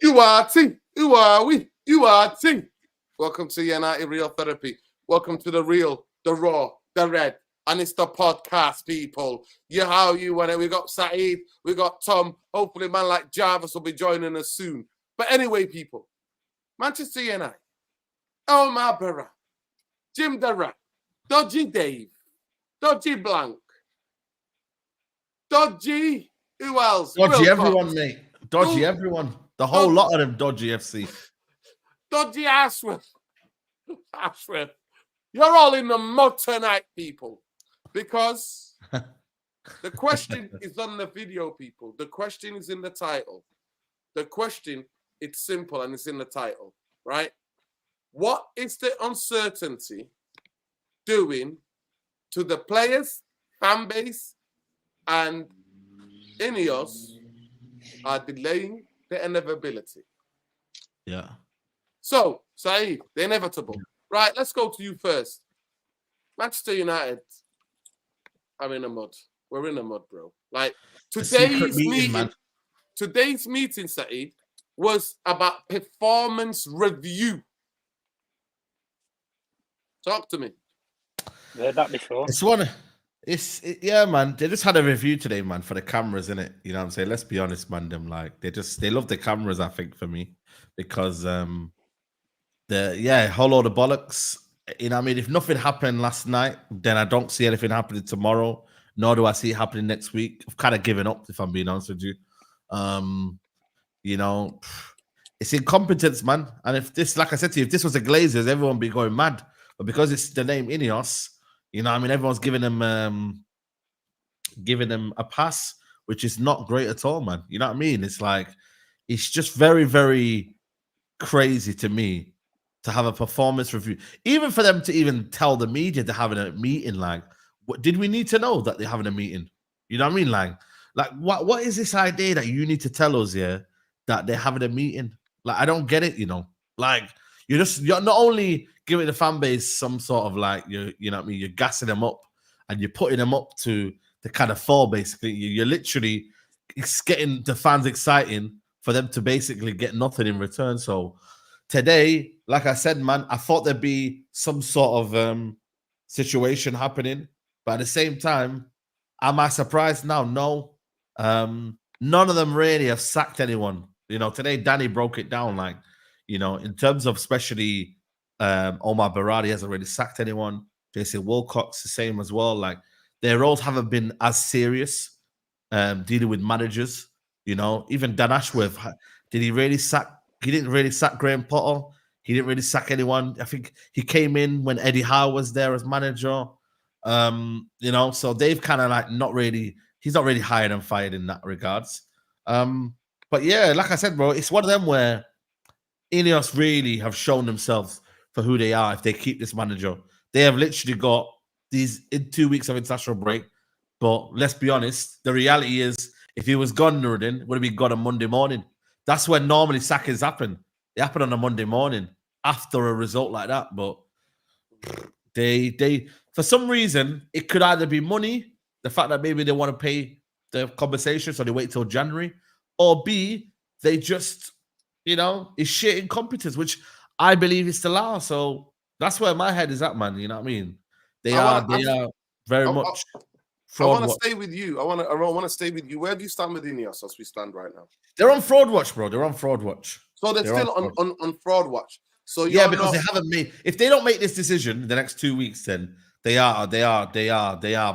You are T. Who are we? You are T. Welcome to United Real Therapy. Welcome to the real, the raw, the red. And it's the podcast, people. You how you want it. We got Saeed, we got Tom. Hopefully, man like Javis will be joining us soon. But anyway, people, Manchester United, Omar Barra, Jim Dara, Dodgy Dave, Dodgy Blank, Dodgy, who else? Dodgy Will everyone, Cox. mate. Dodgy everyone. The whole lot of them dodgy FC. Dodgy Ashworth. Ashworth. You're all in the mud tonight, people. Because the question is on the video, people. The question is in the title. The question, it's simple and it's in the title, right? What is the uncertainty doing to the players, fan base, and Ineos are delaying the inevitability? Yeah. So, Saeed, the inevitable. Right, let's go to you first. Manchester United are in the mud. We're in the mud, bro. Like, today's meeting, Saeed, was about performance review. Talk to me. Heard that before. Yeah, man. They just had a review today, man, for the cameras, innit? You know what I'm saying? Let's be honest, man. Them they love the cameras, I think, for me. Because whole load of bollocks. You know what I mean? If nothing happened last night, then I don't see anything happening tomorrow, nor do I see it happening next week. I've kind of given up, if I'm being honest with you. You know, it's incompetence, man. And if this, like I said to you, if this was the Glazers, everyone would be going mad. But because it's the name Ineos, you know what I mean? Everyone's giving them a pass, which is not great at all, man. You know what I mean? It's like, it's just very, very crazy to me to have a performance review. Even for them to even tell the media they're having a meeting, like, did we need to know that they're having a meeting? You know what I mean? Like what is this idea that you need to tell us here that they're having a meeting? Like, I don't get it, you know? Like, you're not only giving the fan base some sort of like, you know what I mean? You're gassing them up and you're putting them up to the kind of fall, basically. You're literally getting the fans exciting for them to basically get nothing in return. So today, like I said, man, I thought there'd be some sort of situation happening. But at the same time, am I surprised now? No. None of them really have sacked anyone. You know, today Danny broke it down, like, you know, in terms of especially Omar Baradi hasn't really sacked anyone. Jason Wilcox the same as well. Like, their roles haven't been as serious dealing with managers. You know, even Dan Ashworth, did he really sack? He didn't really sack Graham Potter. He didn't really sack anyone. I think he came in when Eddie Howe was there as manager. You know, so they've kind of like he's not really hired and fired in that regards. But yeah, like I said, bro, it's one of them where Ineos really have shown themselves for who they are if they keep this manager. They have literally got these 2 weeks of international break. But let's be honest, the reality is, if he was gone, Nuruddin, would have been gone on Monday morning. That's when normally sackings happen. They happen on a Monday morning after a result like that. But they for some reason, it could either be money, the fact that maybe they want to pay the compensation, so they wait till January, or B, they just, you know, it's shit incompetence, which I believe is still are. So that's where my head is at, man. You know what I mean? They are very much. I want to stay with you. I want to stay with you. Where do you stand with Ineos as we stand right now? They're on fraud watch, bro. They're on fraud watch. So they're still on fraud watch. So yeah, because they haven't made. If they don't make this decision in the next 2 weeks, then they are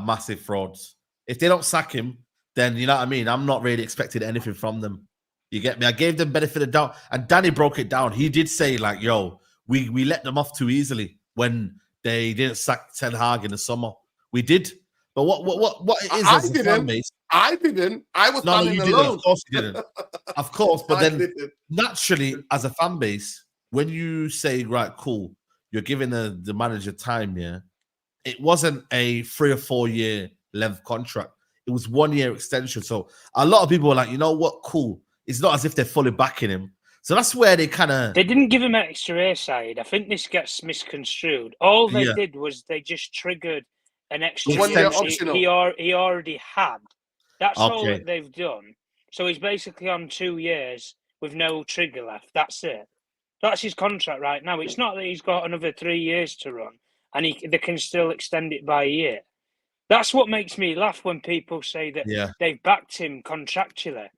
massive frauds. If they don't sack him, then you know what I mean. I'm not really expecting anything from them. You get me? I gave them benefit of the doubt, and Danny broke it down. He did say like, "Yo, we let them off too easily when they didn't sack Ten Hag in the summer. We did." But what it is as a fan base? I didn't. I was standing alone. Didn't. Of course you didn't. Of course. But then naturally, as a fan base, when you say, right, cool, you're giving the manager time, yeah, it wasn't a 3 or 4 year length contract. It was 1 year extension. So a lot of people were like, you know what, cool. It's not as if they're fully backing him. So that's where they kind of... They didn't give him an extra air side. I think this gets misconstrued. All they did was they just triggered an extra he already had. That's all that they've done. So he's basically on 2 years with no trigger left. That's it. That's his contract right now. It's not that he's got another 3 years to run and they can still extend it by a year. That's what makes me laugh when people say that they've backed him contractually.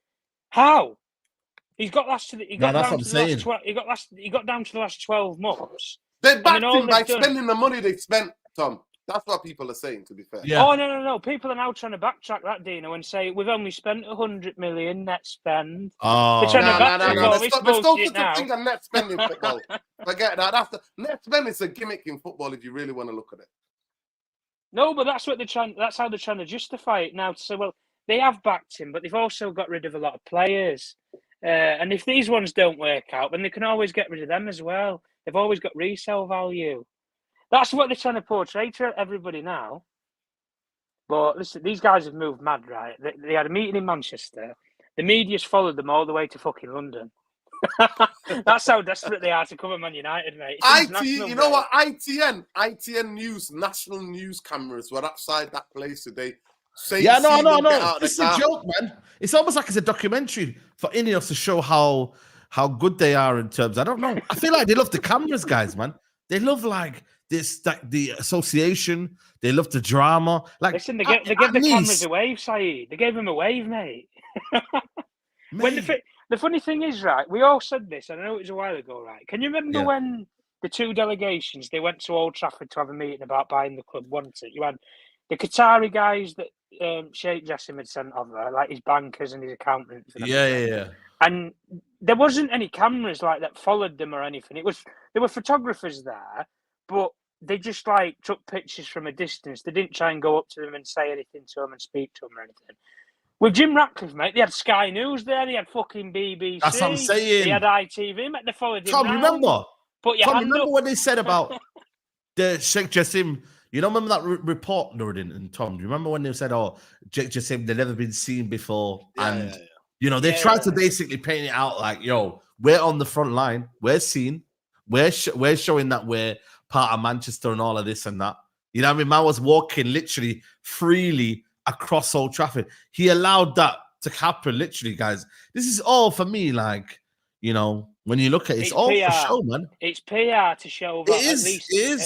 How? He got down to the last 12 months. They backed him by spending the money they spent, Tom. That's what people are saying, to be fair. Yeah. Oh, no. People are now trying to backtrack that, Dino, and say we've only spent 100 million net spend. Oh, they're trying to backtrack all this There's no bullshit such now. a thing as net spend in football. Forget that. Net spend is a gimmick in football if you really want to look at it. No, but that's what they're trying. That's how they're trying to justify it now. To say, well, they have backed him, but they've also got rid of a lot of players. And if these ones don't work out, then they can always get rid of them as well. They've always got resale value. That's what they're trying to portray to everybody now. But listen, these guys have moved mad, right? They had a meeting in Manchester. The media's followed them all the way to fucking London. That's how desperate they are to cover Man United, mate. You know what? ITN News, national news cameras were outside that place today. No. It's a joke, man. It's almost like it's a documentary for Ineos to show how good they are in terms. I don't know. I feel like they love the cameras, guys, man. They love like this, like the association. They love the drama. Like, listen, they gave the cameras a wave, Saeed. They gave them a wave, mate. When the funny thing is, right, we all said this, and I know it was a while ago, right? Can you remember when the two delegations, they went to Old Trafford to have a meeting about buying the club, wasn't it? You had the Qatari guys that Sheikh Jassim had sent over, like his bankers and his accountants. Yeah. And there wasn't any cameras like that followed them or anything. There were photographers there, but they just like took pictures from a distance. They didn't try and go up to them and say anything to them and speak to them or anything. With Jim Ratcliffe, mate, they had Sky News there. They had fucking BBC. That's what I'm saying. They had ITV, mate. They followed him. Tom, remember when they said about the Sheikh Jassim? You know, remember that report, Nuruddin and Tom? Do you remember when they said, "Oh, Sheikh Jassim, they've never been seen before," you know, they tried to basically paint it out like, "Yo, we're on the front line. We're seen. We're showing that we're part of Manchester and all of this and that." You know what I mean? Man was walking literally freely across Old Trafford. He allowed that to happen, literally, guys. This is all for me, like, you know, when you look at it, it's all PR. for show, man. It's PR to show that at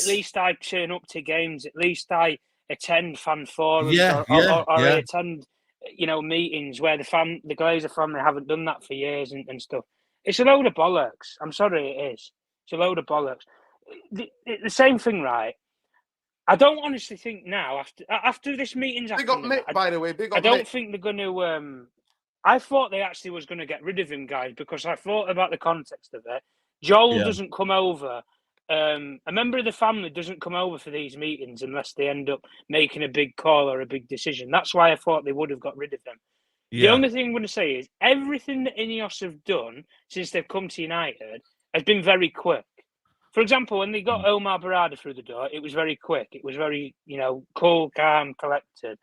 least I turn up to games, at least I attend fan forums or I attend, you know, meetings where the Glazer family haven't done that for years and stuff. It's a load of bollocks. I'm sorry, it is. It's a load of bollocks. The same thing, right? I don't honestly think now, after this meeting's happened, by the way, I don't think they're going to. I thought they actually was going to get rid of him, guys, because I thought about the context of it. Joel doesn't come over. A member of the family doesn't come over for these meetings unless they end up making a big call or a big decision. That's why I thought they would have got rid of him. Yeah. The only thing I'm going to say is everything that Ineos have done since they've come to United has been very quick. For example, when they got Omar Barada through the door, it was very quick. It was very, you know, cool, calm, collected.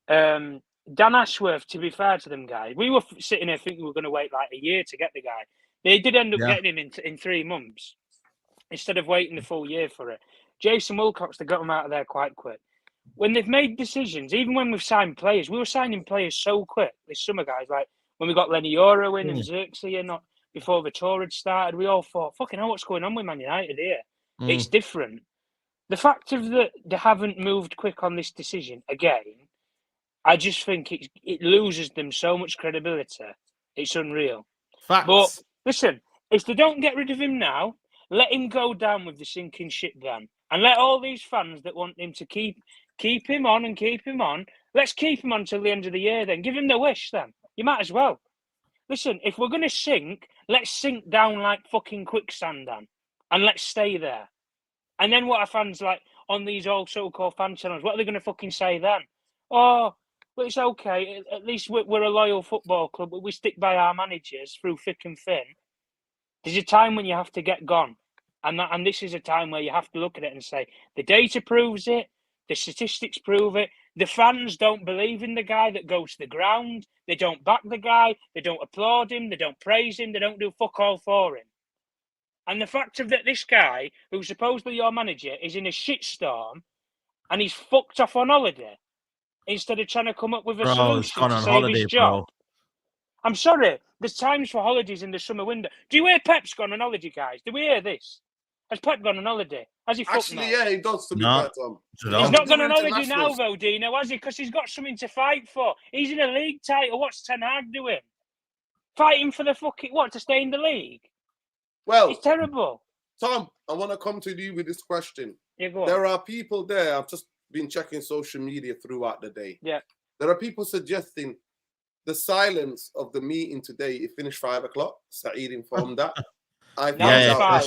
Dan Ashworth, to be fair to them guys, we were sitting there thinking we were going to wait like a year to get the guy. They did end up getting him in 3 months instead of waiting the full year for it. Jason Wilcox, they got him out of there quite quick. When they've made decisions, even when we've signed players, we were signing players so quick this summer, guys. Like when we got Lenny Yoro in and Xerxes not before the tour had started, we all thought, fucking hell, what's going on with Man United here? It's different. The fact of that they haven't moved quick on this decision again, I just think it loses them so much credibility. It's unreal. Facts. But listen, if they don't get rid of him now, let him go down with the sinking ship then. And let all these fans that want him to keep him on and keep him on, let's keep him on till the end of the year then. Give him the wish then. You might as well. Listen, if we're going to sink, let's sink down like fucking quicksand then. And let's stay there. And then what are fans like on these old so-called fan channels? What are they going to fucking say then? Oh, well, it's okay. At least we're a loyal football club. We stick by our managers through thick and thin. There's a time when you have to get gone. And this is a time where you have to look at it and say, the data proves it. The statistics prove it. The fans don't believe in the guy that goes to the ground. They don't back the guy. They don't applaud him. They don't praise him. They don't do fuck all for him. And the fact of that this guy, who's supposedly your manager, is in a shitstorm and he's fucked off on holiday instead of trying to come up with a solution to save his job. I'm sorry. There's times for holidays in the summer window. Do you hear Pep's gone on holiday, guys? Do we hear this? Has Pep gone on holiday? Has he? Actually, yeah, he does. To be No. fair, Tom. He's not gone on holiday now, though, Dino, has he? Because he's got something to fight for. He's in a league title. What's Ten Hag doing? Fighting for the fucking what? To stay in the league? Well, it's terrible. Tom, I want to come to you with this question. Yeah, go on. There are people there. I've just been checking social media throughout the day. Yeah. There are people suggesting the silence of the meeting today. It finished 5 o'clock. Saeed informed that. I found out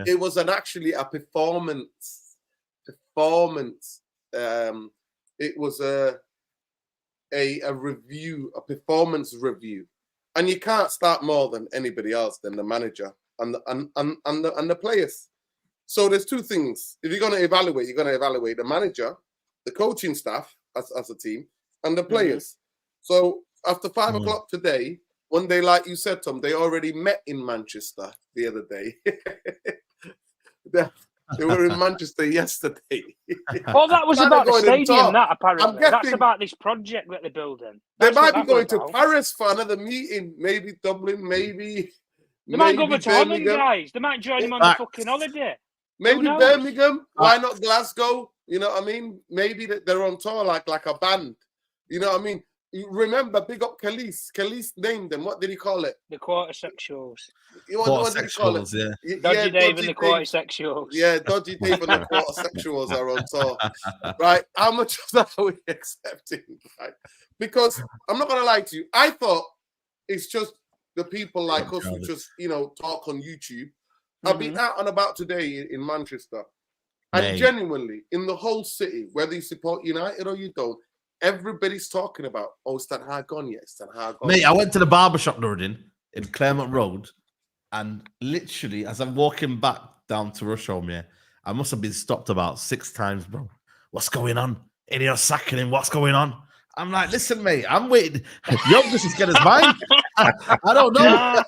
it was actually a performance. It was a review, a performance review, and you can't start more than anybody else than the manager and the players. So there's two things. If you're going to evaluate, you're going to evaluate the manager, the coaching staff as a team, and the players. So after 5 o'clock today, one day, like you said, Tom, they already met in Manchester the other day. They were in Manchester yesterday. Well, that was about the stadium, that apparently. That's about this project that they're building. They might be going to Paris for another meeting, maybe Dublin, maybe. They might go to Holland, guys. They might join him on the fucking holiday. Maybe Birmingham. Why not Glasgow? You know what I mean? Maybe they're on tour like a band. You know what I mean? You remember, big up Khalees. Khalees named them. What did he call it? The quartersexuals. What did he call it? Yeah. Dodgy Dave and the quartersexuals. Yeah, Dodgy Dave and the quartersexuals are on tour. Right? How much of that are we accepting? Right? Because I'm not going to lie to you. I thought it's just the people like us who just, talk on YouTube. I've been out and about today in Manchester. And genuinely, in the whole city, whether you support United or you don't, everybody's talking about, is Ten Hag gone yet? Is Ten Hag gone? Mate, I went to the barbershop in Claremont Road, and literally, as I'm walking back down to Rusholme, I must have been stopped about 6 times, bro. What's going on? Ineos sacking him. What's going on? I'm like, listen, mate, I'm waiting. Youngest is getting his mind. I don't know.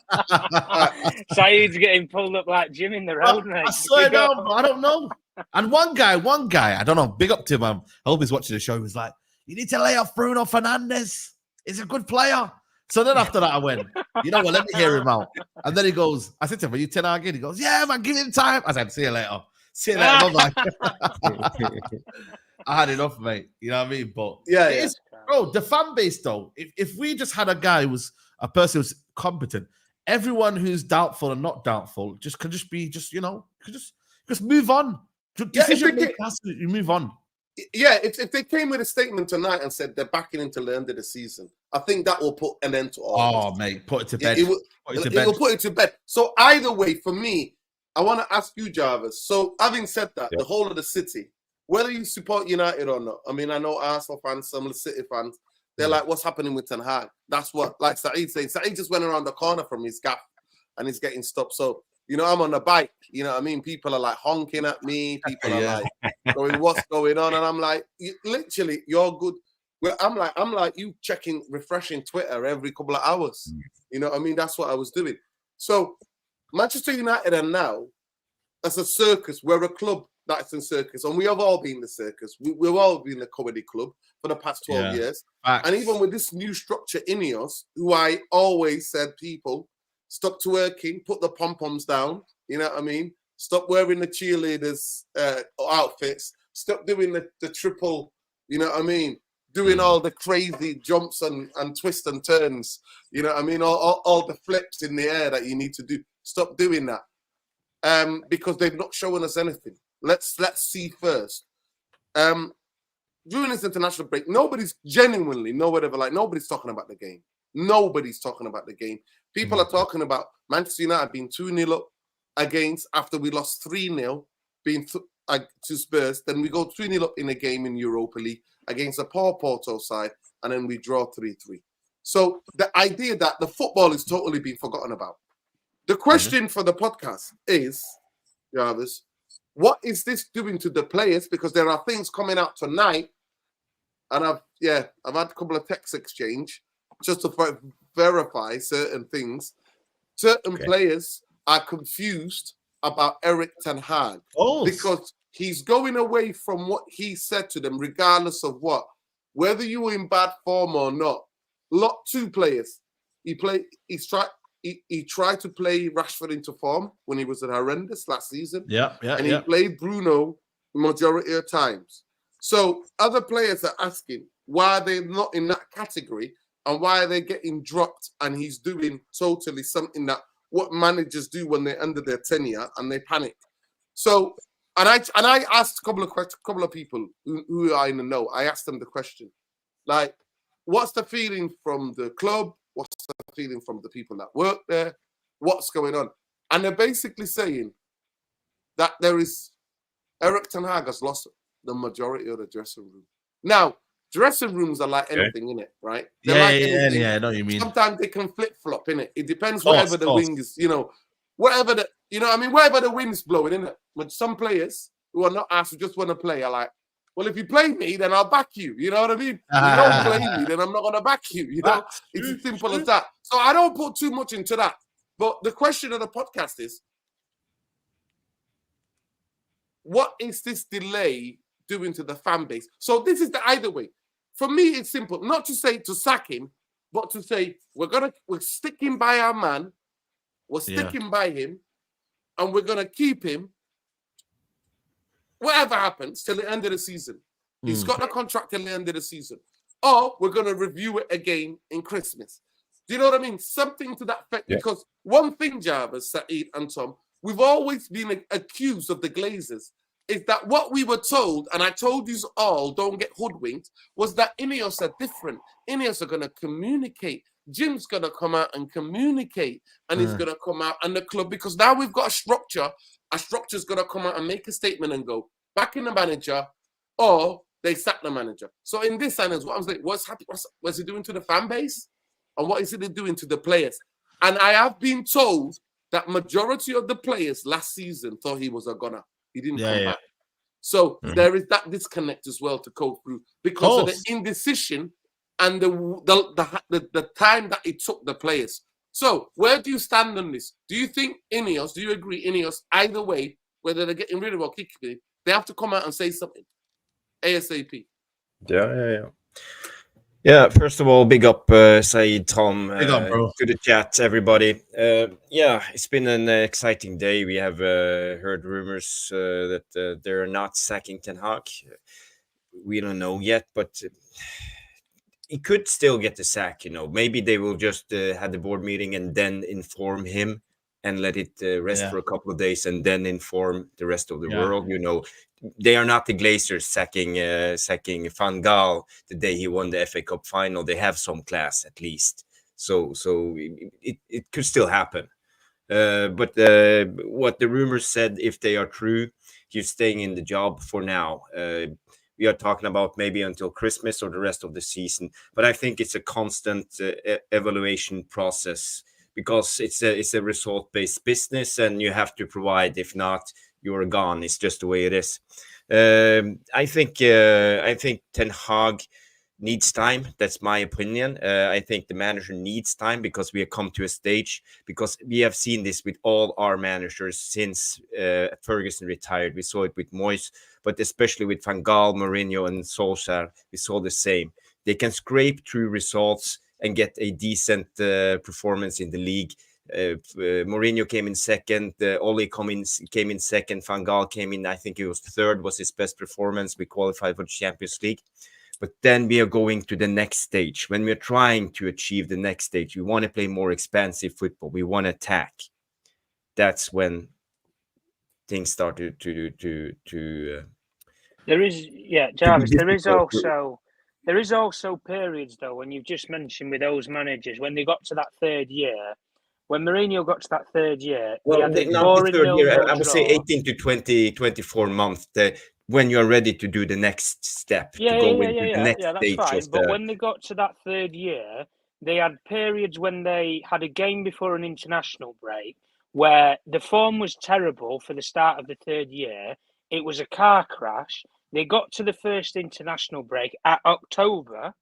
Saeed's getting pulled up like Jim in the road, mate. I swear down, bro. I don't know. And one guy, I don't know, big up to him. I hope he's watching the show. He was like, you need to lay off Bruno Fernandes. He's a good player. So then after that, I went, you know what, let me hear him out. And then he goes, I said to him, are you 10 again? He goes, yeah, man, give him time. I said, see you later. See you later. Bye-bye. I had enough, mate. You know what I mean? But bro, the fan base, though, if we just had a guy who's a person who's competent, everyone who's doubtful and not doubtful could just move on. You move on. Yeah, if they came with a statement tonight and said they're backing into the end of the season, I think that will put an end to all. Oh, mate, put it to bed. It will put it to bed. So either way, for me, I want to ask you, Javis. So having said that, the whole of the city, whether you support United or not, I mean, I know Arsenal fans, some of the City fans, they're like, what's happening with Ten Hag? That's what, like Saeed saying, Saeed just went around the corner from his gaff and he's getting stopped. So, I'm on a bike, you know what I mean? People are like honking at me. People are like going, what's going on? And I'm like, literally, you're good. Well, I'm like you refreshing Twitter every couple of hours. You know what I mean? That's what I was doing. So Manchester United are now, as a circus, we're a club that's in circus. And we have all been the circus. We've all been the comedy club for the past 12 years. Facts. And even with this new structure, Ineos, who I always said, people, stop twerking, put the pom-poms down, you know what I mean? Stop wearing the cheerleaders' outfits. Stop doing the triple, you know what I mean? Doing all the crazy jumps and twists and turns, you know what I mean? All the flips in the air that you need to do. Stop doing that because they've not shown us anything. Let's see first. During this international break, nobody's genuinely, nobody's talking about the game. Nobody's talking about the game. People are talking about Manchester United being 2-0 up against after we lost 3-0 to Spurs. Then we go 3-0 up in a game in Europa League against a poor Porto side, and then we draw 3-3. So the idea that the football is totally being forgotten about. The question for the podcast is, Javis, what is this doing to the players? Because there are things coming out tonight, and I've had a couple of text exchange just to verify certain things. Certain players are confused about Erik Ten Hag because he's going away from what he said to them, regardless of what, whether you were in bad form or not. 2 players, He tried to play Rashford into form when he was at horrendous last season. And he played Bruno majority of times. So other players are asking why they're not in that category and why are they getting dropped, and he's doing totally something that what managers do when they're under their tenure and they panic. So, and I asked a couple of people who are in the know. I asked them the question, like, what's the feeling from the club? What's the feeling from the people that work there? What's going on? And they're basically saying that Eric Ten Hag has lost the majority of the dressing room. Now, dressing rooms are like anything, innit? Right? They're like anything. I know what you mean. Sometimes they can flip-flop, innit? It depends wherever the wind is, whatever the wind's blowing, innit? But some players who are not asked, who just want to play, are like, well, if you play me, then I'll back you. You know what I mean? If you don't play me, then I'm not going to back you. It's as simple as that. So I don't put too much into that. But the question of the podcast is, what is this delay doing to the fan base? So this is the either way. For me, it's simple. Not to say to sack him, but to say we're sticking by our man, we're sticking by him, and we're gonna keep him. Whatever happens till the end of the season. He's got a contract till the end of the season. Or we're gonna review it again in Christmas. Do you know what I mean? Something to that effect. Yeah. Because one thing, Javis, Saeed, and Tom, we've always been accused of the Glazers. Is that what we were told, and I told you all, don't get hoodwinked, was that Ineos are different. Ineos are going to communicate. Jim's going to come out and communicate, and he's going to come out and the club, because now we've got a structure. A structure's going to come out and make a statement and go, back in the manager, or they sack the manager. So in this sentence, what I was like, what's he doing to the fan base? And what is it doing to the players? And I have been told that majority of the players last season thought he was a gunner. He didn't come back. So there is that disconnect as well to go through because of the indecision and the time that it took the players. So where do you stand on this? Do you think Ineos, do you agree Ineos, either way, whether they're getting rid of or kicking it, they have to come out and say something ASAP? Yeah, first of all, big up, Saeed, Tom, big up, bro. To the chat, everybody. It's been an exciting day. We have heard rumors that they're not sacking Ten Hag. We don't know yet, but he could still get the sack, Maybe they will just have the board meeting and then inform him and let it rest for a couple of days and then inform the rest of the world, They are not the Glazers sacking Van Gaal the day he won the FA Cup final. They have some class at least, so it could still happen. But what the rumors said, if they are true, he's staying in the job for now. We are talking about maybe until Christmas or the rest of the season. But I think it's a constant evaluation process because it's a result-based business, and you have to provide. If not, you're gone. It's just the way it is. I think Ten Hag needs time. That's my opinion. I think the manager needs time because we have come to a stage, because we have seen this with all our managers since Ferguson retired. We saw it with Moyes, but especially with Van Gaal, Mourinho, and Solskjaer, we saw the same. They can scrape through results and get a decent performance in the league. Mourinho came in second, Ole came in second, Van Gaal came in, I think it was third, was his best performance. We qualified for the Champions League. But then we are going to the next stage. When we're trying to achieve the next stage, we want to play more expansive football. We want to attack. That's when things start to there is, Jarvis, there is also periods, though, when you've just mentioned with those managers, when they got to that third year, when Mourinho got to that third year, well, not the third year, I would say 18 to 24 months, when you're ready to do the next step, to go into the next stage. That's fine. But when they got to that third year, they had periods when they had a game before an international break where the form was terrible for the start of the third year. It was a car crash. They got to the first international break at October.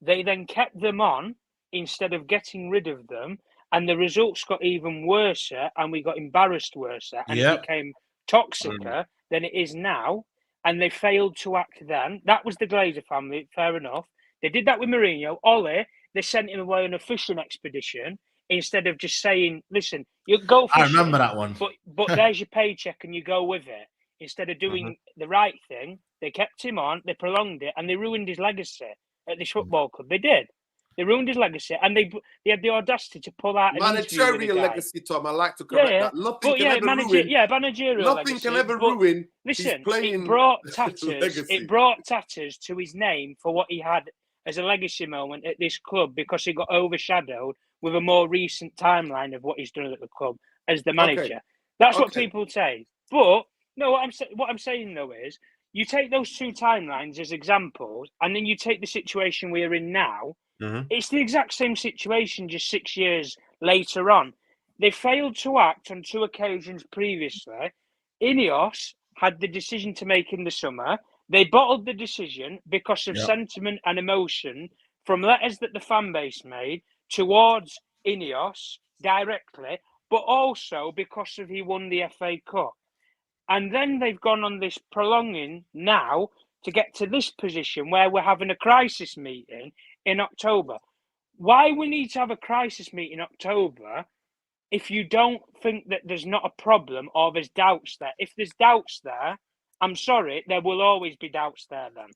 They then kept them on instead of getting rid of them. And the results got even worse, and we got embarrassed worse, and it became toxicer than it is now. And they failed to act then. That was the Glazer family, fair enough. They did that with Mourinho. Ole, they sent him away on a fishing expedition instead of just saying, "Listen, you go fishing." I remember that one. But there's your paycheck, and you go with it. Instead of doing the right thing, they kept him on, they prolonged it, and they ruined his legacy at this football club. They did. They ruined his legacy, and they had the audacity to pull out an interview with the Managerial guy. legacy, Tom. I like to correct that. Nothing can ever ruin. Managerial Nothing legacy. can ever ruin. Listen, playing it brought tatters. legacy. It brought tatters to his name for what he had as a legacy moment at this club because he got overshadowed with a more recent timeline of what he's done at the club as the manager. Okay. That's what people say. But no, what I'm saying though is, you take those two timelines as examples, and then you take the situation we're in now. It's the exact same situation, just 6 years later on. They failed to act on 2 occasions previously. Ineos had the decision to make in the summer. They bottled the decision because of sentiment and emotion from letters that the fan base made towards Ineos directly, but also because of he won the FA Cup. And then they've gone on this prolonging now to get to this position where we're having a crisis meeting in October. Why we need to have a crisis meeting in October if you don't think that there's not a problem or there's doubts there? If there's doubts there, I'm sorry, there will always be doubts there then.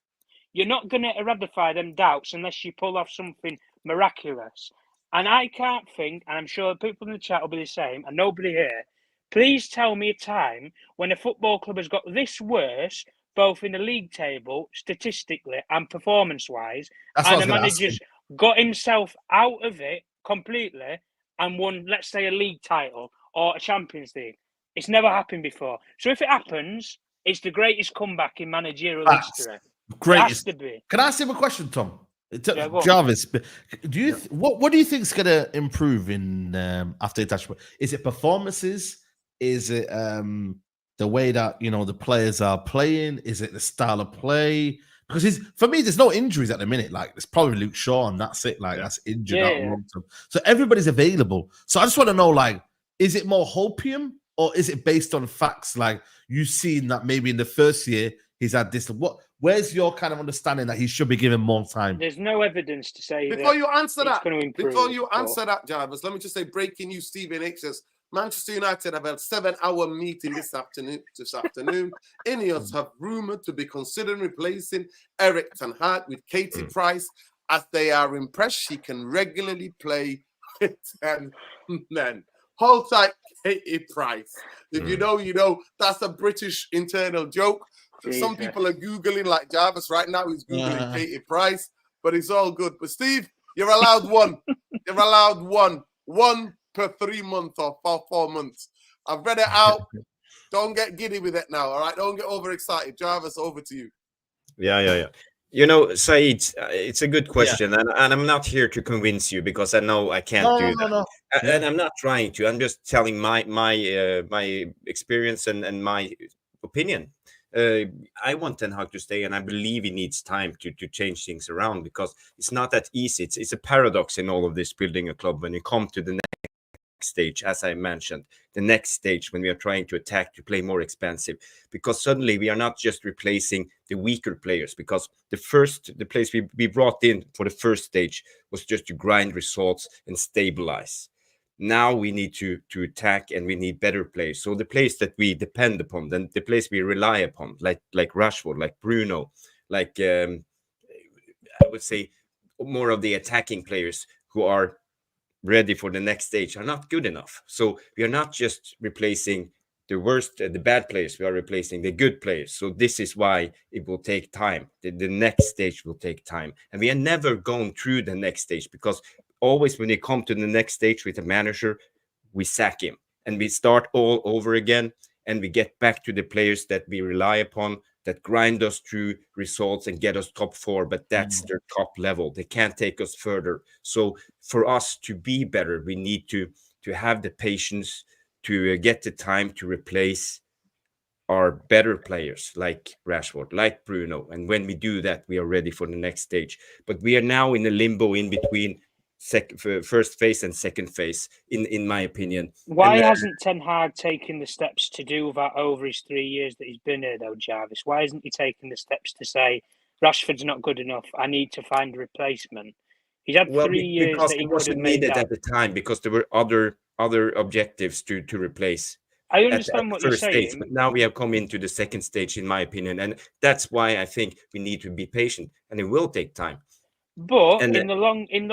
You're not going to eradicate them doubts unless you pull off something miraculous. And I can't think, and I'm sure people in the chat will be the same, and nobody here, please tell me a time when a football club has got this worse, both in the league table, statistically and performance-wise, and the manager's got himself out of it completely and won, let's say, a league title or a Champions League. It's never happened before. So if it happens, it's the greatest comeback in managerial history. Greatest. It has to be. Can I ask him a question, Tom? Yeah, Javis, do you what do you think is going to improve in after detachment? Is it performances? Is it the way that the players are playing? Is it the style of play? Because for me, there's no injuries at the minute. Like there's probably Luke Shaw, and that's it. Like that's injured out long term. So everybody's available. So I just want to know, like, is it more hopium or is it based on facts? Like you've seen that maybe in the first year he's had this. Where's your kind of understanding that he should be given more time? There's no evidence to say before you answer that. Improve, before you answer that, Jarvis, let me just say breaking news. Stephen H says Manchester United have held 7-hour meeting this afternoon. Ineos have rumored to be considering replacing Eric Ten Hag with Katie Price, as they are impressed she can regularly play with 10 men. Hold tight, Katie Price. If you know, you know. That's a British internal joke. Jesus. Some people are Googling, like Javis right now. He's Googling Katie Price, but it's all good. But Steve, you're allowed one. You're allowed one. One per 3 months or 4 months. I've read it out. Don't get giddy with it now, all right? Don't get overexcited. Jarvis, over to you. Yeah. You know, Saeed, it's a good question, and I'm not here to convince you because I know I can't do that. No. And I'm not trying to. I'm just telling my experience and my opinion. I want Ten Hag to stay, and I believe he needs time to change things around because it's not that easy. It's a paradox in all of this building a club when you come to the next stage, as I mentioned, the next stage when we are trying to attack, to play more expensive, because suddenly we are not just replacing the weaker players, because the place we brought in for the first stage was just to grind results and stabilize. Now we need to attack, and we need better players. So the players that we depend upon, then the players we rely upon, like Rashford, like Bruno, like I would say more of the attacking players who are ready for the next stage, are not good enough. So we are not just replacing the worst, the bad players. We are replacing the good players. So this is why it will take time. The next stage will take time, and we are never going through the next stage, because always when we come to the next stage with a manager, we sack him and we start all over again, and we get back to the players that we rely upon, that grind us through results and get us top 4, but that's their top level. They can't take us further. So for us to be better, we need to have the patience to get the time to replace our better players like Rashford, like Bruno. And when we do that, we are ready for the next stage. But we are now in a limbo in between first phase and second phase, in my opinion. Why hasn't Ten Hag taken the steps to do that over his 3 years that he's been here, though, Javis? Why isn't he taking the steps to say, Rashford's not good enough, I need to find a replacement? He's had Well, 3 years because that he it could have wasn't made needed that. at the time, because there were other objectives to replace I at understand the what you're first stage. saying. But now we have come into the second stage, in my opinion, and that's why I think we need to be patient, and it will take time. But And in the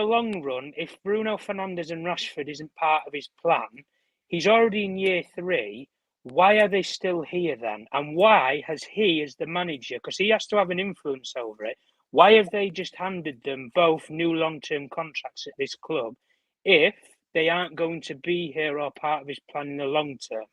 long run, if Bruno Fernandes and Rashford isn't part of his plan, he's already in year 3. Why are they still here then? And why has he, as the manager, because he has to have an influence over it, why have they just handed them both new long-term contracts at this club if they aren't going to be here or part of his plan in the long term?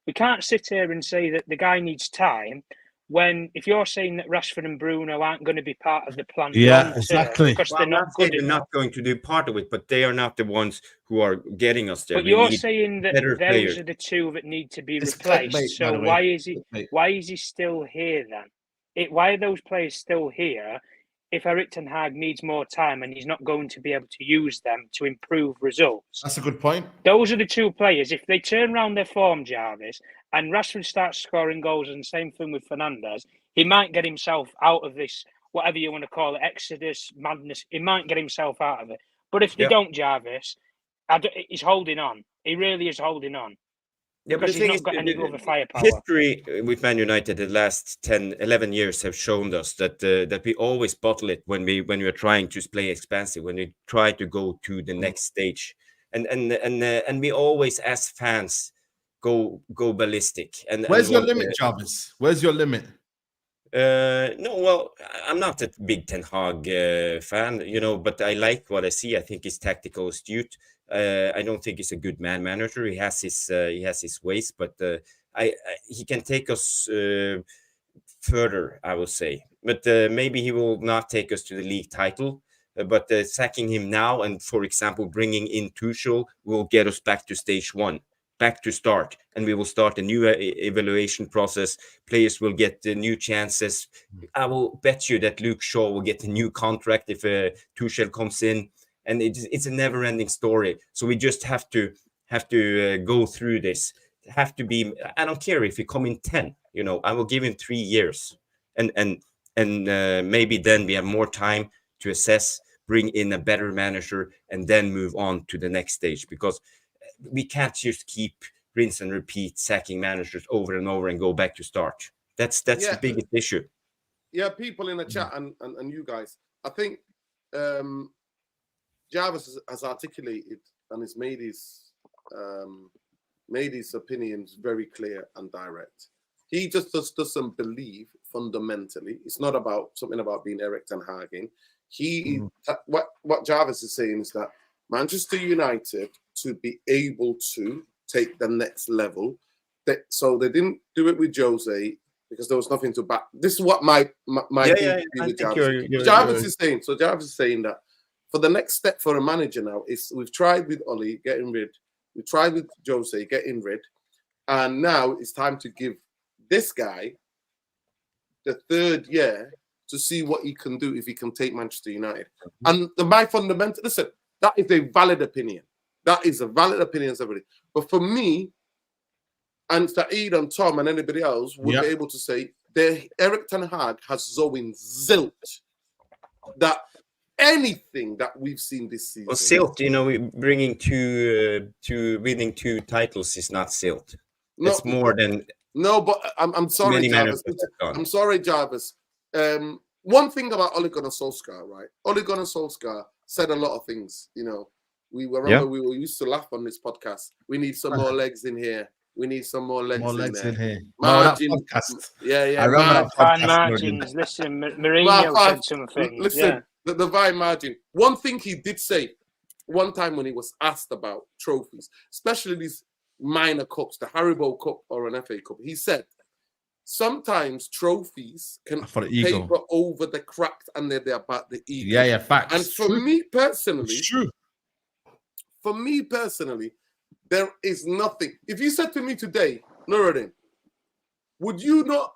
We can't sit here and say that the guy needs time when, if you're saying that Rashford and Bruno aren't going to be part of the plan long term exactly. because well, they're I'm not not saying good they're enough. not going to do part of it, but they are not the ones who are getting us there. But We you're need saying that better those players. are the two that need to be It's replaced. clickbait, by So the way. why is he? Clickbait. Why is he still here then? Why are those players still here? If Erik ten Hag needs more time and he's not going to be able to use them to improve results, That's a good point. those are the two players. If they turn around their form, Javis, and Rashford starts scoring goals, and same thing with Fernandes, he might get himself out of this, whatever you want to call it, exodus, madness. He might get himself out of it. But if they Yeah. don't, Javis, he's holding on. He really is holding on. Yeah, but Because the he's thing not is, got any other firepower. history with Man United the last 10, 11 years have shown us that that we always bottle it when we are trying to play expansive, when we try to go to the next stage, and we always, as fans, go ballistic. And Where's your want, limit, Javis? Where's your limit? no, well, I'm not a big Ten Hag fan, but I like what I see. I think he's tactical astute. I don't think he's a good manager. He has his ways, but he can take us further, I will say. But maybe he will not take us to the league title. But sacking him now and, for example, bringing in Tuchel will get us back to stage 1. Back to start, and we will start a new evaluation process. Players will get new chances. I will bet you that Luke Shaw will get a new contract if Tuchel comes in, and it's a never-ending story. So we just have to go through this. Have to be. I don't care if he come in 10. I will give him 3 years, and maybe then we have more time to assess, bring in a better manager, and then move on to the next stage, because we can't just keep rinse and repeat sacking managers over and over and go back to start. That's the biggest issue. Yeah, people in the chat and you guys, I think Javis has articulated and has made his opinions very clear and direct. He just doesn't believe fundamentally. It's not about something about being Erik ten Hag. What Javis is saying is that Manchester United, to be able to take the next level, so they didn't do it with Jose because there was nothing to back. This is what my thing with Javis. Javis is saying. So Javis is saying that for the next step for a manager now is we've tried with Oli getting rid, we tried with Jose getting rid, and now it's time to give this guy the 3rd year to see what he can do if he can take Manchester United. And my fundamental, listen, that is a valid opinion. That is a valid opinion, everybody. But for me, and Saeed and Tom and anybody else would be able to say that Erik ten Hag has so in zilt that anything that we've seen this season. Well, silt, bringing winning 2 titles is not silt. It's more than. No, but I'm sorry, Javis. I'm sorry, Javis. One thing about Ole Gunnar Solskjaer, right? Ole Gunnar Solskjaer said a lot of things. We used to laugh on this podcast. We need some more legs in here. We need some more legs in here. Margin, podcast. Yeah. I remember fine margins. Listen, Mourinho said something. Listen, the fine margin. One thing he did say one time when he was asked about trophies, especially these minor cups, the Haribo Cup or an FA Cup, he said, sometimes trophies can paper over the cracked and they're about the ego. Yeah, facts. And for me personally, there is nothing. If you said to me today, Nuruddin, would you not,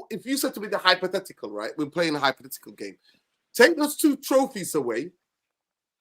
if you said to me the hypothetical, right? We're playing a hypothetical game. Take those 2 trophies away,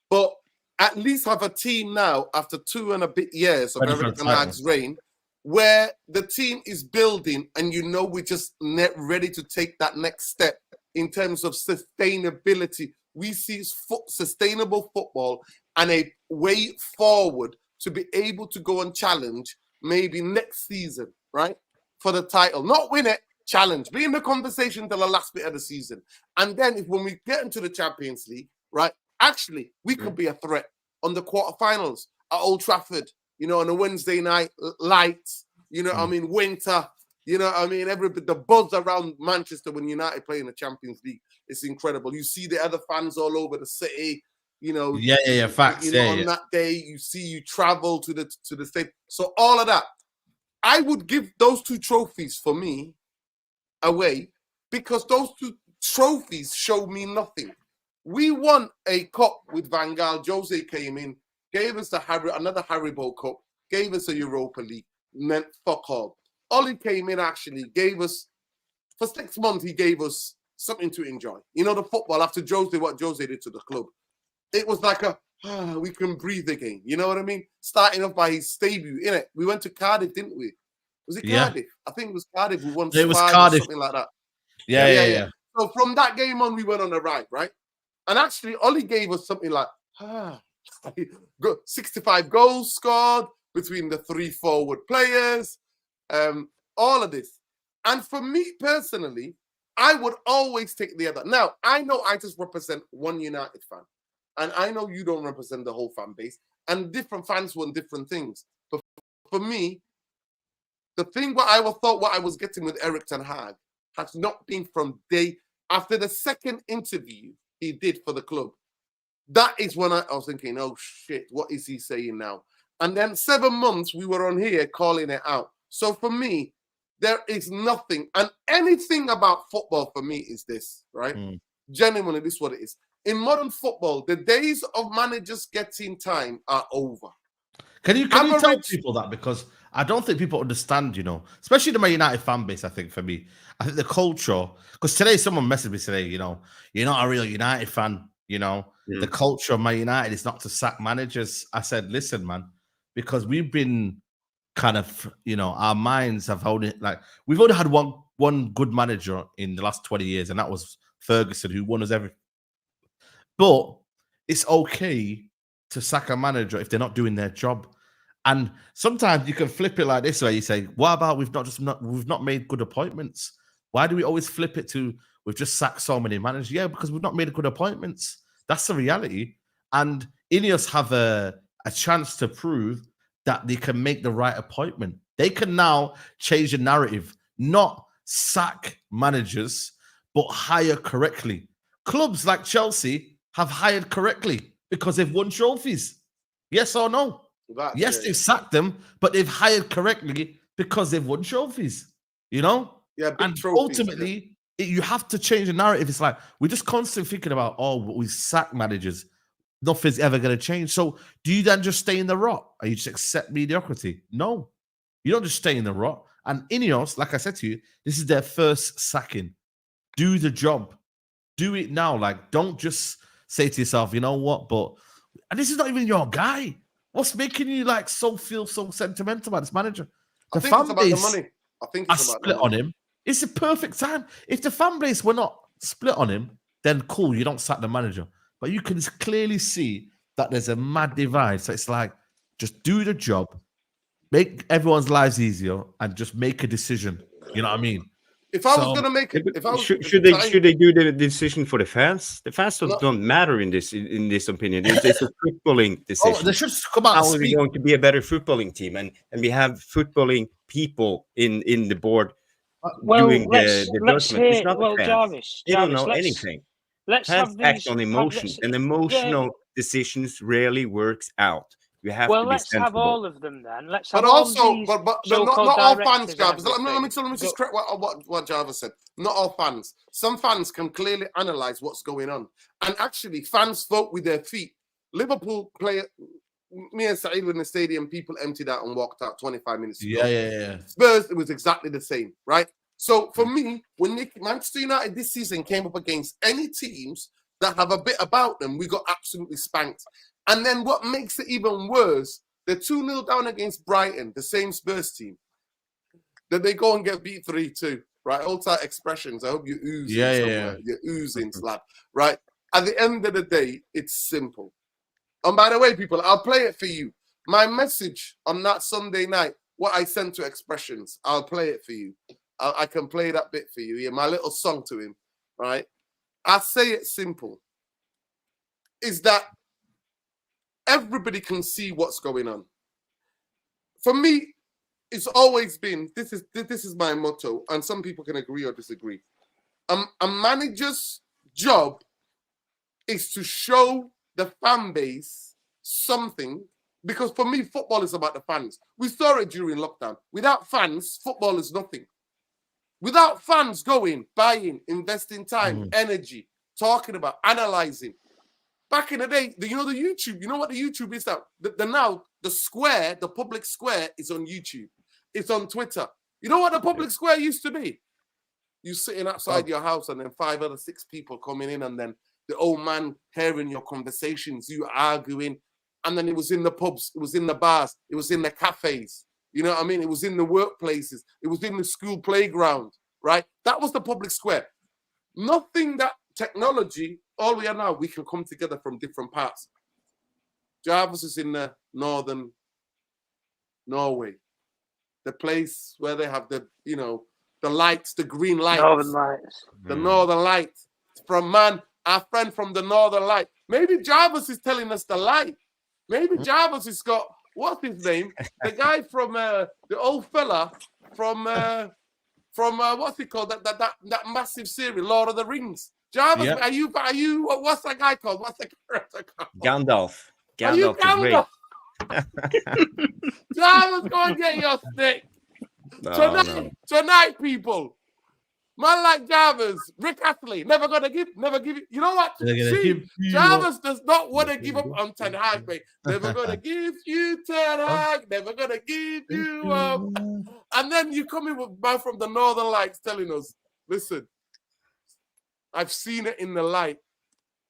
but at least have a team now after 2 and a bit years of Erik ten Hag's reign, where the team is building and we're just ready to take that next step in terms of sustainability we see sustainable football and a way forward to be able to go and challenge maybe next season, right? For the title. Not win it, challenge. Be in the conversation till the last bit of the season. And then when we get into the Champions League, right, actually, we could be a threat on the quarterfinals at Old Trafford, you know, on a Wednesday night, lights, you know what I mean, winter, you know what I mean, the buzz around Manchester when United play in the Champions League is incredible. You see the other fans all over the city, you know. Facts. You know, on that day, you travel to the state. So all of that, I would give those 2 trophies for me away because those 2 trophies show me nothing. We won a cup with Van Gaal. Jose came in, gave us another Haribo Cup, gave us a Europa League, meant fuck all. Ollie came in, actually gave us, for 6 months, he gave us something to enjoy. You know, the football after what Jose did to the club. It was like we can breathe again. You know what I mean? Starting off by his debut, innit? We went to Cardiff, didn't we? Was it Cardiff? I think it was Cardiff. We won 5 or something like that. Yeah. So from that game on, we went on the ride, right? And actually, Ollie gave us something like 65 goals scored between the 3 forward players, all of this. And for me personally, I would always take the other. Now, I know I just represent one United fan. And I know you don't represent the whole fan base. And different fans want different things. But for me, the thing what I was getting with Erik ten Hag has not been from after the second interview he did for the club. That is when I was thinking, oh shit, what is he saying now? And then 7 months we were on here calling it out. So for me, there is nothing. And anything about football for me is this, right? Genuinely, this is what it is. In modern football, the days of managers getting time are over. Can you tell people that? Because I don't think people understand, you know, especially the Man United fan base, I think, for me. I think the culture, because today someone messaged me today, you know, you're not a real United fan, you know. The culture of Man United is not to sack managers. I said, listen, man, because we've been kind of, you know, our minds have we've only had one good manager in the last 20 years, and that was Ferguson, who won us everything. But it's okay to sack a manager if they're not doing their job. And sometimes you can flip it like this way. You say, what about we've not made good appointments? Why do we always flip it to we've just sacked so many managers? Yeah, because we've not made good appointments. That's the reality. And Ineos have a chance to prove that they can make the right appointment. They can now change the narrative, not sack managers, but hire correctly. Clubs like Chelsea have hired correctly because they've won trophies. Yes or no? Yes, they've sacked them, but they've hired correctly because they've won trophies. You know? Yeah, big and trophies, ultimately, you have to change the narrative. It's like we're just constantly thinking about, we sack managers. Nothing's ever going to change. So do you then just stay in the rot? Or you just accept mediocrity? No. You don't just stay in the rot. And Ineos, like I said to you, this is their first sacking. Do the job. Do it now. Like, don't just say to yourself, you know what, and this is not even your guy. What's making you feel so sentimental about this manager? I think it's about the money. I think it's about split on him. It's a perfect time. If the fan base were not split on him, then cool, you don't sack the manager. But you can clearly see that there's a mad divide. So it's like, just do the job, make everyone's lives easier, and just make a decision. You know what I mean? If I was going to make it, should they do the decision for the fans? The fans don't matter in this opinion. It's a footballing decision. They should come out. How are we going to be a better footballing team? And we have footballing people in the board doing the judgment. It's not the fans. Jarvis, they don't know anything. Fans act on emotions, and emotional decisions rarely works out. You have to be let's sensible. have all of them then. Let's but have also, all these but not all fans, Javis. Let me everything. just correct what Javis said. Not all fans. Some fans can clearly analyze what's going on, and actually, fans vote with their feet. Liverpool player, me and Saeed were in the stadium. People emptied out and walked out 25 minutes ago. Yeah. Spurs, it was exactly the same, right? So for me, when Manchester United this season came up against any teams that have a bit about them, we got absolutely spanked. And then what makes it even worse, they're 2-0 down against Brighton, the same Spurs team. Then they go and get beat 3-2, right? All type expressions. I hope you're oozing somewhere. You're oozing, lad, right? At the end of the day, it's simple. And by the way, people, I'll play it for you. My message on that Sunday night, what I sent to Expressions, I'll play it for you. I can play that bit for you. Yeah, my little song to him, right? I say it simple. Is that everybody can see what's going on. For me, it's always been, this is my motto, and some people can agree or disagree. A manager's job is to show the fan base something, because for me, football is about the fans. We saw it during lockdown. Without fans, football is nothing. Without fans going, buying, investing time, energy, talking about, analyzing. Back in the day, the YouTube, you know what the YouTube is now? Now, the square, the public square is on YouTube. It's on Twitter. You know what the public square used to be? You sitting outside your house and then 5 other 6 people coming in, and then the old man hearing your conversations, you arguing. And then it was in the pubs, it was in the bars, it was in the cafes. You know what I mean? It was in the workplaces. It was in the school playground, right? That was the public square. Nothing that technology, all we are now, we can come together from different parts. Javis is in the northern Norway, the place where they have the, the lights, the green lights. Northern Lights. The Northern Lights. From our friend from the Northern Light. Maybe Javis is telling us the light. Maybe Javis has got, what's his name? The guy from the old fella from what's it called? That massive series, Lord of the Rings. Javis, are you? What's that guy called? What's the character called? Gandalf. Are you Gandalf Javis, go and get your stick. Tonight, people. Man like Javis, Rick Astley, never give you. You know what? See, Javis does not want to give up on Ten Hag, mate. Never gonna give you Ten Hag, never gonna give you up. And then you come in with man from the Northern Lights telling us, listen, I've seen it in the light.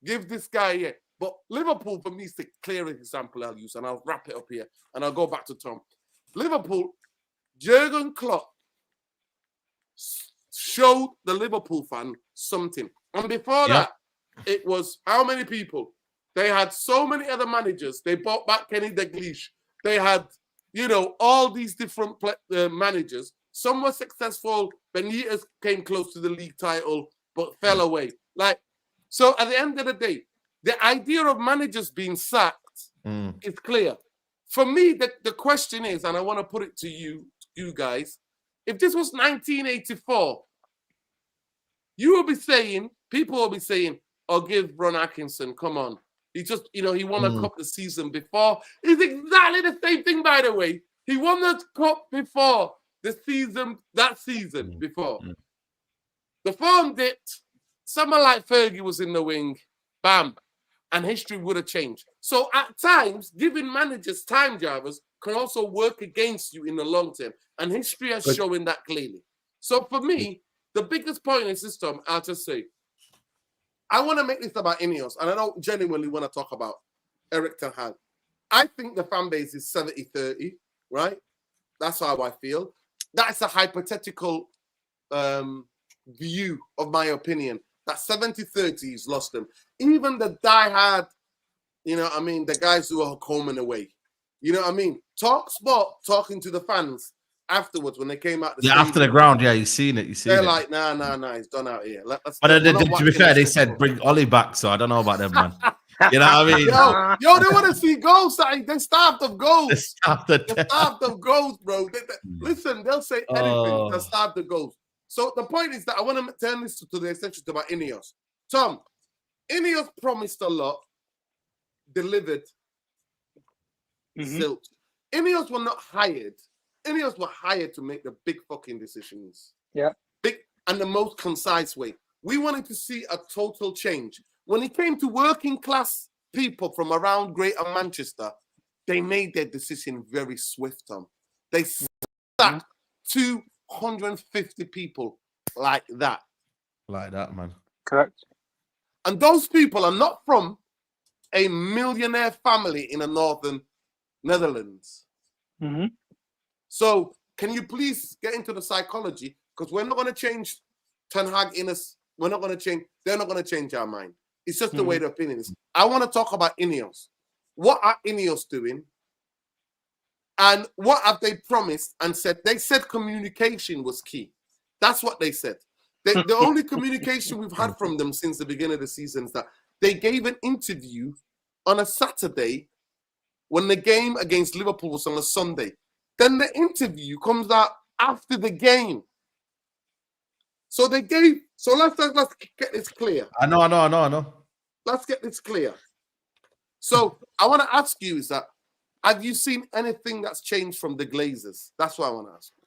Give this guy here. But Liverpool, for me, is the clearest example I'll use, and I'll wrap it up here, and I'll go back to Tom. Liverpool, Jurgen Klopp showed the Liverpool fan something. And before that, it was how many people? They had so many other managers. They bought back Kenny Dalglish. They had, all these different managers. Some were successful. Benitez came close to the league title, but fell away. So at the end of the day, the idea of managers being sacked is clear. For me, the question is, and I want to put it to you guys, if this was 1984, people will be saying, oh, give Ron Atkinson, come on. He just, he won a cup the season before. It's exactly the same thing, by the way. He won the cup before that season before. The form dipped. Someone like Fergie was in the wing. Bam. And history would have changed. So at times, giving managers time, Javis, can also work against you in the long term. And history has shown that clearly. So for me, the biggest point in the system, I'll just say, I want to make this about Ineos, and I don't genuinely want to talk about Erik ten Hag. I think the fan base is 70-30, right? That's how I feel. That's a hypothetical view of my opinion. That 70-30 has lost them. Even the diehard, the guys who are home and away. You know what I mean? Talk sport, talking to the fans afterwards when they came out. After the ground, you've seen it. They're like, nah, he's done out here. But to be fair, they said bring Ollie back, so I don't know about them, man. You know what I mean? Yo, they want to see goals. They're starved of goals. They're starved of goals, bro. Listen, they'll say anything. They're starved of goals. So the point is that I want to turn this to the essentials about Ineos. Tom, Ineos promised a lot, delivered zilch. Ineos were not hired. Ineos were hired to make the big fucking decisions. Yeah. Big and the most concise way. We wanted to see a total change. When it came to working class people from around Greater Manchester, they made their decision very swift, Tom. They sacked 250 people like that. Like that, man. Correct. And those people are not from a millionaire family in the northern Netherlands. So can you please get into the psychology? Because we're not going to change Ten Hag in us. We're not going to change. They're not going to change our mind. It's just the way the opinion is. I want to talk about Ineos. What are Ineos doing? And what have they promised and said? They said communication was key. That's what they said. The only communication we've had from them since the beginning of the season is that they gave an interview on a Saturday when the game against Liverpool was on a Sunday. Then the interview comes out after the game. So they gave. So let's get this clear. I know. Let's get this clear. So I want to ask you: is that have you seen anything that's changed from the Glazers? That's what I want to ask you.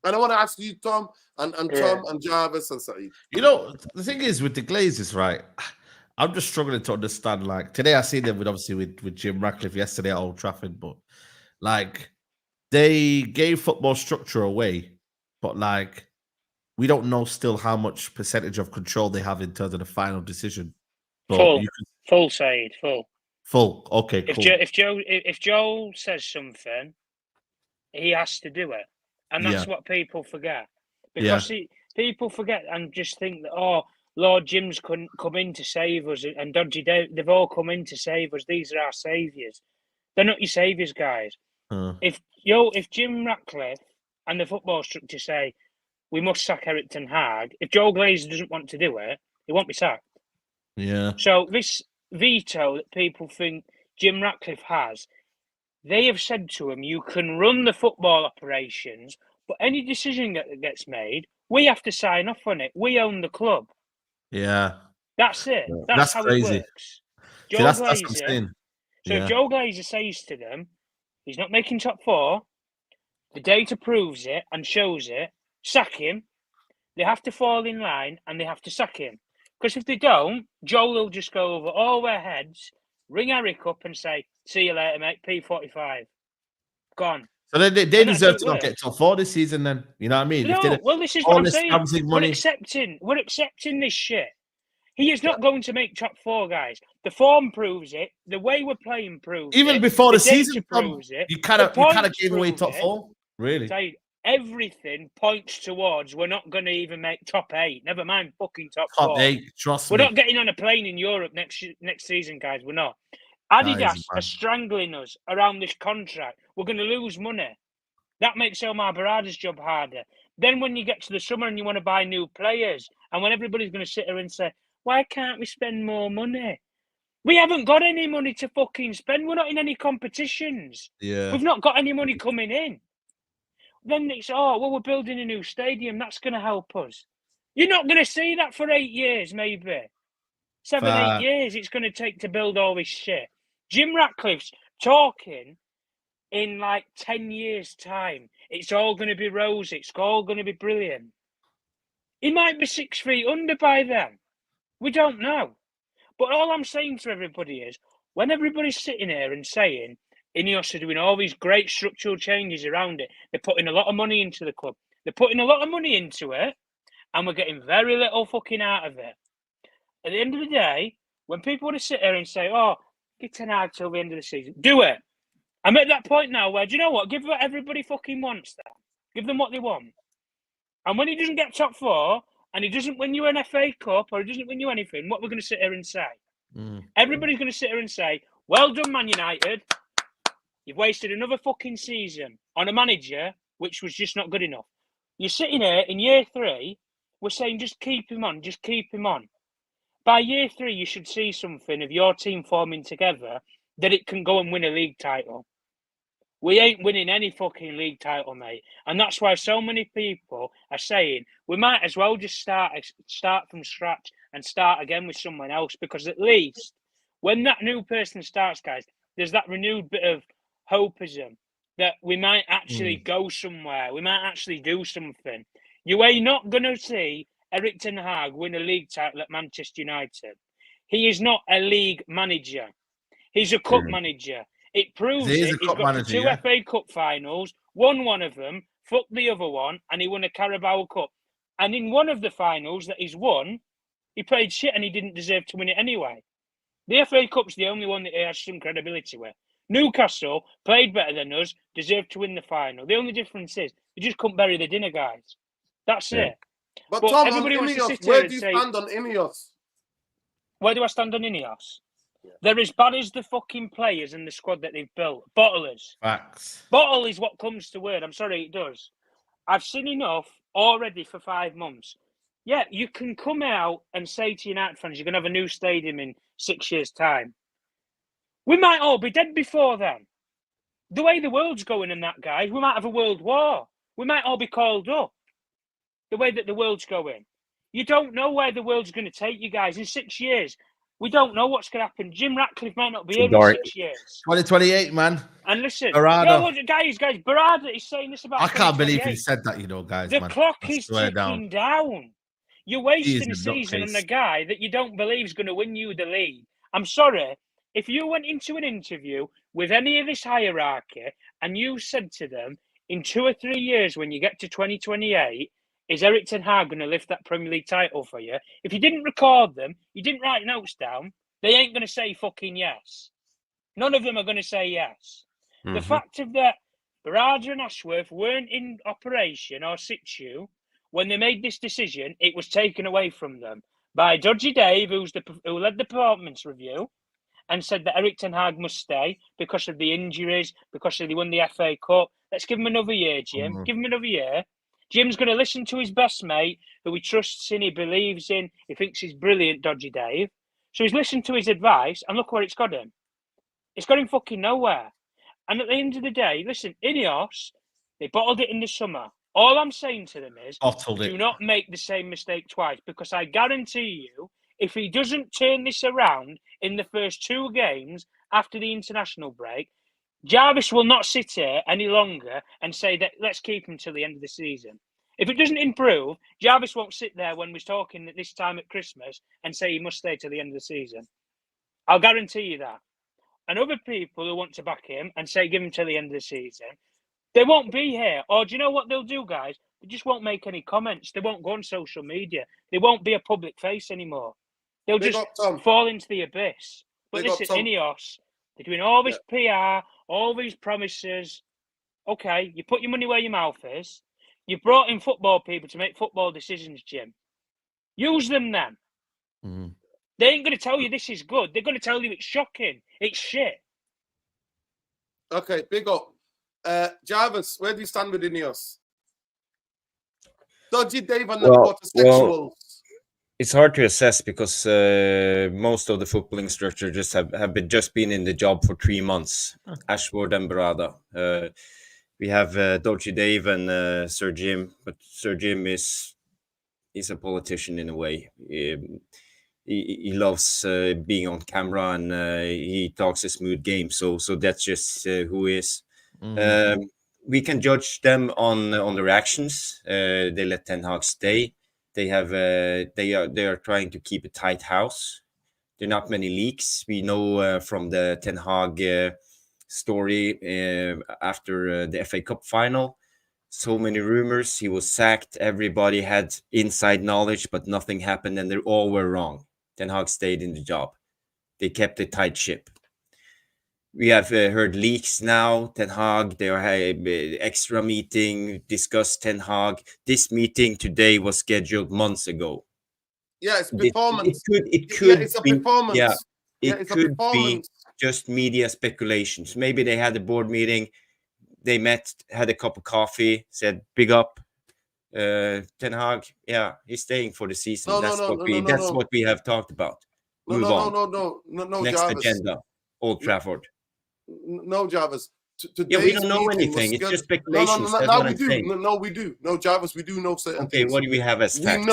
And I want to ask you, Tom, and Tom, and Javis, and Saeed. You know, the thing is with the Glazers, right? I'm just struggling to understand. Like today, I seen them with Jim Ratcliffe yesterday at Old Trafford, but like they gave football structure away, but like we don't know still how much percentage of control they have in terms of the final decision. But full, Saeed, full. Full. Okay, cool. If Joel says something, he has to do it, and that's what people forget. Because people forget and just think that Lord Jim's couldn't come in to save us, and Dodgy Dave, they've all come in to save us. These are our saviours. They're not your saviours, guys. If Jim Ratcliffe and the football structure say we must sack Eric Ten Hag, if Joel Glazer doesn't want to do it, he won't be sacked. Yeah. So this veto that people think Jim Ratcliffe has, they have said to him, you can run the football operations, but any decision that gets made, we have to sign off on it. We own the club. Yeah. That's it. Yeah. That's how crazy. It works. That's what I'm saying. So if Joe Glazer says to them, he's not making top 4, the data proves it and shows it, sack him, they have to fall in line and they have to sack him. Because if they don't, Joel will just go over all their heads, ring Eric up and say, see you later, mate, P45. Gone. So they deserve to not get top 4 this season then. You know what I mean? No, well, this is what I'm saying. We're accepting this shit. He is not going to make top 4, guys. The form proves it. The way we're playing proves Even it. before the season proves it. You kind of gave away top 4. Really? So everything points towards we're not going to even make top 8. Never mind fucking top 4. Top 8, trust me. We're not getting on a plane in Europe next season, guys. We're not. Adidas are strangling us around this contract. We're going to lose money. That makes Omar Barada's job harder. Then when you get to the summer and you want to buy new players, and when everybody's going to sit there and say, why can't we spend more money? We haven't got any money to fucking spend. We're not in any competitions. Yeah. We've not got any money coming in. Then it's, we're building a new stadium. That's going to help us. You're not going to see that for 8 years, maybe. 7, 8 years it's going to take to build all this shit. Jim Ratcliffe's talking in like 10 years' time. It's all going to be rosy. It's all going to be brilliant. He might be 6 feet under by then. We don't know. But all I'm saying to everybody is, when everybody's sitting here and saying Ineos are doing all these great structural changes around it, they're putting a lot of money into the club. They're putting a lot of money into it, and we're getting very little fucking out of it. At the end of the day, when people want to sit here and say, get Ten Hag till the end of the season, do it. I'm at that point now where, do you know what? Give what everybody fucking wants then. Give them what they want. And when he doesn't get top 4, and he doesn't win you an FA Cup, or he doesn't win you anything, what we're going to sit here and say? Everybody's going to sit here and say, well done, Man United. You've wasted another fucking season on a manager which was just not good enough. You're sitting here in year 3, we're saying just keep him on, just keep him on. By year 3, you should see something of your team forming together that it can go and win a league title. We ain't winning any fucking league title, mate. And that's why so many people are saying we might as well just start from scratch and start again with someone else, because at least when that new person starts, guys, there's that renewed bit of hopeism that we might actually go somewhere. We might actually do something. You ain't not going to see Eric Ten Hag win a league title at Manchester United. He is not a league manager. He's a cup manager. It proves it. He's got to 2 FA Cup finals, won one of them, fucked the other one, and he won a Carabao Cup. And in one of the finals that he's won, he played shit and he didn't deserve to win it anyway. The FA Cup's the only one that he has some credibility with. Newcastle played better than us, deserved to win the final. The only difference is they just couldn't bury the dinner, guys. That's it. But Tom, everybody on Ineos, where do you stand on Ineos? Where do I stand on Ineos? They're as bad as the fucking players and the squad that they've built. Bottlers. Facts. Bottle is what comes to word. I'm sorry, it does. I've seen enough already for 5 months. Yeah, you can come out and say to United fans, you're going to have a new stadium in 6 years' time. We might all be dead before then. The way the world's going in that, guys, we might have a world war. We might all be called up. The way that the world's going. You don't know where the world's going to take you guys in 6 years. We don't know what's going to happen. Jim Ratcliffe might not be here in 6 years. 2028, man. And listen, Barada. guys, Barada is saying this about. I can't believe he said that, guys. The man. clock is ticking down. You're wasting a season on a guy that you don't believe is going to win you the league. I'm sorry. If you went into an interview with any of this hierarchy and you said to them, in 2 or 3 years when you get to 2028, is Eric Ten Hag going to lift that Premier League title for you? If you didn't record them, you didn't write notes down, they ain't going to say fucking yes. None of them are going to say yes. Mm-hmm. The fact of that, Barada and Ashworth weren't in operation or situ when they made this decision, it was taken away from them by Dodgy Dave, who led the performance review, and said that Eric Ten Hag must stay because of the injuries, because they won the FA Cup. Let's give him another year, Jim. Mm-hmm. Give him another year. Jim's going to listen to his best mate, who he trusts in, he believes in, he thinks he's brilliant, Dodgy Dave. So he's listened to his advice, and look where it's got him. It's got him fucking nowhere. And at the end of the day, listen, Ineos, they bottled it in the summer. All I'm saying to them is, do not make the same mistake twice, because I guarantee you, if he doesn't turn this around in the first 2 games after the international break, Javis will not sit here any longer and say that let's keep him till the end of the season. If it doesn't improve, Javis won't sit there when we're talking at this time at Christmas and say he must stay till the end of the season. I'll guarantee you that. And other people who want to back him and say give him till the end of the season, they won't be here. Or do you know what they'll do, guys? They just won't make any comments. They won't go on social media. They won't be a public face anymore. They'll just fall into the abyss. But listen, Ineos, they're doing all this PR, all these promises. Okay, you put your money where your mouth is. You've brought in football people to make football decisions, Jim. Use them then. Mm-hmm. They ain't going to tell you this is good. They're going to tell you it's shocking. It's shit. Okay, big up. Javis, where do you stand with Ineos? Dodgy Dave and the quartersexuals. Well, it's hard to assess because most of the footballing structure just have been in the job for 3 months. Ashworth and Barada. We have Dodgy Dave and Sir Jim, but Sir Jim is a politician in a way. He loves being on camera and he talks a smooth game. So that's just who he is. Mm. We can judge them on their actions. They let Ten Hag stay. They are trying to keep a tight house. There are not many leaks. We know from the Ten Hag story after the FA Cup final. So many rumors. He was sacked. Everybody had inside knowledge, but nothing happened, and they all were wrong. Ten Hag stayed in the job. They kept a tight ship. We have heard leaks now. Ten Hag, they are extra meeting, discuss Ten Hag. This meeting today was scheduled months ago. Yeah, it's performance. It could it's a be, performance. Yeah, it could be just media speculations. Maybe they had a board meeting. They met, had a cup of coffee, said, big up. Ten Hag, yeah, he's staying for the season. That's what we have talked about. Move on. Next Javis. agenda, Old Trafford. No, Javis. We don't know anything. It's just speculations. No, we do. No, we do. No, Javis, we do know certain things. What do we have as facts?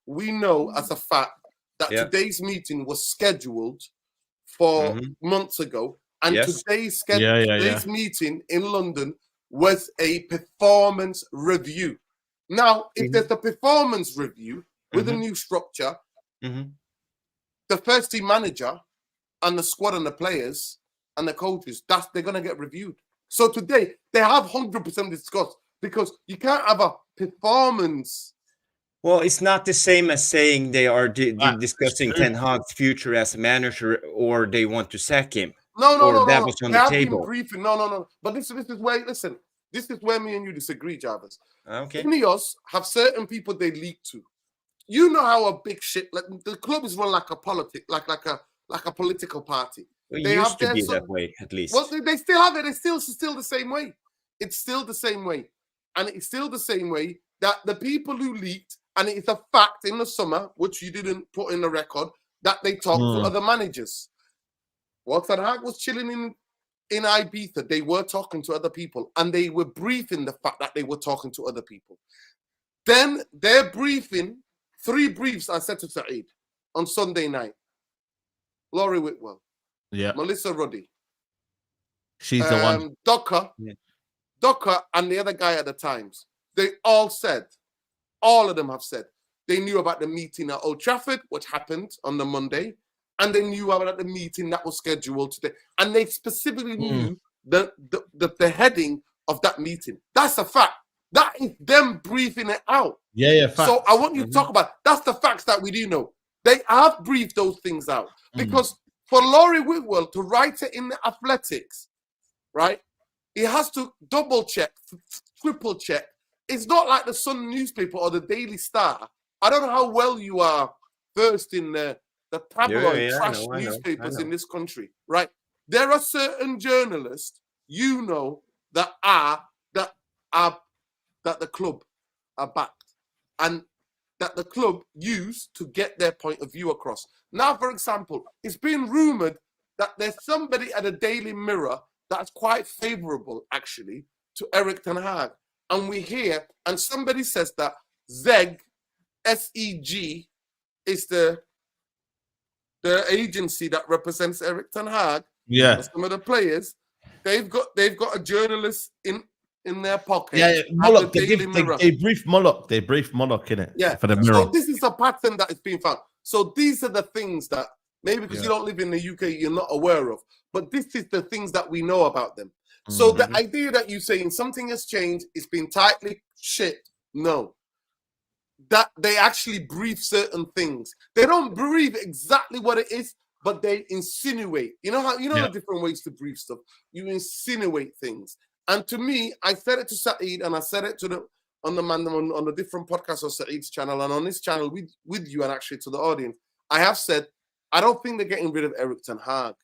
We know as a fact that today's meeting was scheduled for months ago, and today's meeting in London was a performance review. Now, if there's a performance review with a new structure, the first team manager and the squad and the players and the coaches, they're going to get reviewed. So today, they have 100% discussed because you can't have a performance. Well, it's not the same as saying they are discussing Ten Hag's future as a manager or they want to sack him. No. That was on the table. Briefing. No. But this is where, listen, this is where me and you disagree, Javis. Okay. Ineos have certain people they leak to. you know how a big shit, like the club is run like a political party. It They used have to their be sort- that way, at least. Well, they still have it. It's still the same way. It's still the same way. And it's still the same way that the people who leaked, and it's a fact in the summer, which you didn't put in the record, that they talked to other managers. Whilst Ten Hag was chilling in Ibiza, they were talking to other people, and they were briefing the fact that they were talking to other people. Then their briefing, 3 briefs I said to Saeed on Sunday night. Laurie Whitwell, Yeah, Melissa Ruddy, she's the one. Docker and the other guy at the Times, they all of them have said, they knew about the meeting at Old Trafford, which happened on the Monday, and they knew about the meeting that was scheduled today. And they specifically knew the heading of that meeting. That's a fact. That is them briefing it out. Yeah, facts. So I want you to talk about, that's the facts that we do know. They have briefed those things out. Because for Laurie Whitwell to write it in the Athletics, right, he has to double check, triple check. It's not like the Sun newspaper or the Daily Star. I don't know how well you are versed in the tabloid trash newspapers in this country, right? There are certain journalists, you know, that the club are backed, and that the club use to get their point of view across. Now, for example, it's been rumored that there's somebody at the Daily Mirror that's quite favorable, actually, to Eric Ten Hag. And we hear, and somebody says that ZEG, S-E-G, is the agency that represents Eric Ten Hag. Yeah. Some of the players, they've got a journalist in their pocket. Yeah, Mullock, they brief Mullock. They brief Mullock in it. Yeah. For the Mirror. So this is a pattern that is being found. So these are the things that maybe because you don't live in the UK, you're not aware of. But this is the things that we know about them. So the idea that you're saying something has changed, it's been tightly shit. No. That they actually brief certain things. They don't brief exactly what it is, but they insinuate. You know how the different ways to brief stuff. You insinuate things. And to me, I said it to Saeed, and I said it to on the different podcasts on Saeed's channel and on this channel with you, and actually to the audience. I have said I don't think they're getting rid of Eric Ten Hag.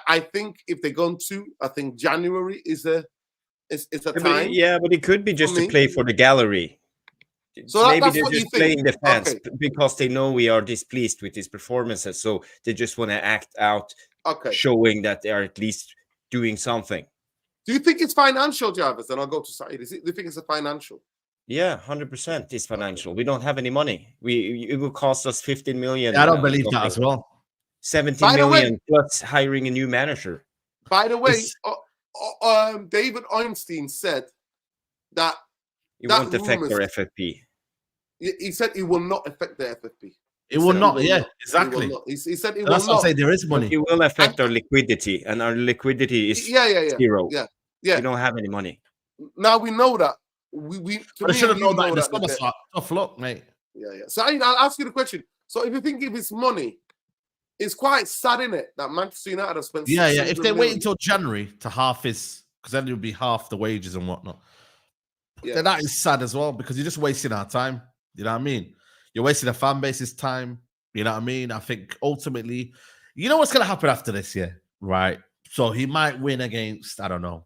I think if they're going to, I think January is a time. But it could be just to play for the gallery. So maybe they're just playing the fans because they know we are displeased with his performances. So they just want to act out, showing that they are at least doing something. Do you think it's financial, Javis? And I'll go to Saeed. Do you think it's a financial? Yeah, 100% it's financial. We don't have any money. It will cost us 15 million. I don't believe that as well. 17 million plus hiring a new manager. By the way, David Einstein said that it won't affect our FFP. He said it will not affect the FFP. It will not. Yeah, exactly. He said it will not. That's what I say. There is money. It will affect our liquidity, and our liquidity is zero. Yeah. We don't have any money. Now we know that. I should have known that in the summer. Tough luck, mate. Yeah. So I'll ask you the question. So if you think if it's money, it's quite sad, isn't it, that Manchester United have spent. Yeah. If they wait until January to half his, because then it would be half the wages and whatnot. Yeah. Then that is sad as well because you're just wasting our time. You know what I mean? You're wasting the fan base's time. You know what I mean? I think ultimately, you know what's going to happen after this year, right? So he might win against, I don't know.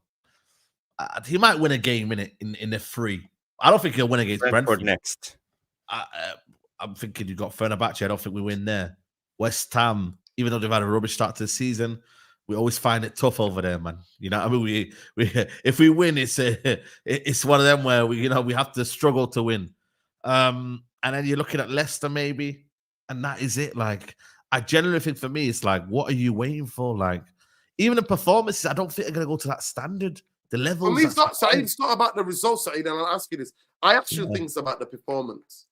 He might win a game in the 3. I don't think he'll win against Brentford next. I'm thinking you've got Fenerbahce. I don't think we win there. West Ham, even though they've had a rubbish start to the season, we always find it tough over there, man. You know what I mean? We if we win, it's one of them where we have to struggle to win. And then you're looking at Leicester maybe, and that is it. Like, I generally think for me, it's like, what are you waiting for? Like, even the performances, I don't think they're going to go to that standard. The levels. For me, it's not about the results, Saeed, and I'll ask you this. I actually think it's about the performance.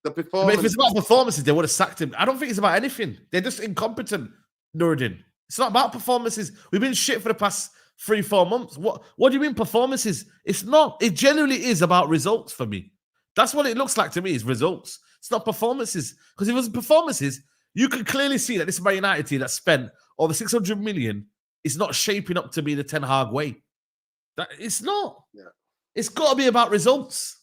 The performance. I mean, if it's about performances, they would have sacked him. I don't think it's about anything. They're just incompetent, Nuruddin. It's not about performances. We've been shit for the past 3-4 months. What do you mean performances? It's not. It generally is about results for me. That's what it looks like to me, is results. It's not performances. Because if it was performances, you can clearly see that this Man United team that spent over 600 million is not shaping up to be the Ten Hag way. It's not. Yeah. It's got to be about results.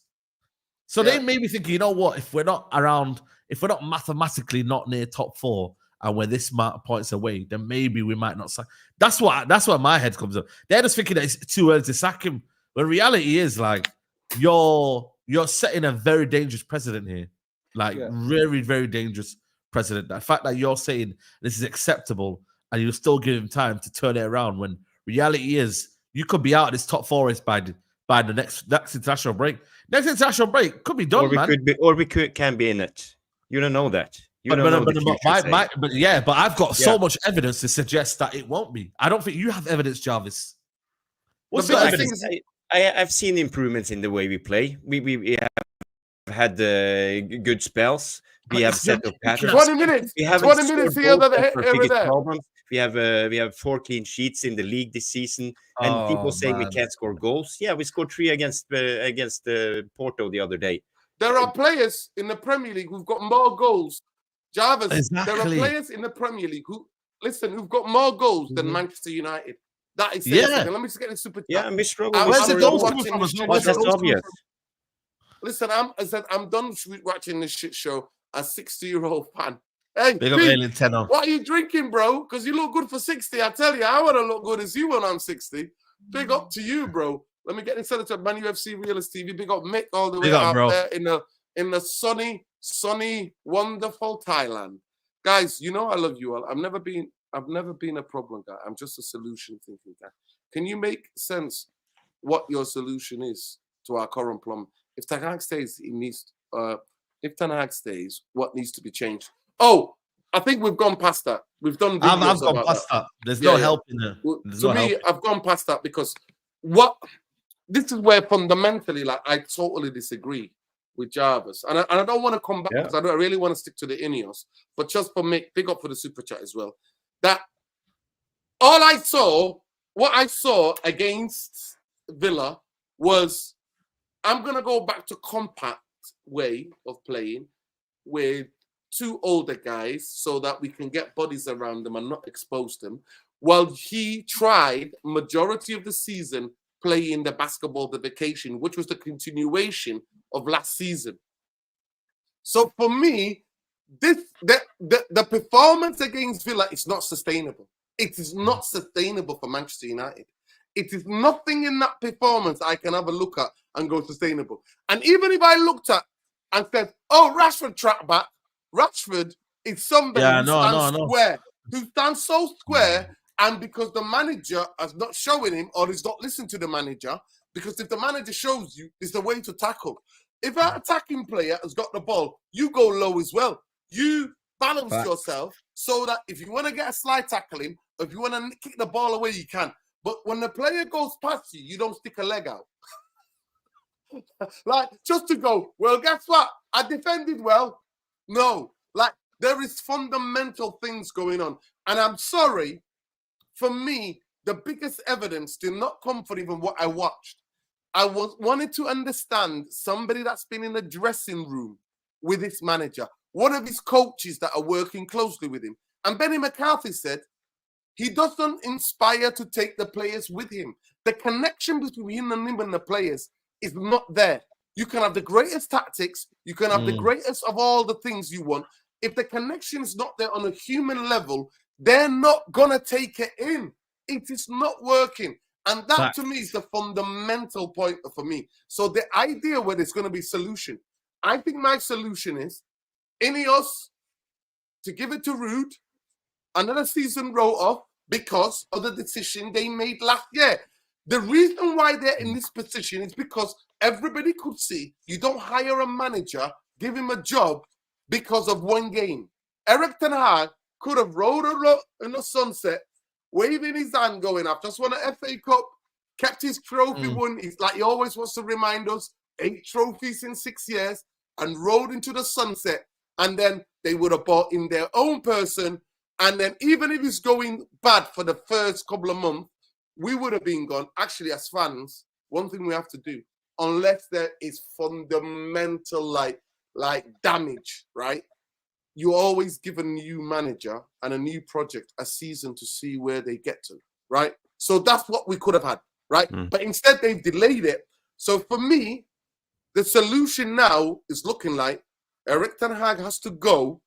So they may be thinking, you know what? If we're not around if we're not mathematically not near top 4 and we're this amount of points away, then maybe we might not sack. That's what my head comes up. They're just thinking that it's too early to sack him. But reality is, like, you're setting a very dangerous precedent here. Like, very, very dangerous precedent. The fact that you're saying this is acceptable and you're still giving him time to turn it around, when reality is you could be out of this top 4 race by the next international break. Next international break could be done, we can be in it. You don't know that. But I've got so much evidence to suggest that it won't be. I don't think you have evidence, Javis. What's the evidence? I've seen improvements in the way we play. We have had good spells. We have set up patterns. 20 minutes. We have 20 minutes here. Problems. We have 4 clean sheets in the league this season, and people say we can't score goals. Yeah, we scored 3 against Porto the other day. There are players in the Premier League who've got more goals. Javis, exactly. There are players in the Premier League who've got more goals than Manchester United. That is let me just get the super chat. Yeah, and we struggle. Where's the goals coming from? That's obvious. Listen, I'm done watching this shit show as a 60-year-old fan. Hey, what are you drinking, bro? Because you look good for 60. I tell you, I want to look good as you when I'm 60. Big up to you, bro. Let me get inside to Man UFC Realist TV. Big up Mick all the way out there in the sunny, wonderful Thailand. Guys, you know I love you all. I've never been a problem guy. I'm just a solution thinking guy. Can you make sense what your solution is to our current problem? If Ten Hag stays, if Ten Hag stays, what needs to be changed? Oh, I think we've gone past that. We've done. I've gone past that. There's no help in there. To me, I've gone past that because this is where fundamentally, like, I totally disagree with Javis, and I don't want to come back because I really want to stick to the Ineos, but just for me, big up for the super chat as well. That what I saw against Villa was, I'm gonna go back to compact way of playing with 2 older guys so that we can get bodies around them and not expose them. While he tried majority of the season playing the basketball the vacation, which was the continuation of last season. So for me, the performance against Villa is not sustainable. It is not sustainable for Manchester United. It is nothing in that performance I can have a look at and go sustainable. And even if I looked at and said, oh, Rashford track back, Rashford is somebody who stands so square, and because the manager is not showing him or is not listening to the manager, because if the manager shows you, it's the way to tackle. If an attacking player has got the ball, you go low as well. You balance yourself so that if you want to get a slide tackle him, or if you want to kick the ball away, you can. But when the player goes past you, you don't stick a leg out. Like, just to go, well, guess what? I defended well. No. Like, there is fundamental things going on. And I'm sorry, for me, the biggest evidence did not come from even what I watched. I wanted to understand somebody that's been in the dressing room with his manager, one of his coaches that are working closely with him. And Benny McCarthy said he doesn't inspire to take the players with him. The connection between him and the players is not there. You can have the greatest tactics. You can have the greatest of all the things you want. If the connection is not there on a human level, they're not going to take it in. It is not working. And that, to me, is the fundamental point for me. So the idea where there's going to be solution, I think my solution is Ineos to give it to Ruud, another season wrote off because of the decision they made last year. The reason why they're in this position is because everybody could see you don't hire a manager, give him a job because of one game. Erik ten Hag could have rode in the sunset, waving his hand going, I've just won an FA Cup, kept his trophy won. He's like, he always wants to remind us, 8 trophies in 6 years, and rode into the sunset. And then they would have bought in their own person. And then even if it's going bad for the first couple of months, we would have been gone. Actually, as fans, one thing we have to do, unless there is fundamental like damage, right? You always give a new manager and a new project a season to see where they get to, right? So that's what we could have had, right? But instead, they've delayed it. So for me, the solution now is looking like Erik ten Hag has to go.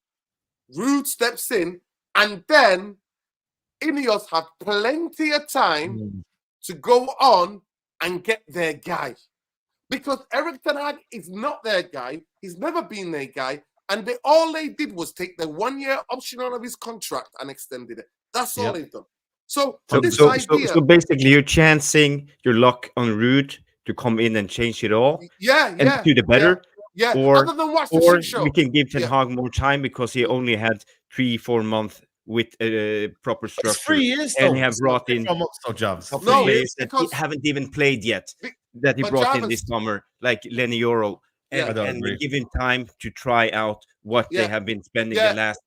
Ruud steps in, and then Ineos have plenty of time to go on and get their guy. Because Erik ten Hag is not their guy. He's never been their guy. And all they did was take the 1-year option out of his contract and extended it. That's all they've done. So basically, you're chancing your luck on Ruud to come in and change it all. And do the better. Yeah. Or other than watch the shit show. We can give Ten Hag more time because he only had 3-4 months with a proper structure. It's 3 years, and he have brought in Javis. players that haven't even played yet. That he brought in this summer, like Lenny Yoro. And we give him time to try out what they have been spending the last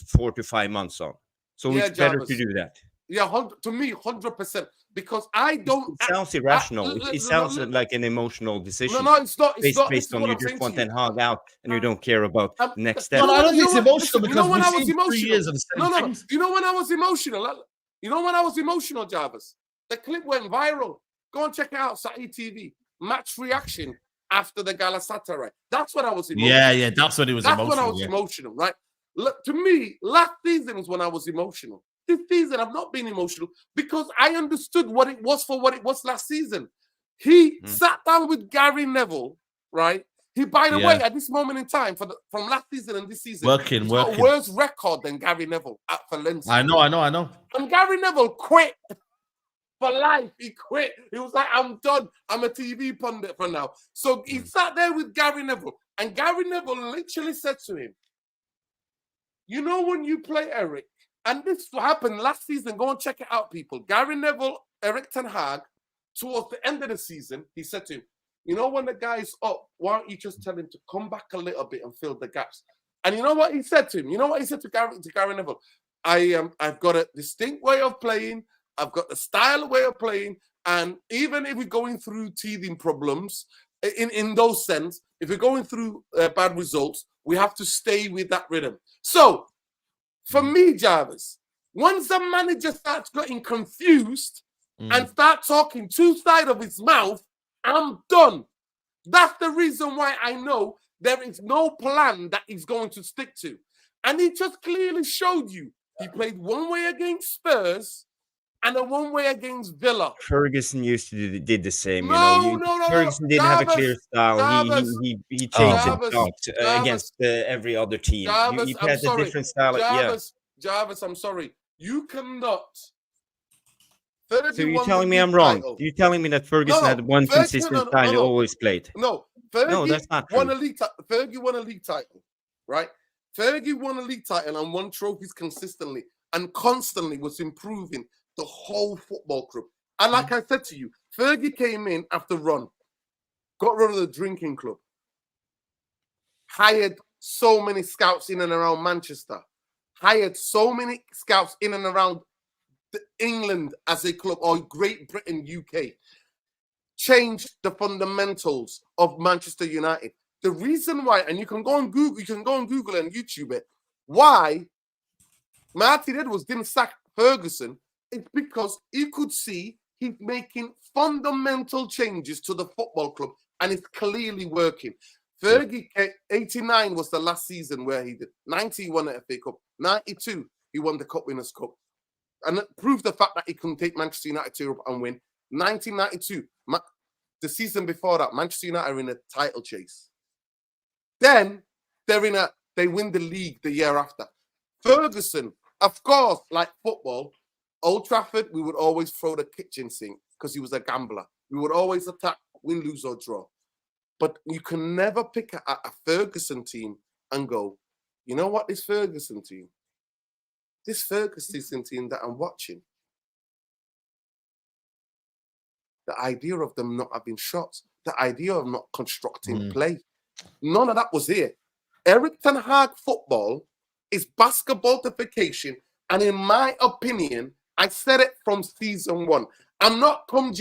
4 to 5 months on. So it's better to do that. Yeah, to me, 100%. Because I don't. It sounds irrational. It sounds like an emotional decision. No, it's not. It's based on you just want Ten Hag out and you don't care about next step. No, I don't think it's emotional because when I was emotional. 3 years of the same things. You know when I was emotional? You know when I was emotional, Javis? The clip went viral. Go and check it out, Saeed TV. Match reaction after the Galatasaray. That's when I was emotional. Yeah, that's when it was emotional. That's when I was emotional, right? Look, to me, last season was when I was emotional. This season, I've not been emotional because I understood what it was for what it was last season. He sat down with Gary Neville, right? He, by the way, at this moment in time, from last season and this season, working. got a worse record than Gary Neville at Valencia. I know. And Gary Neville quit for life. He quit. He was like, I'm done. I'm a TV pundit for now. So he sat there with Gary Neville, and Gary Neville literally said to him, you know when you play Erik, and this happened last season, go and check it out, people. Gary Neville, Erik ten Hag, towards the end of the season, he said to him, you know when the guy's up, why don't you just tell him to come back a little bit and fill the gaps? And you know what he said to him? You know what he said to Gary Neville? I've got a distinct way of playing. I've got the style way of playing. And even if we're going through teething problems, in those sense, if we're going through bad results, we have to stay with that rhythm. So, for me, Javis, once the manager starts getting confused and start talking two sides of his mouth, I'm done. That's the reason why I know there is no plan that he's going to stick to. And he just clearly showed you. He played one way against Spurs and a one way against Villa. Ferguson did the same. No. Ferguson didn't have a clear style. He changed it against every other team. He had a different style. Javis, I'm sorry. You cannot. So you're telling me I'm wrong? You're telling me that Ferguson had one consistent style he always played? No, that's not true. Fergie won a league title, right? Fergie won a league title and won trophies consistently and constantly was improving the whole football club. And like I said to you, Fergie came in after Ron, got rid of the drinking club, hired so many scouts in and around Manchester, hired so many scouts in and around England as a club, or Great Britain, UK, changed the fundamentals of Manchester United. The reason why, and you can go on Google and YouTube it, why Martin Edwards didn't sack Ferguson, it's because he could see he's making fundamental changes to the football club, and it's clearly working. Fergie, 89 was the last season where he did. 90, he won the FA Cup. 92, he won the Cup Winners' Cup. And it proved the fact that he couldn't take Manchester United to Europe and win. 1992, the season before that, Manchester United are in a title chase. Then they win the league the year after. Ferguson, of course, like football, Old Trafford, we would always throw the kitchen sink because he was a gambler. We would always attack, win, lose, or draw. But you can never pick a Ferguson team and go, you know what, this Ferguson team that I'm watching, the idea of them not having shots, the idea of not constructing play, none of that was here. Erik ten Hag football is basketballification, and in my opinion, I said it from season one. I'm not come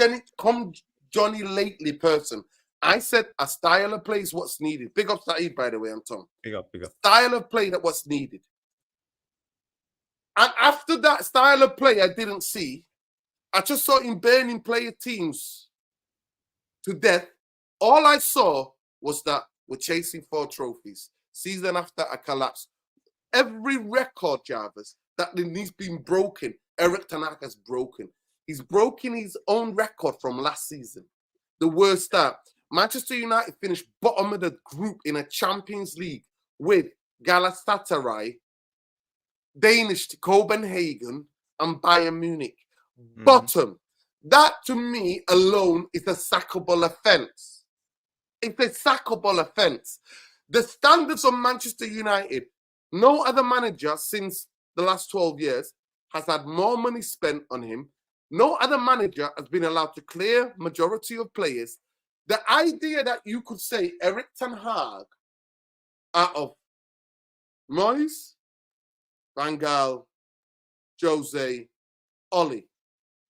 Johnny lately person. I said a style of play is what's needed. Big up Saeed, by the way, Anton. Big up. Style of play that what's needed. And after that style of play I didn't see, I just saw him burning player teams to death. All I saw was that we're chasing 4 trophies. season after a collapse. Every record, Javis, that needs been broken, Erik ten Hag has broken. He's broken his own record from last season. The worst start. Manchester United finished bottom of the group in a Champions League with Galatasaray, Danish Copenhagen, and Bayern Munich. Bottom. That, to me, alone is a sackable offence. It's a sackable offence. The standards of Manchester United, no other manager since the last 12 years has had more money spent on him. No other manager has been allowed to clear majority of players. The idea that you could say Erik ten Hag out of Moyes, Van Gaal, Jose, Oli,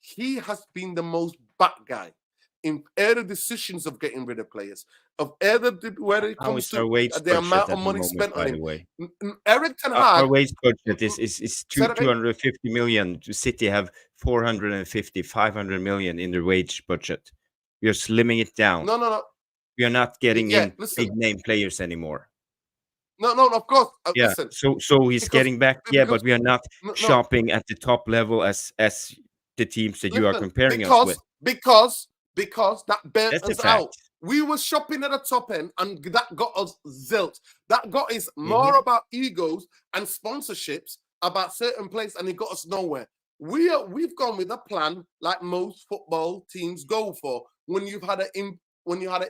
he has been the most bad guy in the decisions of getting rid of players, of where it comes to the amount of money spent on him. Erik ten Hag, our wage budget is 250 million. City have 450, 500 million in their wage budget. We are slimming it down. No. We are not getting in big name players anymore. No, of course. Yeah. Listen, so he's getting back. But we are not shopping at the top level as the teams that you are comparing us with. Because that burnt us out. We were shopping at the top end, and that got us zilt. That got us more about egos and sponsorships about certain places, and it got us nowhere. We've gone with a plan like most football teams go for when you had an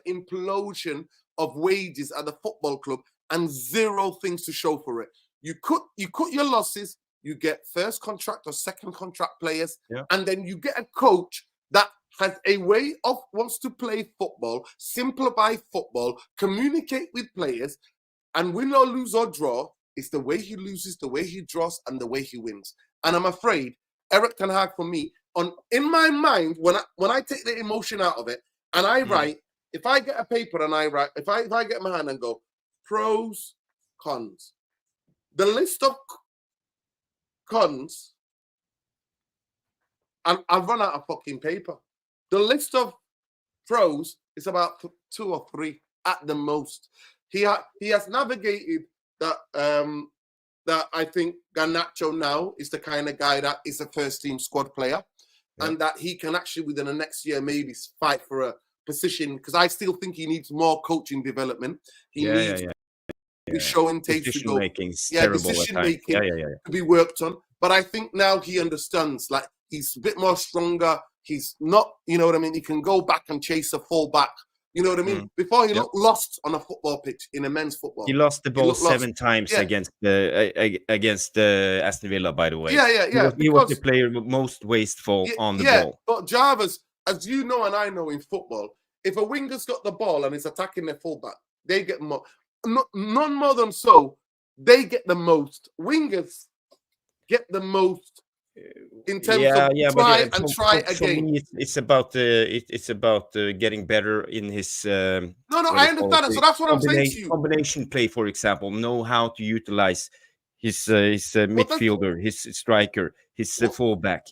implosion of wages at the football club and zero things to show for it. You cut your losses. You get first contract or second contract players, and then you get a coach that has a way of wants to play football, simplify football, communicate with players, and win or lose or draw. It's the way he loses, the way he draws, and the way he wins. And I'm afraid Erik ten Hag, for me, in my mind, when I take the emotion out of it and I write, if I get a paper and I write, if I get my hand and go pros, cons, the list of cons, and I'll run out of fucking paper. The list of pros is about 2 or 3 at the most. He has navigated that. That I think Garnacho now is the kind of guy that is a first team squad player, and that he can actually within the next year maybe fight for a position, because I still think he needs more coaching development. He needs showing takes to go. Decision making to be worked on. But I think now he understands, like he's a bit more stronger. He's not, you know what I mean? He can go back and chase a full back. You know what I mean? Before he looked lost on a football pitch in a men's football. He lost the ball 7 times against Aston Villa, by the way. He was the player most wasteful on the ball. But Javis, as you know and I know in football, if a winger's got the ball and is attacking their fullback, they get more. None more than so, they get the most. Wingers get the most. In terms of try again. For me, it's about getting better in his. I understand it. So that's what I'm saying to you. Combination play, for example, know how to utilize his midfielder, his striker, his fullback.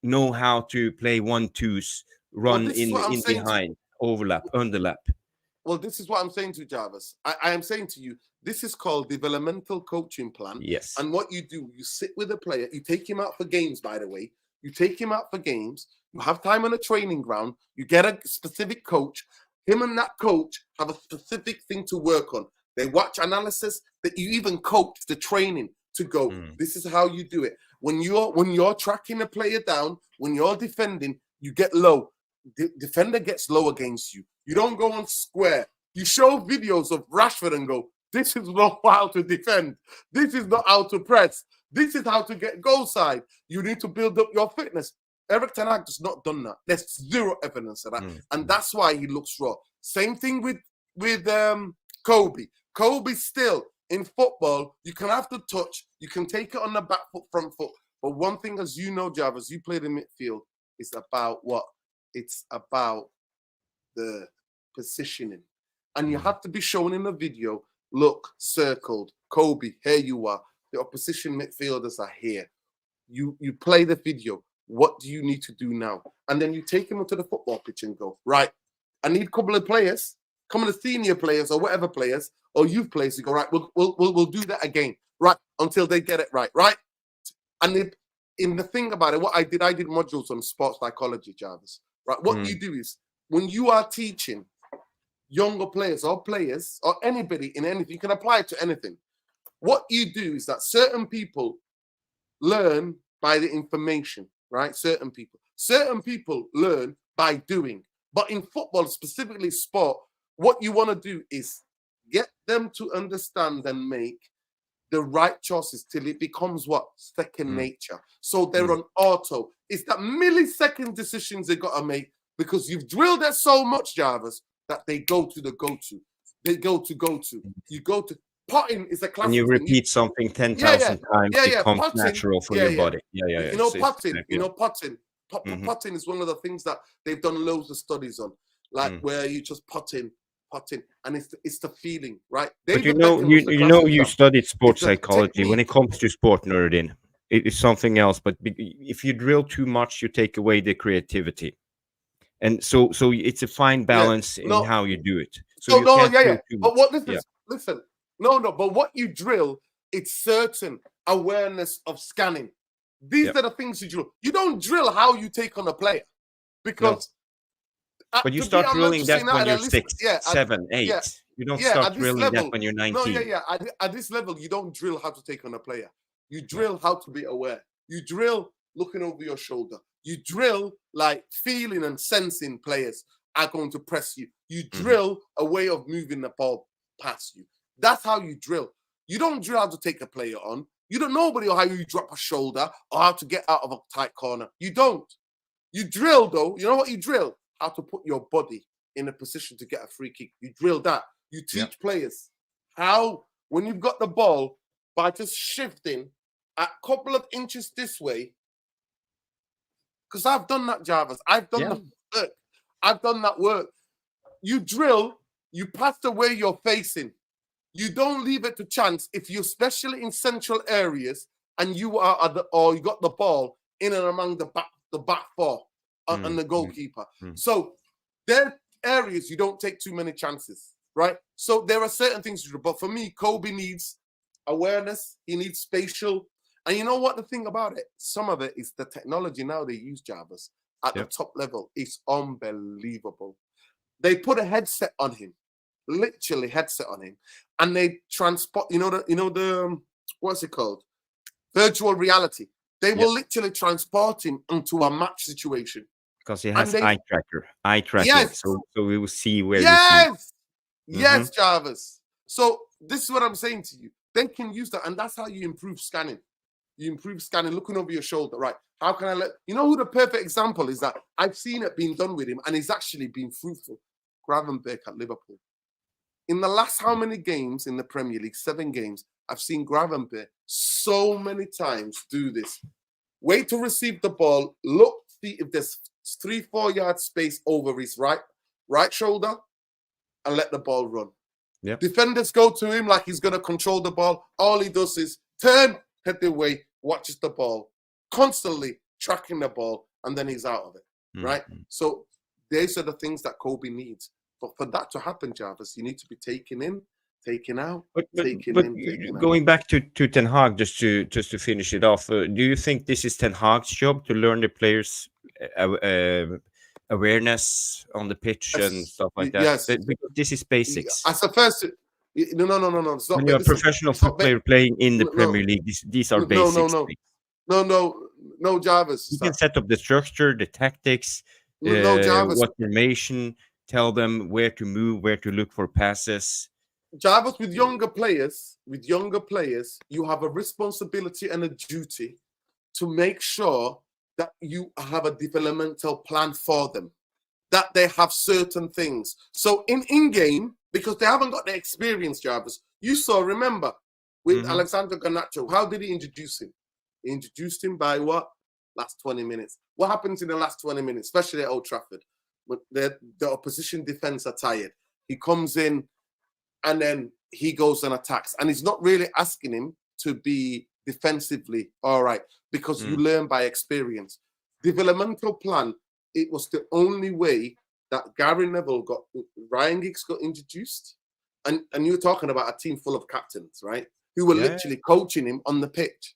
Know how to play 1-2s, run in behind, overlap, underlap. Well, this is what I'm saying to Javis. I am saying to you, this is called developmental coaching plan. Yes. And what you do, you sit with a player, you take him out for games, by the way. You take him out for games, you have time on a training ground, you get a specific coach. Him and that coach have a specific thing to work on. They watch analysis, that you even coach the training to go, this is how you do it. When you're tracking a player down, when you're defending, you get low. The defender gets low against you. You don't go on square. You show videos of Rashford and go, this is not how to defend. This is not how to press. This is how to get goal side. You need to build up your fitness. Erik ten Hag has not done that. There's zero evidence of that. And that's why he looks raw. Same thing with Kobe. Kobe still, in football, you can have the touch. You can take it on the back foot, front foot. But one thing, as you know, Javis, you played in midfield, it's about what? It's about the positioning. And you have to be shown in the video, look, circled, Kobe, here you are. The opposition midfielders are here. You play the video. What do you need to do now? And then you take him onto the football pitch and go, right, I need a couple of players. Come on, the senior players or whatever players or youth players, you go, right, we'll do that again, right, until they get it right, right? And in the thing about it, what I did modules on sports psychology, Javis, right? What you do is, when you are teaching younger players or anybody in anything, you can apply it to anything. What you do is that certain people learn by the information, right? Certain people learn by doing. But in football, specifically sport, what you want to do is get them to understand and make the right choices till it becomes what? Second nature. So they're on auto. It's that millisecond decisions they got to make because you've drilled it so much, Javis, that they go to the go-to. They go to go-to. You go to potting is a classic. And you repeat something 10,000 times, it becomes potting, natural for your body. Yeah. You know, potting. Potting is one of the things that they've done loads of studies on, like where you just potting, and it's the feeling, right? But you studied sports psychology. When it comes to sport nerding, it is something else. But if you drill too much, you take away the creativity, and so it's a fine balance in how you do it. So But what listen, but what you drill, it's certain awareness of scanning. These are the things you drill. You don't drill how you take on a player, because. But you start drilling that when you're 6, 7, 8. You don't start drilling that when you're 19. No, at this level, you don't drill how to take on a player. You drill how to be aware. You drill looking over your shoulder. You drill like feeling and sensing players are going to press you. You drill a way of moving the ball past you. That's how you drill. You don't drill how to take a player on. You don't know nobody or how you drop a shoulder or how to get out of a tight corner. You don't. You drill, though. You know what you drill? How to put your body in a position to get a free kick. You drill that. You teach players how, when you've got the ball, by just shifting a couple of inches this way, because I've done that, Javis. I've done the work. I've done that work. You drill, you pass the way you're facing. You don't leave it to chance. If you're especially in central areas and you are you got the ball in and among the back four. And the goalkeeper. So there are areas you don't take too many chances, right? So there are certain things to do. But for me, Kobe needs awareness. He needs spatial. And you know what the thing about it? Some of it is the technology now they use, Javis, at the top level. It's unbelievable. They put a headset on him, literally headset on him, and they transport, the what's it called? Virtual reality. They will literally transport him into a match situation. Because he has eye tracking, yes. so we will see where Yes, Javis. So this is what I'm saying to you. They can use that, and that's how you improve scanning. You improve scanning, looking over your shoulder, right? How can I you know who the perfect example is that I've seen it being done with him, and it's actually been fruitful? Gravenberch at Liverpool. In the last how many games in the Premier League, 7 games, I've seen Gravenberch so many times do this. Wait to receive the ball, look, see if there's 3-4 yard space over his right shoulder, and let the ball run. Defenders go to him like he's going to control the ball. All he does is turn, head away, watches the ball, constantly tracking the ball, and then he's out of it, right? So these are the things that Kobe needs. But for that to happen, Javis, you need to be taken in, taken out, taken in. Going back to Ten Hag, just to finish it off, do you think this is Ten Hag's job to learn the players' awareness on the pitch and stuff like that? Yes. Because this is basics. As a first, no. It's not, when you're a professional football player playing in the Premier League, these are basics. No, Javis. You can set up the structure, the tactics, Javis. what formation, tell them where to move, where to look for passes. Javis, with younger players, you have a responsibility and a duty to make sure that you have a developmental plan for them, that they have certain things. So in-game, because they haven't got the experience, Javis, you saw, remember, with Alexander Garnacho, how did he introduce him? He introduced him by what? Last 20 minutes. What happens in the last 20 minutes, especially at Old Trafford? But the opposition defense are tired. He comes in and then he goes and attacks. And he's not really asking him to be defensively all right, because you learn by experience. Developmental plan, it was the only way that Gary Neville Ryan Giggs got introduced, and you're talking about a team full of captains, right? Who were literally coaching him on the pitch.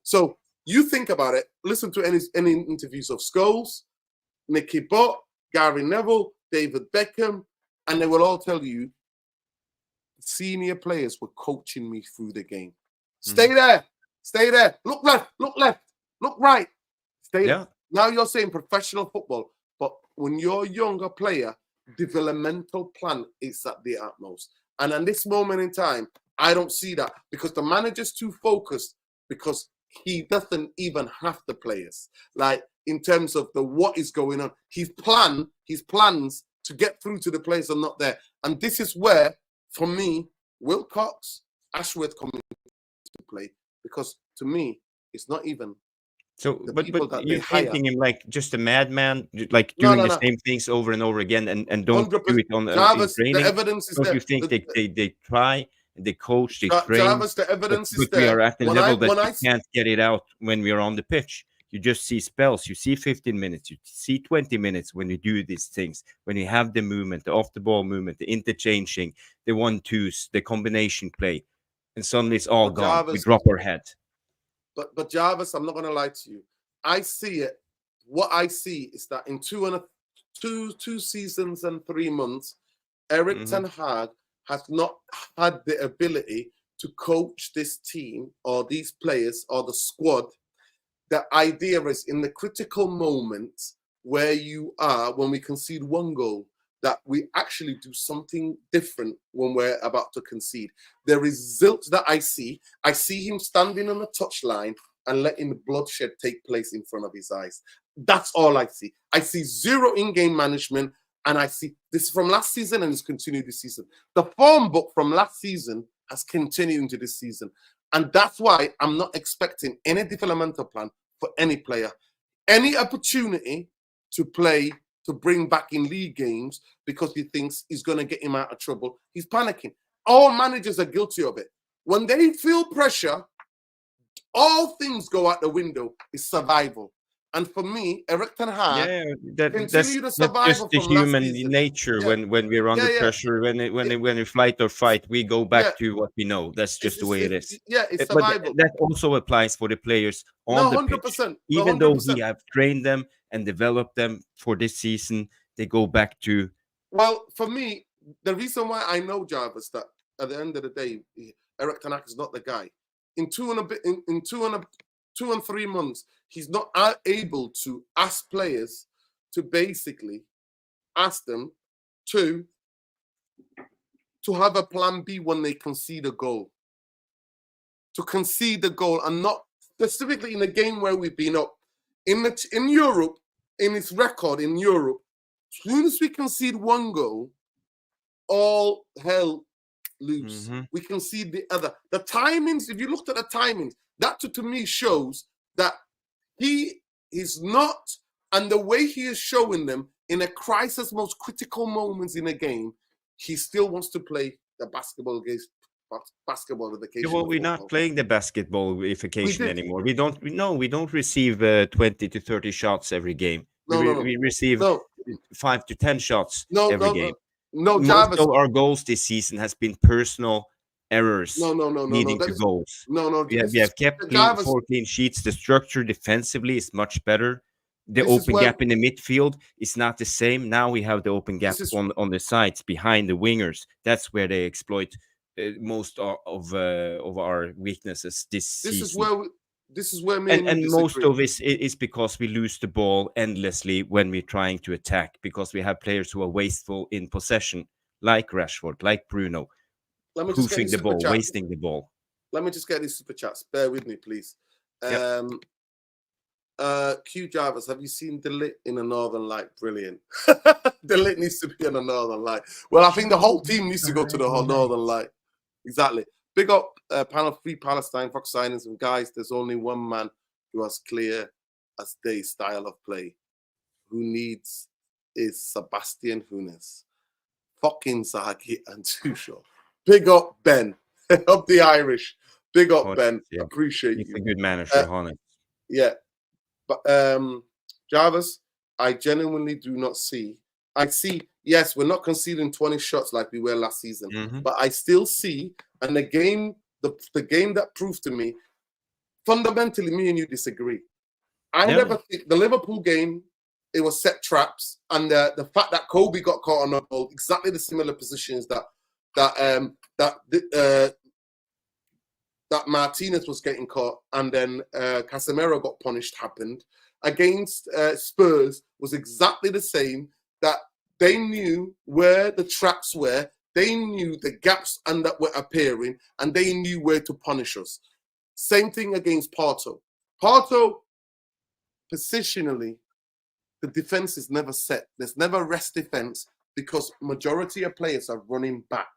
So you think about it, listen to any interviews of Scholes, Nicky Butt, Gary Neville, David Beckham, and they will all tell you senior players were coaching me through the game. Stay there. Look left, look right. Stay there. Now you're saying professional football, but when you're a younger player, developmental plan is at the utmost. And at this moment in time, I don't see that because the manager's too focused because he doesn't even have the players. Like in terms of what is going on, his plans to get through to the players are not there. And this is where, for me, Wilcox, Ashworth come into play because to me, it's not even. So, but you're painting him like just a madman, like doing the same things over and over again, and don't do it on Javis, training. the evidence is don't there. You think they try, they coach, they train? Javis, the evidence is there. We are at the level that you can't get it out when we are on the pitch. You just see spells. You see 15 minutes. You see 20 minutes when you do these things. When you have the movement, the off-the-ball movement, the interchanging, the 1-2s, the combination play, and suddenly it's all gone. We drop our head. But Javis, I'm not going to lie to you. I see it. What I see is that in two seasons and 3 months, Erik Ten Hag has not had the ability to coach this team or these players or the squad. The idea is in the critical moments where you are, when we concede one goal, that we actually do something different when we're about to concede. The result that I see him standing on the touchline and letting the bloodshed take place in front of his eyes. That's all I see. I see zero in-game management, and I see this from last season and it's continued this season. The form book from last season has continued into this season. And that's why I'm not expecting any developmental plan for any player. Any opportunity to play, to bring back in league games because he thinks he's going to get him out of trouble, he's panicking. All managers are guilty of it. When they feel pressure, all things go out the window. It's survival. And for me, Erik Ten Hag, that's just the human nature. When we're under pressure, when we fight or fight, we go back to what we know. That's just the way it is. Yeah, it's survival. But that also applies for the players on the pitch. Even though we have trained them and developed them for this season, they go back to. Well, for me, the reason why I know, Jarvis, that at the end of the day, Erik Ten Hag is not the guy. In 2 and 3 months, he's not able to ask players to basically ask them to have a plan B when they concede a goal. To concede the goal, and not specifically in a game where we've been up. In Europe, in its record in Europe, as soon as we concede one goal, all hell loose. We concede the other. The timings, if you looked at the timings, that to me shows that he is not, and the way he is showing them in a crisis, most critical moments in a game, he still wants to play the basketballification. Well, we're not playing the basketballification anymore. We don't receive 20 to 30 shots every game. We receive 5 to 10 shots every game. Most of our goals this season has been personal errors leading to goals. We have kept 4 clean sheets. The structure defensively is much better. The open gap in the midfield is not the same. Now we have the open gap on the sides behind the wingers. That's where they exploit most of our weaknesses this season. This is where and most of it is because we lose the ball endlessly when we're trying to attack, because we have players who are wasteful in possession, like Rashford, like Bruno, hoofing the ball, wasting the ball. Let me just get these super chats. Bear with me, please. Q Javis, have you seen Delit in a Northern Light? Brilliant. Delit needs to be in a Northern Light. Well, I think the whole team needs to go to the whole Northern Light. Exactly. Big up panel Free Palestine, Fox Signings, and guys, there's only one man who has clear as day style of play. Who needs is Sebastian Hunes. Fucking Zaki and Tuchel. Big up Ben. Up the Irish. Big up Ben. Yeah. Appreciate you. He's a good manager, Honest. Yeah. But Jarvis, I genuinely do not see I see, yes, we're not conceding 20 shots like we were last season, but I still see, and the game that proved to me, fundamentally, me and you disagree. I never think the Liverpool game, it was set traps, and the fact that Kobe got caught on a goal, exactly the similar positions that Martinez was getting caught, and then Casemiro got punished, happened. Against Spurs was exactly the same, that they knew where the traps were, they knew the gaps and that were appearing, and they knew where to punish us. Same thing against Porto. Porto, positionally, the defense is never set. There's never rest defense because majority of players are running back.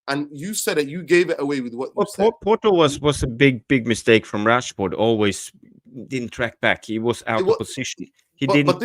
And you said it, you gave it away with what you said. Porto was a big mistake from Rashford. Always didn't track back. He was out of position. He didn't.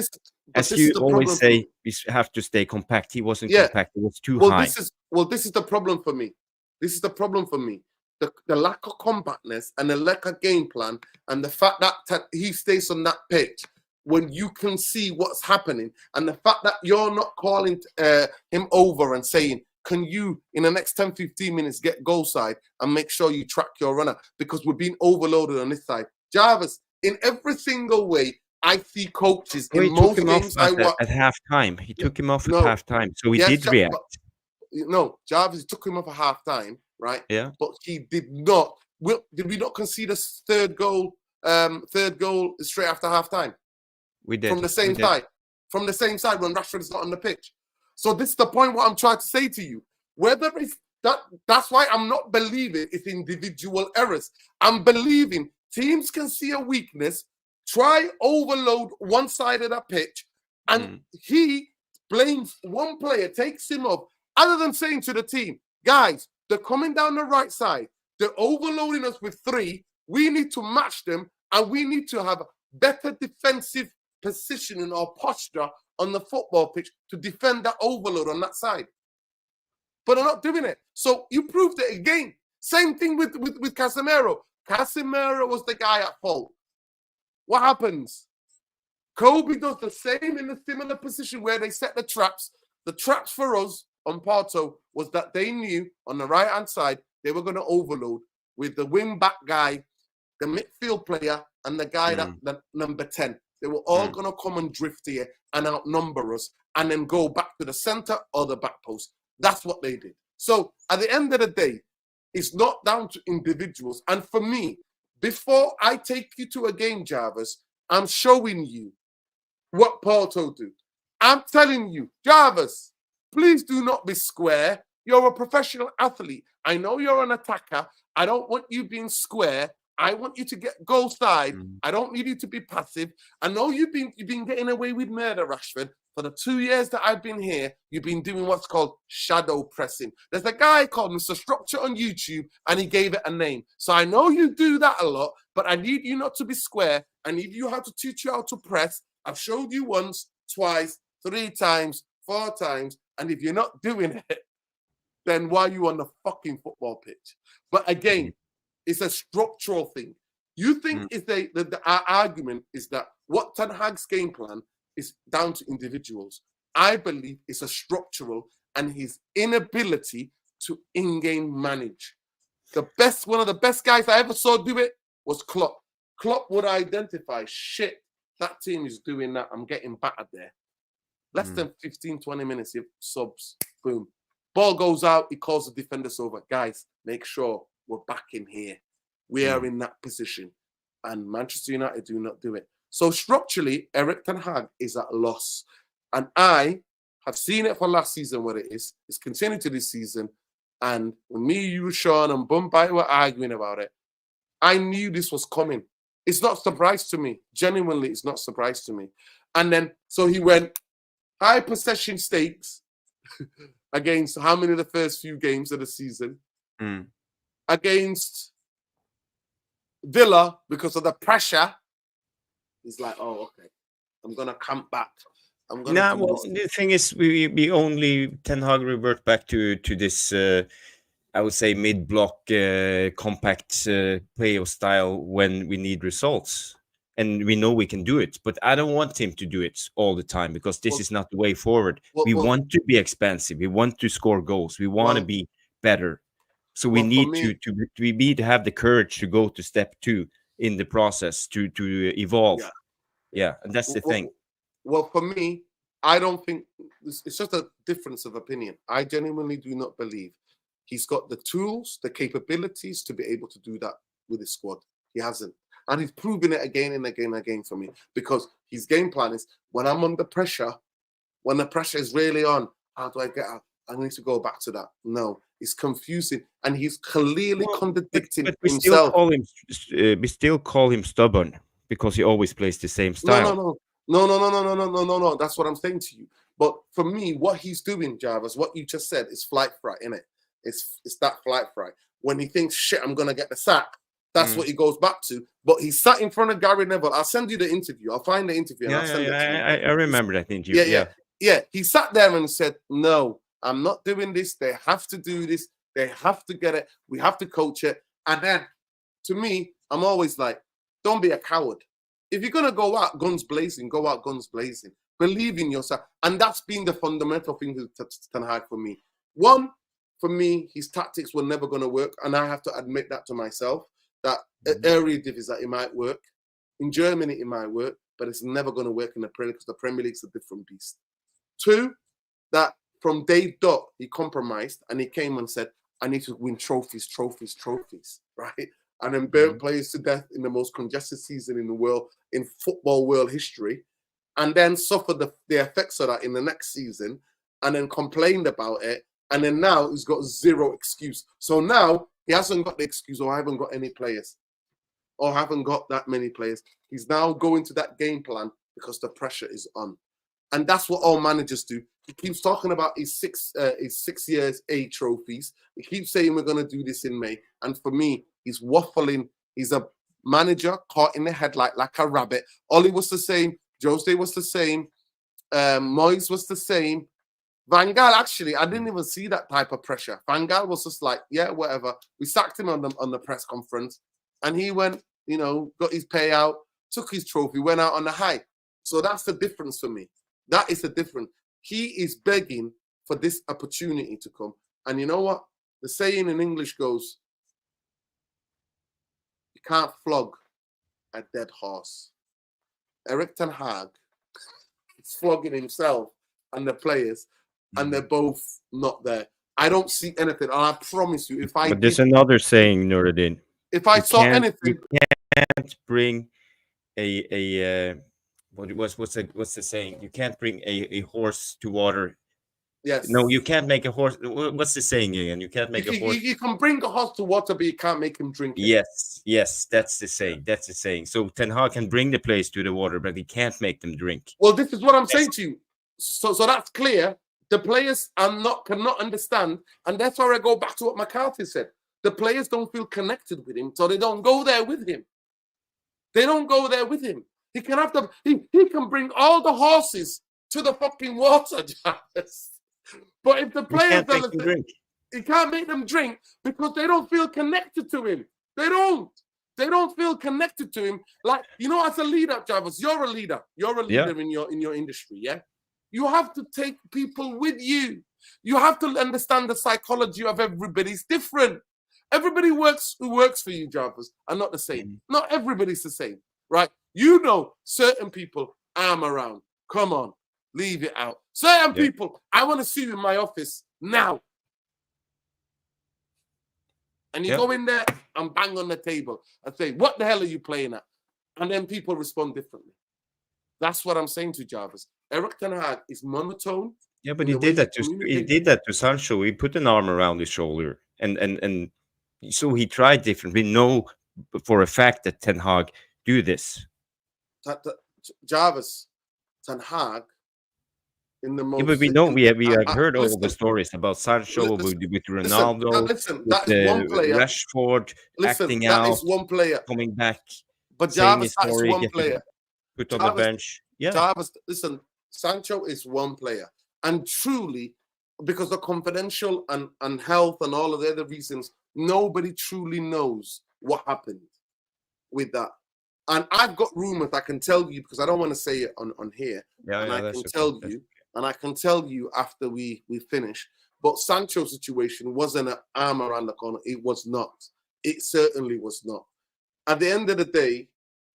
As you always say, we have to stay compact. He wasn't compact. It was too high. This is the problem for me. This is the problem for me. The lack of compactness and the lack of game plan, and the fact that he stays on that pitch when you can see what's happening, and the fact that you're not calling him over and saying, can you, in the next 10, 15 minutes, get goal side and make sure you track your runner? Because we're being overloaded on this side. Jarvis, in every single way, I see coaches in most games I watch. At halftime. He took him off at halftime. So he did react. No, Javis took him off at halftime, right? Yeah. But he did not. Did we not concede a third goal straight after halftime? We did. From the same side. From the same side when Rashford is not on the pitch. So this is the point what I'm trying to say to you. Whether it's that's why I'm not believing it's individual errors. I'm believing teams can see a weakness, try overload one side of the pitch, and he blames one player, takes him off, other than saying to the team, guys, they're coming down the right side. They're overloading us with 3. We need to match them, and we need to have better defensive positioning or posture on the football pitch to defend that overload on that side. But they're not doing it. So you proved it again. Same thing with Casemiro. Casemiro was the guy at fault. What happens? Kobe does the same in a similar position where they set the traps. The traps for us on Porto was that they knew on the right-hand side they were going to overload with the wing-back guy, the midfield player, and the guy that number 10. They were all going to come and drift here and outnumber us and then go back to the center or the back post. That's what they did. So at the end of the day, it's not down to individuals. And for me, before I take you to a game, Jarvis, I'm showing you what Porto do. I'm telling you, Jarvis, please do not be square. You're a professional athlete. I know you're an attacker. I don't want you being square. I want you to get goal side. I don't need you to be passive. I know you've been getting away with murder, Rashford. For the 2 years that I've been here, you've been doing what's called shadow pressing. There's a guy called Mr. Structure on YouTube, and he gave it a name. So I know you do that a lot, but I need you not to be square. I need you how to teach you how to press. I've showed you once, twice, 3 times, 4 times, and if you're not doing it, then why are you on the fucking football pitch? But again, it's a structural thing. You think our argument is that what Ten Hag's game plan is down to individuals. I believe it's a structural and his inability to in-game manage. One of the best guys I ever saw do it was Klopp. Klopp would identify, shit, that team is doing that. I'm getting battered there. Less than 15, 20 minutes, he subs, boom. Ball goes out, he calls the defenders over. Guys, make sure we're back in here. We are in that position. And Manchester United do not do it. So structurally, Erik ten Hag is at loss. And I have seen it for last season what it is. It's continued to this season. And when me, you, Sean, and Bumbai were arguing about it, I knew this was coming. It's not a surprise to me. Genuinely, it's not a surprise to me. And then, so he went high possession stakes against how many of the first few games of the season? Against Villa, because of the pressure. He's like, oh, okay, I'm going to camp back. The thing is, we only Ten Hag revert back to this, I would say, mid-block, compact play of style when we need results. and we know we can do it. But I don't want him to do it all the time, because this is not the way forward. We want to be expansive. We want to score goals. We want to be better. So we need to have the courage to go to step 2 in the process to evolve. Yeah, and that's the thing. Well, for me, I don't think it's just a difference of opinion. I genuinely do not believe he's got the tools, the capabilities to be able to do that with his squad. He hasn't. And he's proven it again and again and again for me, because his game plan is, when I'm under pressure, when the pressure is really on, how do I get out? I need to go back to that. No, it's confusing, and he's clearly contradicting himself. We still call him stubborn, because he always plays the same style. No. That's what I'm saying to you. But for me, what he's doing, Javis, what you just said, is flight fright, innit? It's that flight fright. When he thinks, shit, I'm gonna get the sack, that's what he goes back to. But he sat in front of Gary Neville. I'll send you the interview. I'll find the interview. I'll send it to you. I remember that interview. Yeah. He sat there and said, no, I'm not doing this. They have to do this. They have to get it. We have to coach it. And then, to me, I'm always like, don't be a coward. If you're gonna go out guns blazing, go out guns blazing. Believe in yourself. And that's been the fundamental thing with Ten Hag for me. One, for me, his tactics were never going to work. And I have to admit that to myself, that area div is that it might work. In Germany, it might work, but it's never going to work in the Premier League, because the Premier League's a different beast. Two, that from day dot, he compromised and he came and said, I need to win trophies, right? And then burnt players to death in the most congested season in the world, in football world history, and then suffered the effects of that in the next season, and then complained about it. And then now he's got zero excuse. So now he hasn't got the excuse, I haven't got any players, or I haven't got that many players. He's now going to that game plan because the pressure is on. And that's what all managers do. He keeps talking about his 6 years A trophies. He keeps saying we're going to do this in May. And for me, he's waffling. He's a manager caught in the headlight like a rabbit. Ollie was the same. Jose was the same. Moyes was the same. Van Gaal, actually, I didn't even see that type of pressure. Van Gaal was just like, yeah, whatever. We sacked him on the press conference, and he went, got his payout, took his trophy, went out on the high. So that's the difference for me. That is the difference. He is begging for this opportunity to come. And you know what? The saying in English goes, you can't flog a dead horse. Erik ten Hag is flogging himself and the players, and they're both not there. I don't see anything, and I promise you, But there's another saying, Nuruddin. If I saw anything, you can't bring what's the saying? You can't bring a horse to water. Yes. No, you can't make a horse. What's the saying again? You can't make a horse. You can bring a horse to water, but you can't make him drink it. Yes, that's the saying. That's the saying. So Ten Hag can bring the players to the water, but he can't make them drink. Well, this is what I'm saying to you. So that's clear. The players cannot understand, and that's why I go back to what McCarthy said. The players don't feel connected with him, so they don't go there with him. They don't go there with him. He can can bring all the horses to the fucking water, Javis. But if the players he can't make them drink because they don't feel connected to him. They don't feel connected to him. Like, as a leader, Javis, you're a leader. You're a leader in your industry, yeah? You have to take people with you. You have to understand the psychology of everybody. It's different. Everybody who works for you, Javis, are not the same. Not everybody's the same, right? Certain people I'm around. Come on, leave it out. Certain people, I want to see you in my office now. And you go in there and bang on the table and say, what the hell are you playing at? And then people respond differently. That's what I'm saying to Javis. Erik ten Hag is monotone. Yeah, but he did that to Sancho. He put an arm around his shoulder, and so he tried different. We know for a fact that Ten Hag do this. Javis, Ten Hag, in the most. Yeah, but we know we have heard all the stories about Sancho with Ronaldo. That is one player. Rashford acting out. That is one player coming back. But Javis, that is one player. Put on the bench. Yeah. Javis, listen, Sancho is one player. And truly, because of confidential and health and all of the other reasons, nobody truly knows what happened with that. And I've got rumors I can tell you because I don't want to say it on here. Yeah, and yeah, I that's can okay. tell That's you, and I can tell you after we finish. But Sancho's situation wasn't an arm around the corner. It was not. It certainly was not. At the end of the day,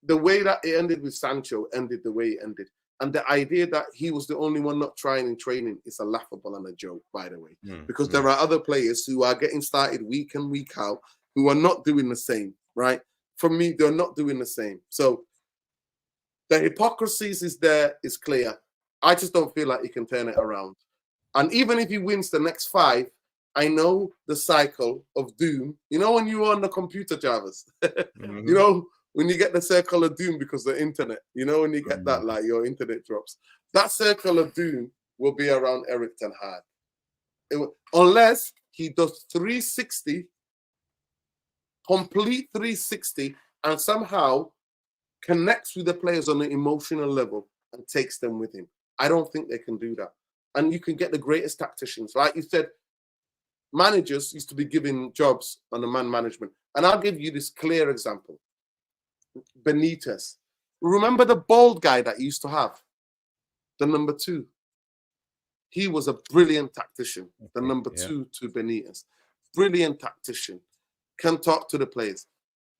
the way that it ended with Sancho ended the way it ended. And the idea that he was the only one not trying in training is a laughable and a joke, by the way. Because there are other players who are getting started week in, week out, who are not doing the same, right? For me, they're not doing the same. So the hypocrisies is there, is clear. I just don't feel like he can turn it around. And even if he wins the next 5, I know the cycle of doom. You know when you're on the computer, Javis? You know, when you get the circle of doom because of the internet, you know, when you get that, like your internet drops, that circle of doom will be around Erik ten Hag. Unless he does 360, complete 360, and somehow connects with the players on an emotional level and takes them with him. I don't think they can do that. And you can get the greatest tacticians. Like you said, managers used to be given jobs on the man management. And I'll give you this clear example. Benitez. Remember the bald guy that he used to have? The number 2. He was a brilliant tactician. The number 2 to Benitez. Brilliant tactician. Can talk to the players.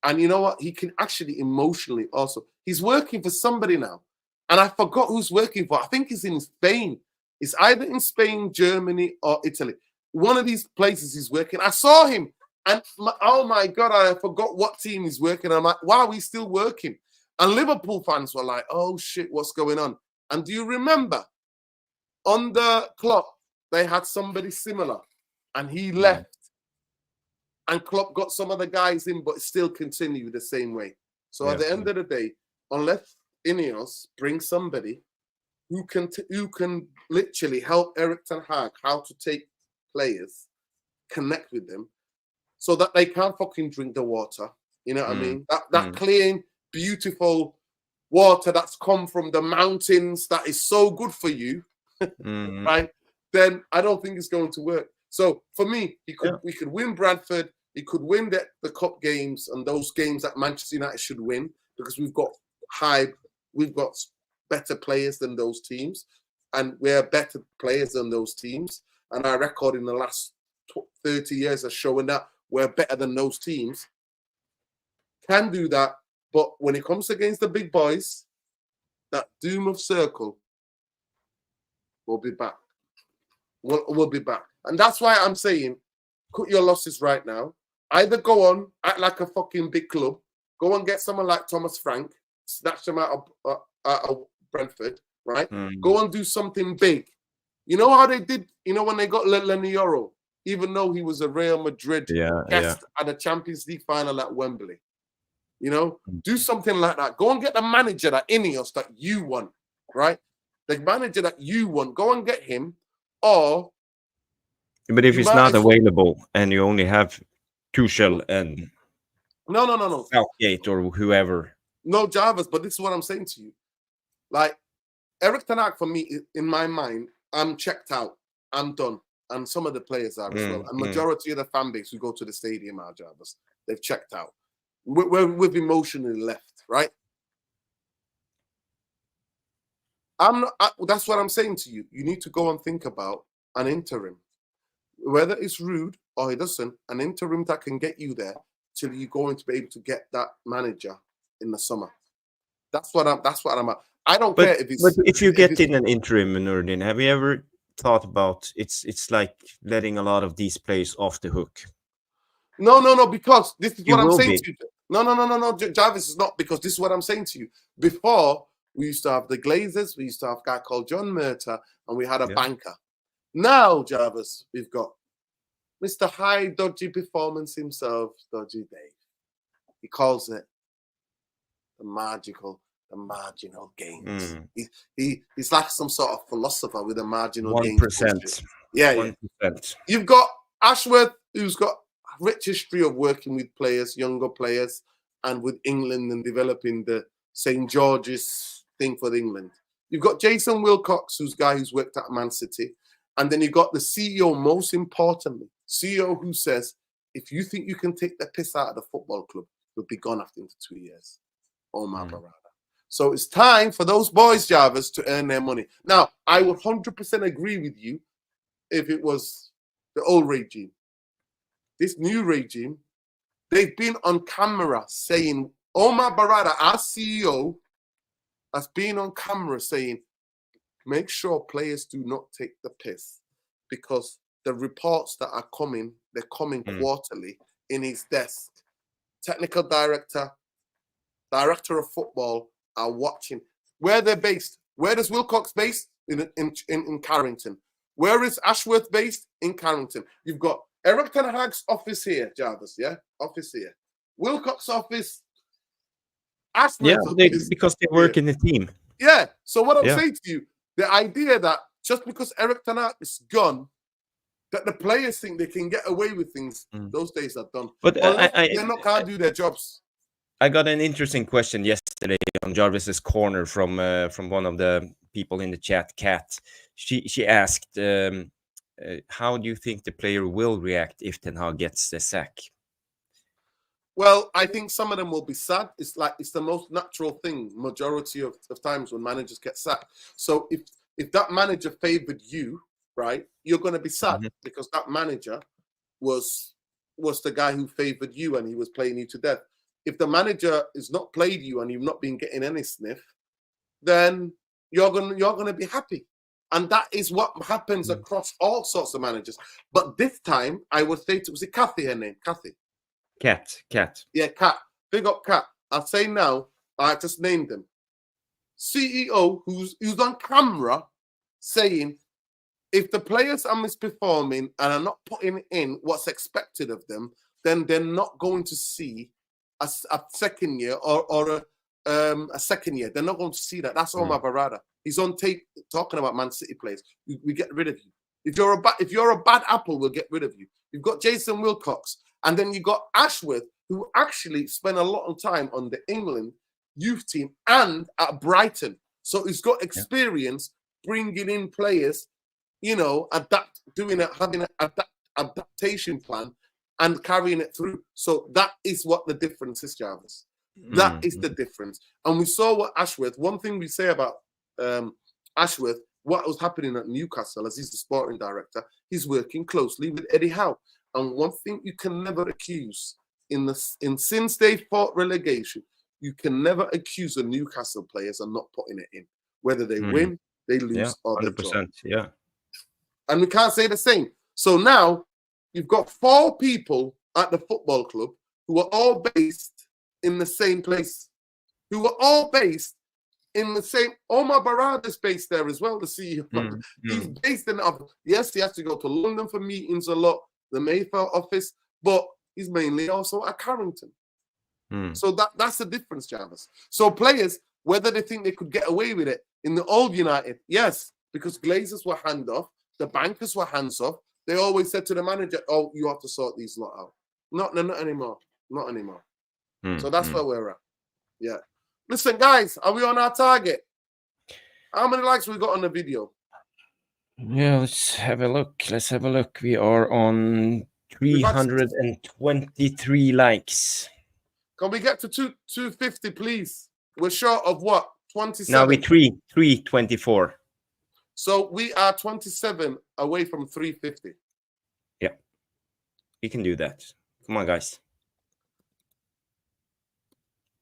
And you know what? He can actually emotionally also. He's working for somebody now. And I forgot who's working for. I think he's in Spain. It's either in Spain, Germany, or Italy. One of these places he's working. I saw him. And oh my God, I forgot what team he's working. I'm like, wow, he's still working. And Liverpool fans were like, oh shit, what's going on? And do you remember on the clock, they had somebody similar and he left. And Klopp got some of the guys in, but still continued the same way. So at the end of the day, unless Ineos bring somebody who can literally help Erik ten Hag how to take players, connect with them, so that they can't fucking drink the water. You know what I mean? That clean, beautiful water that's come from the mountains that is so good for you, right? Then I don't think it's going to work. So for me, we could win Bradford. He could win the cup games and those games that Manchester United should win because we've got better players than those teams, and we're better players than those teams. And our record in the last 30 years is showing that we're better than those teams. Can do that, but when it comes against the big boys, that doom of circle, we'll be back. We'll be back. And that's why I'm saying, cut your losses right now. Either go on, act like a fucking big club, go and get someone like Thomas Frank, snatch them out of Brentford, right? Go and do something big. You know how they did, you know, when they got Lenioro, even though he was a Real Madrid guest at the Champions League final at Wembley. You know, do something like that. Go and get the manager that Ineos that you want, right? The manager that you want, go and get him. Or but if he's not available and you only have Tuchel and no, Southgate or whoever. No, Javis, but this is what I'm saying to you. Like, Erik ten Hag, for me, in my mind, I'm checked out. I'm done. And some of the players are as well. And majority of the fan base who go to the stadium are, Javis. They've checked out. We've emotionally left, right? That's what I'm saying to you. You need to go and think about an interim. Whether it's Rude or it doesn't, an interim that can get you there till you're going to be able to get that manager in the summer. That's what I'm at. I don't care if it's. But if you get in an interim, Nurdin, have you ever thought about it's like letting a lot of these players off the hook? No, because this is what I'm saying to you. No, Javis, is not, because this is what I'm saying to you. Before, we used to have the Glazers, we used to have a guy called John Murta, and we had a banker. Now, Javis, we've got Mr. High Dodgy Performance himself, Dodgy Dave. He calls it the marginal gains. He's like some sort of philosopher with a marginal 1%. gains. Yeah, 1%. You've got Ashworth, who's got a rich history of working with players, younger players, and with England and developing the St. George's thing for England. You've got Jason Wilcox, who's worked at Man City. And then you've got the CEO, most importantly, CEO who says, if you think you can take the piss out of the football club, you'll be gone after 2 years. Omar Barada. So it's time for those boys, Javis, to earn their money. Now, I would 100% agree with you if it was the old regime. This new regime, they've been on camera saying, Omar Barada, our CEO, has been on camera saying, make sure players do not take the piss, because the reports that are coming, they're coming quarterly in his desk. Technical director, director of football are watching. Where they're based? Where is Wilcox based? In Carrington. Where is Ashworth based? In Carrington. You've got Eric Ten Hag's office here, Jarvis, yeah? Office here. Wilcox office, Ashworth office. Because they work in the team. Yeah. So what I'm saying to you, the idea that just because Eric Ten Hag is gone, that the players think they can get away with things, those days are done. But can't do their jobs. I got an interesting question yesterday on Jarvis's corner from one of the people in the chat, Kat. She asked, how do you think the player will react if Ten Hag gets the sack? Well, I think some of them will be sad. It's the most natural thing majority of times when managers get sacked. So if that manager favored you, right, you're going to be sad because that manager was the guy who favored you and he was playing you to death. If the manager has not played you and you've not been getting any sniff, then you're going to be happy. And that is what happens across all sorts of managers. But this time, I would say, was it Kathy, her name? Kathy? Kat. Yeah, Kat. Big up Kat. I'll say now, I just named him. CEO who's on camera saying, if the players are misperforming and are not putting in what's expected of them, then they're not going to see a second year or a second year. They're not going to see that. That's Omar Barada. He's on tape talking about Man City players. We get rid of you. If you're a bad apple, we'll get rid of you. You've got Jason Wilcox, and then you got Ashworth, who actually spent a lot of time on the England youth team and at Brighton. So he's got experience bringing in players, having an adaptation plan and carrying it through. So that is what the difference is, Jarvis. That is the difference. And we saw what Ashworth, one thing we say about Ashworth, what was happening at Newcastle, as he's the sporting director, he's working closely with Eddie Howe. And one thing you can never accuse since they fought relegation, you can never accuse the Newcastle players of not putting it in. Whether they win, they lose, or they draw. Yeah. And we can't say the same. So now you've got 4 people at the football club who are all based in the same place, who are all based in the same. Omar Barada's based there as well, the CEO. He's based in, yes, he has to go to London for meetings a lot, the Mayfair office, but he's mainly also at Carrington. So that's the difference, Javis. So players, whether they think they could get away with it in the old United, yes, because Glazers were hand off, the bankers were hands off. They always said to the manager, "Oh, you have to sort these lot out." Not anymore. Not anymore. So that's where we're at. Yeah. Listen, guys, are we on our target? How many likes we got on the video? Yeah, let's have a look. We are on 323 likes. Can we get to 250, please? We're short of what? 27. Now we 324. So we are 27 away from 350. Yeah, we can do that. Come on, guys.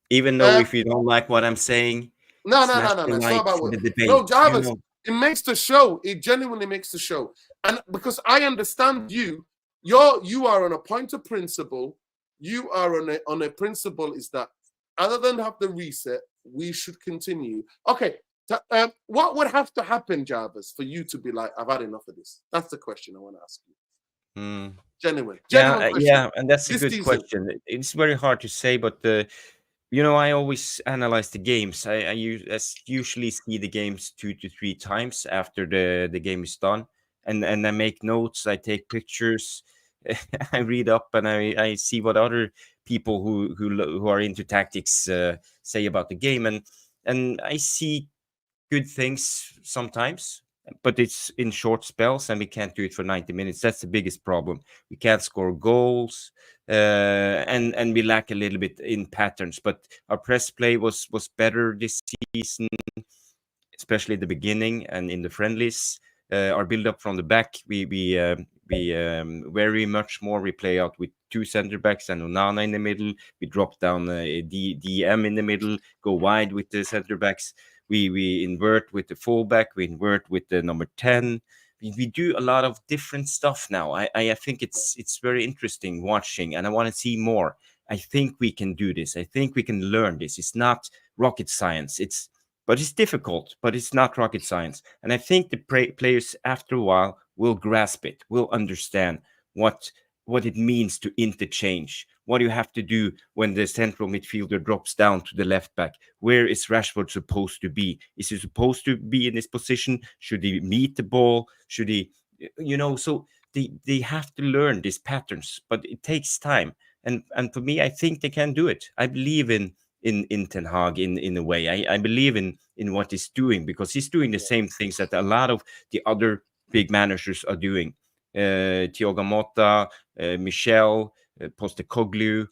Even though if you don't like what I'm saying, no. It's not about what. No, Javis, it makes the show. It genuinely makes the show, and because I understand you, you are on a point of principle. You are on a principle is that other than have the reset, we should continue. Okay. What would have to happen, Javis, for you to be like, I've had enough of this? That's the question I want to ask you. Genuine yeah, and that's a good question. It's very hard to say, but I always analyze the games. I usually see the games 2 to 3 times after the game is done, and I make notes. I take pictures. I read up and I see what other people who are into tactics say about the game, and I see good things sometimes, but it's in short spells, and we can't do it for 90 minutes. That's the biggest problem. We can't score goals, and we lack a little bit in patterns. But our press play was better this season, especially the beginning and in the friendlies. Our build up from the back, we very much more. We play out with 2 center backs and Onana in the middle. We drop down a DM in the middle, go wide with the center backs. We invert with the fullback. We invert with the number 10. We do a lot of different stuff now. I think it's very interesting watching, and I want to see more. I think we can do this. I think we can learn this. It's not rocket science. But it's difficult, but it's not rocket science. And I think the players after a while will grasp it, will understand what it means to interchange. What do you have to do when the central midfielder drops down to the left back? Where is Rashford supposed to be? Is he supposed to be in this position? Should he meet the ball? Should he, so they have to learn these patterns, but it takes time. And for me, I think they can do it. I believe in Ten Hag in a way. I believe in what he's doing, because he's doing the same things that a lot of the other big managers are doing. Thiago Motta, Michel, Postecoglou,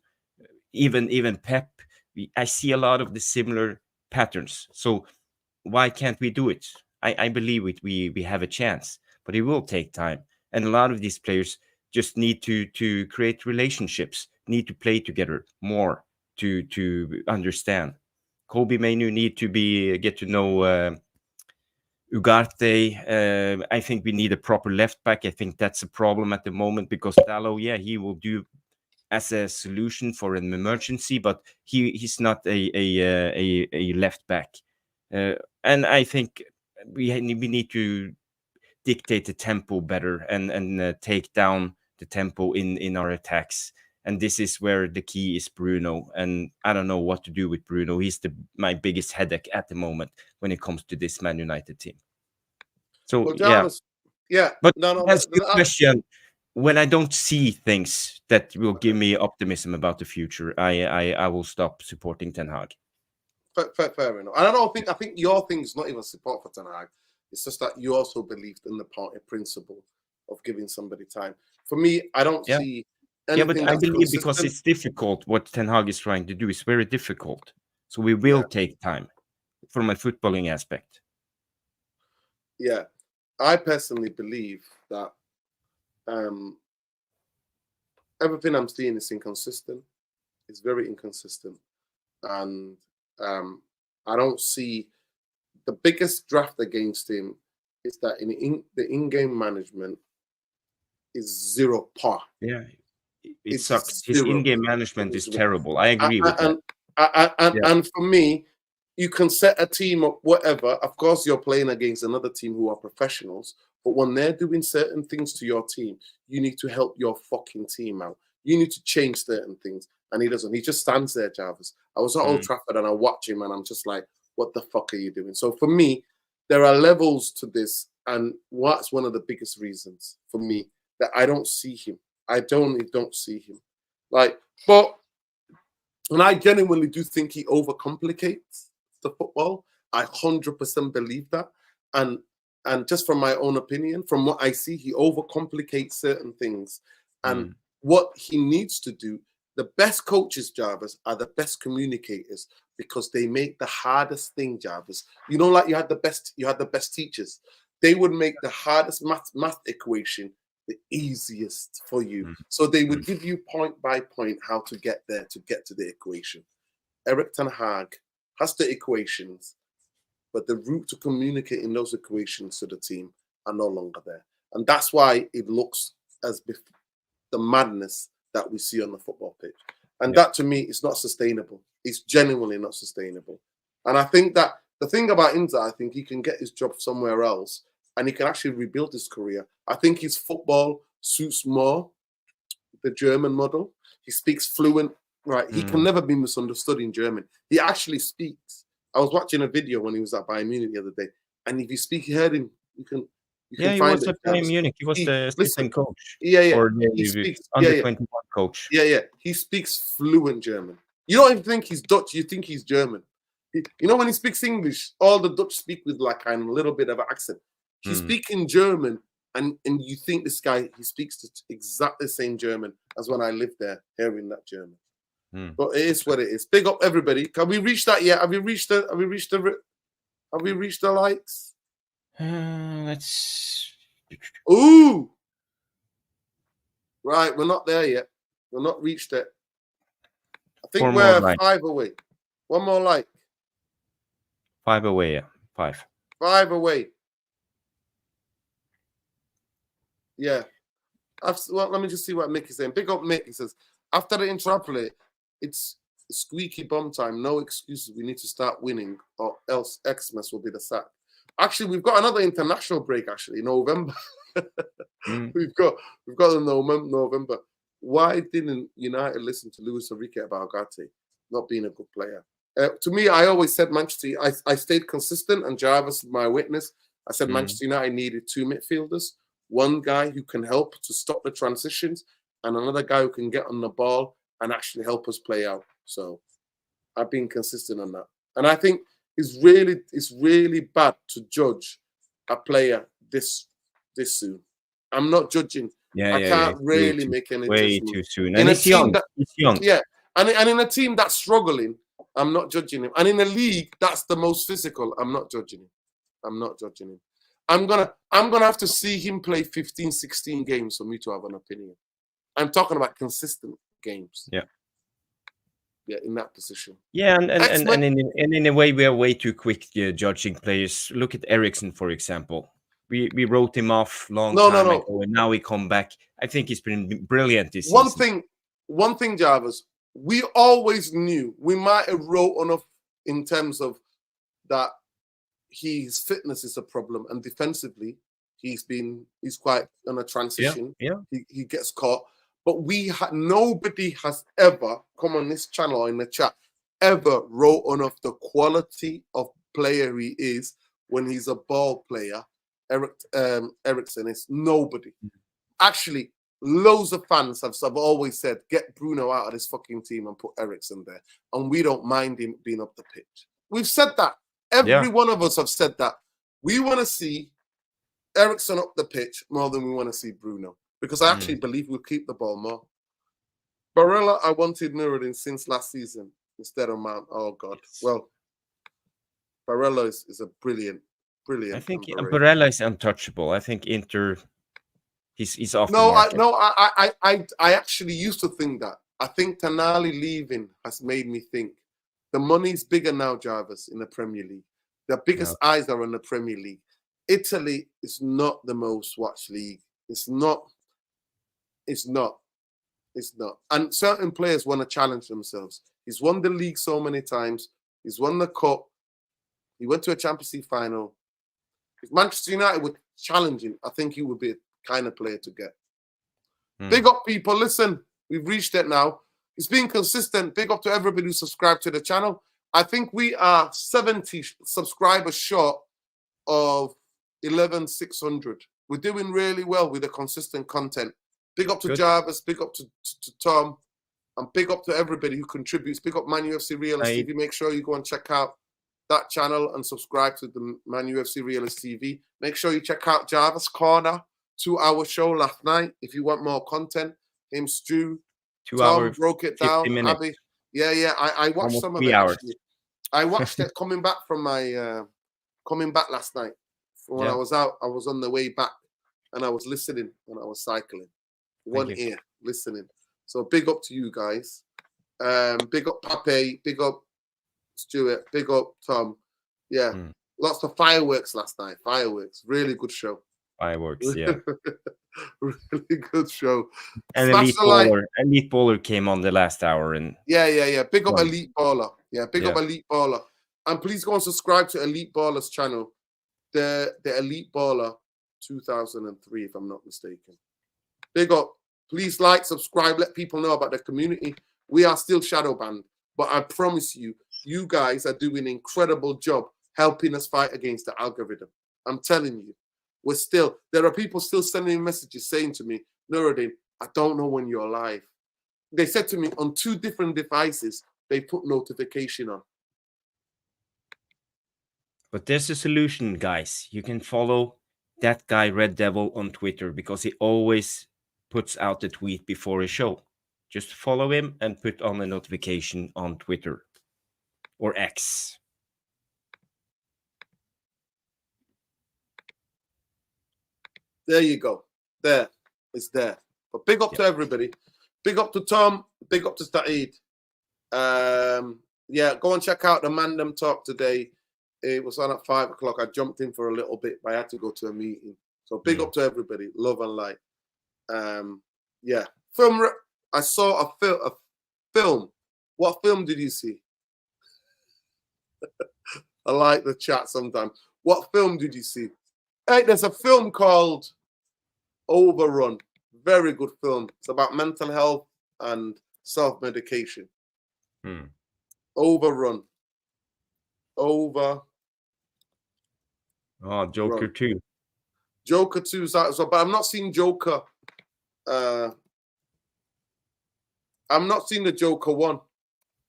even Pep. I see a lot of the similar patterns. So why can't we do it? I believe we have a chance, but it will take time. And a lot of these players just need to create relationships, need to play together more to understand. Kobe Mainu need to get to know Ugarte. I think we need a proper left back. I think that's a problem at the moment, because Dallo, he will do as a solution for an emergency, but he's not a left back. And I think we need to dictate the tempo better and take down the tempo in our attacks. And this is where the key is Bruno. And I don't know what to do with Bruno. He's my biggest headache at the moment when it comes to this Man United team. So, well, Javis, yeah. But No, that's the question. When I don't see things that will give me optimism about the future, I will stop supporting Ten Hag. Fair enough. And I think your thing's not even support for Ten Hag. It's just that you also believed in the party principle of giving somebody time. For me, I don't see anything. But I believe because it's difficult. What Ten Hag is trying to do is very difficult. So we will take time from a footballing aspect. Yeah, I personally believe that everything I'm seeing is inconsistent. It's very inconsistent, and I don't see the biggest draft against him is that the in-game management is zero par. Yeah, it sucks. His in-game management is terrible. I agree with that. And for me, you can set a team up, whatever. Of course, you're playing against another team who are professionals, but when they're doing certain things to your team, you need to help your fucking team out. You need to change certain things. And he doesn't. He just stands there, Javis. I was at Old Trafford and I watch him and I'm just like, what the fuck are you doing? So for me, there are levels to this. And what's one of the biggest reasons for me that I don't see him. I don't see him. But and I genuinely do think he overcomplicates the football. I 100% believe that. And just from my own opinion, from what I see, he overcomplicates certain things. And what he needs to do, the best coaches, Jarvis, are the best communicators because they make the hardest thing, Jarvis. Like you had the best teachers. They would make the hardest math equation the easiest for you. So they would give you point by point how to get there, to get to the equation. Erik ten Hag has the equations, but the route to communicating those equations to the team are no longer there. And that's why it looks as if the madness that we see on the football pitch. And that to me is not sustainable. It's genuinely not sustainable. And I think that the thing about Inza, I think he can get his job somewhere else and he can actually rebuild his career. I think his football suits more the German model. He speaks fluent, right? He can never be misunderstood in German. He actually speaks. I was watching a video when he was at Bayern Munich the other day, and if you speak, you heard him. You can he find was at Bayern Munich. He was the assistant coach. Or he speaks under 21 coach. He speaks fluent German. You don't even think he's Dutch. You think he's German. When he speaks English, all the Dutch speak with like a little bit of an accent. He's speaking German, and you think this guy, he speaks exactly the same German as when I lived there, hearing that German. But it is what it is. Big up everybody. Can we reach that yet? Have we reached the likes? Let's. Ooh. Right, we're not there yet. We're not reached it. I think we're 5 away. One more like. 5 away, yeah. 5. 5 away. Yeah. Well, let me just see what Mick is saying. Big up Mick. He says, after the interpolate, it's squeaky bum time. No excuses. We need to start winning, or else Xmas will be the sack. Actually, we've got another international break, actually, in November. We've got the November. Why didn't United listen to Luis Enrique about Gatti not being a good player? To me, I always said Manchester. I stayed consistent, and Javis is my witness. I said Manchester United needed 2 midfielders, one guy who can help to stop the transitions, and another guy who can get on the ball and actually help us play out. So I've been consistent on that, and I think it's really bad to judge a player this soon. I'm not judging. I can't really make any way judgment. too soon. And he's young. He's young. Yeah, and in a team that's struggling, I'm not judging him. And in a league that's the most physical, I'm not judging him. I'm not judging him. I'm gonna have to see him play 15, 16 games for me to have an opinion. I'm talking about consistent games. Yeah. Yeah, in that position. Yeah, and in a way we are way too quick judging players. Look at Eriksen, for example. We wrote him off long time ago, and now he come back. I think he's been brilliant this season. One thing, Javis, we always knew we might have wrote enough in terms of that his fitness is a problem, and defensively he's quite on a transition. Yeah. He gets caught. But nobody has ever come on this channel or in the chat ever wrote enough the quality of player he is when he's a ball player. Eriksen is nobody. Actually, loads of fans have always said, get Bruno out of this fucking team and put Eriksen there. And we don't mind him being up the pitch. We've said that. Every one of us have said that. We want to see Eriksen up the pitch more than we want to see Bruno. Because I actually believe we'll keep the ball more. Barella, I wanted Nuruddin since last season instead of Mount. Oh, God. Well, Barella is a brilliant. I think Barella is untouchable. I think Inter, he's off the market. I actually used to think that. I think Tonali leaving has made me think. The money's bigger now, Javis, in the Premier League. The biggest eyes are on the Premier League. Italy is not the most watched league. It's not. And certain players want to challenge themselves. He's won the league so many times. He's won the cup. He went to a Champions League final. If Manchester United were challenging, I think he would be a kind of player to get. Big up, people. Listen, we've reached it now. It's been consistent. Big up to everybody who subscribed to the channel. I think we are 70 subscribers short of 11,600. We're doing really well with the consistent content. Big up to Javis, big up to Tom, and big up to everybody who contributes. Big up Man UFC Realist TV. Make sure you go and check out that channel and subscribe to the Man UFC Realist TV. Make sure you check out Javis Corner, 2-hour show last night. If you want more content, him, Stu, 2 Tom hours, broke it down. Abby. Yeah. I watched almost some of 3 it. hours. Actually. I watched it coming back from my coming back last night. When I was out, I was on the way back, and I was listening when I was cycling. One ear listening. So big up to you guys. Big up Pape. Big up Stuart. Big up Tom. Yeah. Lots of fireworks last night. Fireworks. Really good show. Fireworks, yeah. Really good show. And Elite Baller came on the last hour. And yeah. Big up Elite Baller. Yeah, big up Elite Baller. And please go and subscribe to Elite Baller's channel. The Elite Baller 2003, if I'm not mistaken. Big up. Please like, subscribe, let people know about the community. We are still shadow banned, but I promise you, you guys are doing an incredible job helping us fight against the algorithm. I'm telling you, there are people still sending me messages saying to me, Nuruddin, I don't know when you're live. They said to me on 2 different devices, they put notification on. But there's a solution, guys. You can follow that guy Red Devil on Twitter, because he always puts out the tweet before a show. Just follow him and put on a notification on Twitter or X. There you go. There. It's there. But big up to everybody. Big up to Tom. Big up to Saeed. Yeah, go and check out the Mandem Talk today. It was on at 5 o'clock. I jumped in for a little bit, but I had to go to a meeting. So big up to everybody. Love and light. Yeah. I saw a film. What film did you see? I like the chat sometimes. What film did you see? Hey, there's a film called Overrun. Very good film. It's about mental health and self-medication. Overrun. Oh, Joker 2. Joker 2 is out. So, but I'm not seeing Joker. I'm not seeing the Joker 1.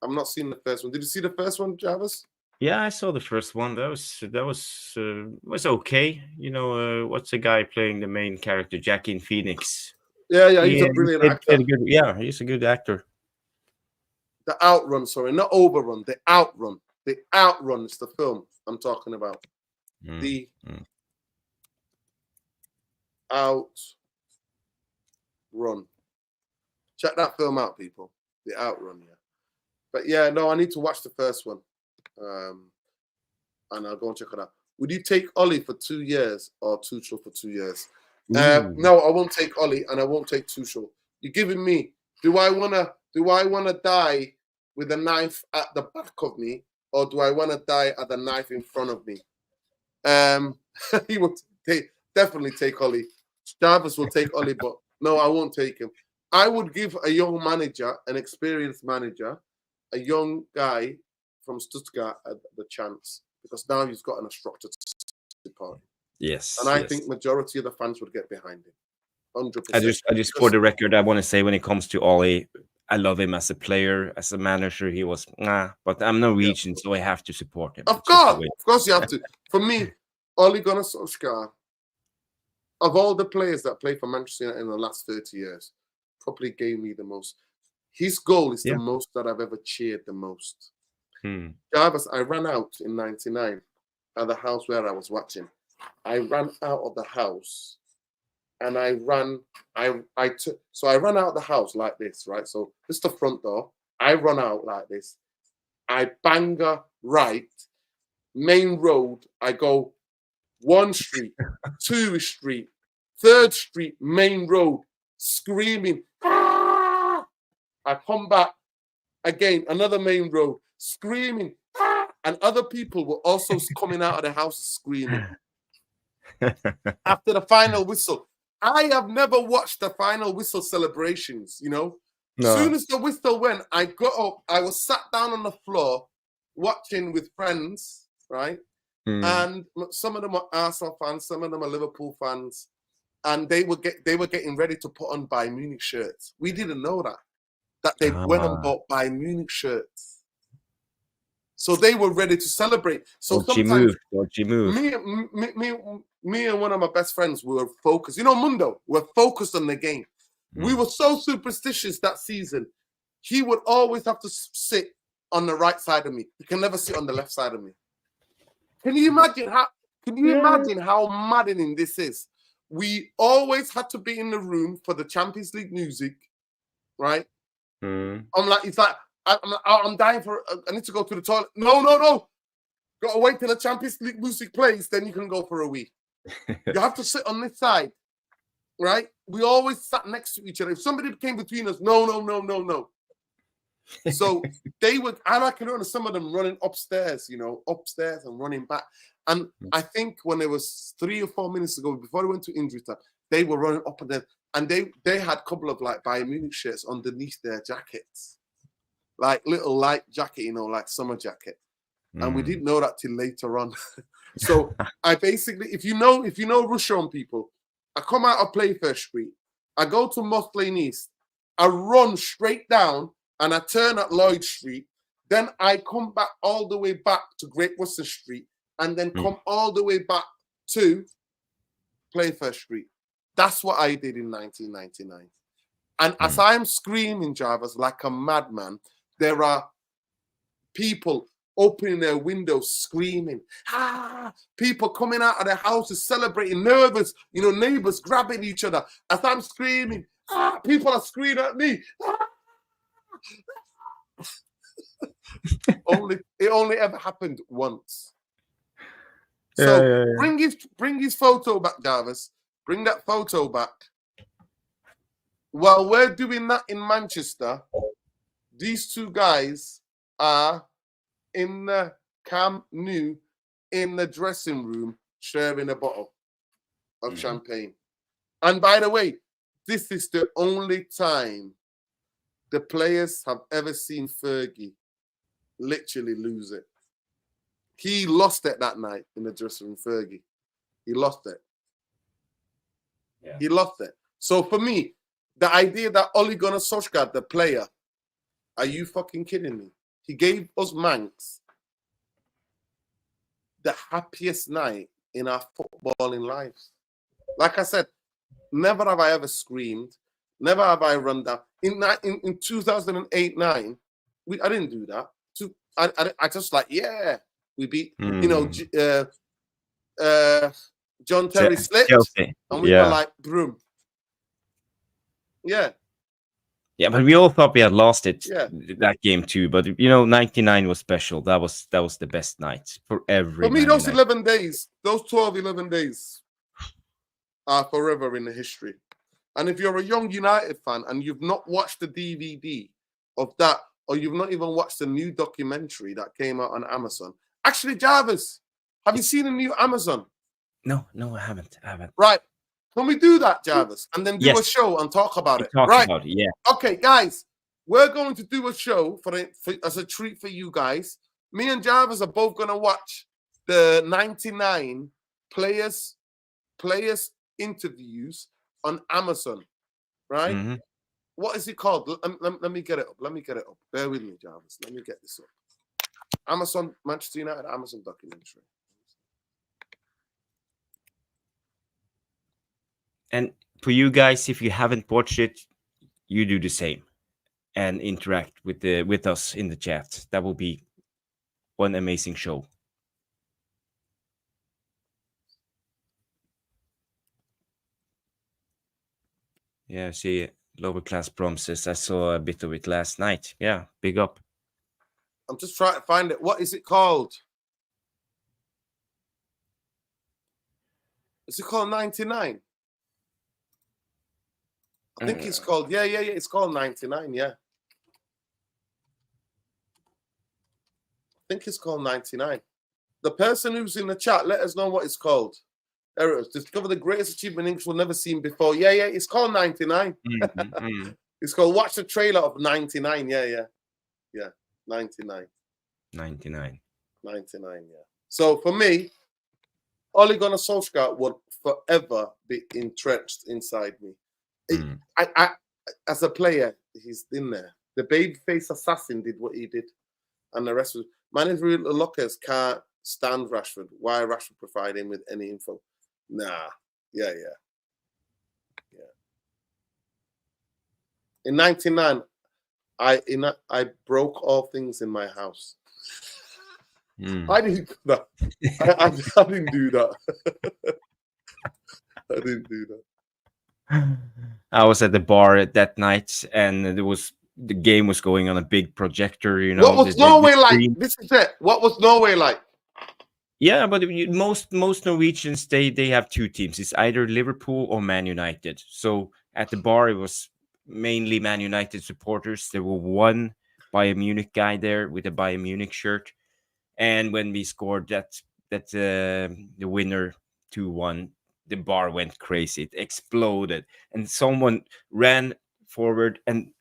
I'm not seeing the first one. Did you see the first one, Javis? Yeah, I saw the first one. That was okay. You know, what's the guy playing the main character, Joaquin Phoenix? Yeah, he's a brilliant actor. He's a good actor. The Outrun, sorry, not Overrun. The Outrun. The Outrun is the film I'm talking about. The Outrun. Check that film out, people. The Outrun, yeah. But yeah, no, I need to watch the first one. And I'll go and check it out. Would you take Ollie for 2 years or Tuchel for 2 years? No, I won't take Ollie and I won't take Tuchel. You're giving me, do I wanna die with a knife at the back of me, or do I wanna die at the knife in front of me? He will definitely take Ollie. Javis will take Ollie, but no, I won't take him. I would give a young manager, an experienced manager, a young guy from Stuttgart the chance, because now he's got a structured party. Yes. And I think majority of the fans would get behind him. 100%. I just for the record, I want to say when it comes to Ollie, I love him as a player, as a manager. He was but I'm Norwegian, so I have to support him. Of course you have to. For me, Ole Gunnar Solskjaer, of all the players that played for Manchester United in the last 30 years, probably gave me the most. His goal is the most that I've ever cheered the most. Javis, I ran out in 99 at the house where I was watching. I ran out of the house and I ran out of the house like this, right? So this is the front door. I run out like this. I banger right, main road. I go 1 street, 2 street, 3rd street, main road, screaming. Ah! I come back again, another main road, screaming. Ah! And other people were also coming out of the house screaming. After the final whistle, I have never watched the final whistle celebrations, you know. No. As soon as the whistle went, I got up. I was sat down on the floor watching with friends, right? And some of them are Arsenal fans, some of them are Liverpool fans, and they were getting ready to put on Bayern Munich shirts. We didn't know that they went and bought Bayern Munich shirts. So they were ready to celebrate. So sometimes me and one of my best friends were focused. You know, Mundo, we're focused on the game. We were so superstitious that season. He would always have to sit on the right side of me. He can never sit on the left side of me. Can you imagine how maddening this is? We always had to be in the room for the Champions League music, right? I'm like, it's like, I'm dying for. I need to go to the toilet. No. Got to wait till the Champions League music plays, then you can go for a wee. You have to sit on this side, right? We always sat next to each other. If somebody came between us, no. So they would, and I can remember some of them running upstairs and running back. And I think when it was 3 or 4 minutes ago, before they went to injury time, they were running up and down, and they had a couple of like Bayern Munich shirts underneath their jackets, like little light jacket, like summer jacket. And we didn't know that till later on. So I basically, if you know Russia people, I come out of Playfair Street, I go to Moss Lane East, I run straight down and I turn at Lloyd Street, then I come back all the way back to Great Western Street and then come all the way back to Playfair Street. That's what I did in 1999. And as I'm screaming, Javis, like a madman, there are people opening their windows, screaming. People coming out of their houses, celebrating, nervous, neighbors grabbing each other. As I'm screaming, people are screaming at me. It only ever happened once. So bring his photo back, Javis. Bring that photo back. While we're doing that in Manchester, these two guys are in the Camp Nou in the dressing room sharing a bottle of champagne. And by the way, this is the only time the players have ever seen Fergie literally lose it. He lost it that night in the dressing room, Fergie. He lost it. Yeah. He lost it. So for me, the idea that Ole Gunnar Solskjaer, the player, are you fucking kidding me? He gave us Manx the happiest night in our footballing lives. Like I said, never have I ever screamed. Never have I run down. In 2008-9, I didn't do that. I just we beat, John Terry slipped, Chelsea. and we were like, broom. Yeah. Yeah, but we all thought we had lost it that game too. But 99 was special. That was the best night for every. For me, those 11 days, those 11 days are forever in the history. And if you're a young United fan and you've not watched the DVD of that, or you've not even watched the new documentary that came out on Amazon. Actually, Javis, have you seen a new Amazon? No, I haven't. Right. Can we do that, Javis? And then do a show and talk about it? About it, yeah. Okay, guys, we're going to do a show as a treat for you guys. Me and Javis are both going to watch the 99 players interviews on Amazon, right? Mm-hmm. What is it called? Let me get it up. Bear with me, Javis. Let me get this up. Amazon, Manchester United, Amazon documentary. And for you guys, if you haven't watched it, you do the same and interact with us in the chat. That will be one amazing show. Yeah, see, lower class promises. I saw a bit of it last night. Yeah, big up. I'm just trying to find it. What is it called? Is it called 99? I think it's called, it's called 99, yeah. I think it's called 99. The person who's in the chat, let us know what it's called. There it is. Discover the greatest achievement English will never seen before. Yeah, it's called 99. It's called Watch the Trailer of 99. Yeah, 99. 99, yeah. So for me, Ole Gunnar Solskjaer would forever be entrenched inside me. I, as a player, he's in there. The babyface assassin did what he did, and the rest was manager lockers can't stand Rashford. Why Rashford provide him with any info? Nah, yeah. In 99, I broke all things in my house. I didn't do that. I didn't do that. I didn't do that. I was at the bar that night, and the game was going on a big projector. What was Norway like? This is it. What was Norway like? Yeah, but most Norwegians they have two teams. It's either Liverpool or Man United. So at the bar, it was mainly Man United supporters. There were one Bayern Munich guy there with a Bayern Munich shirt, and when we scored the winner 2-1. The bar went crazy. It exploded, and someone ran forward and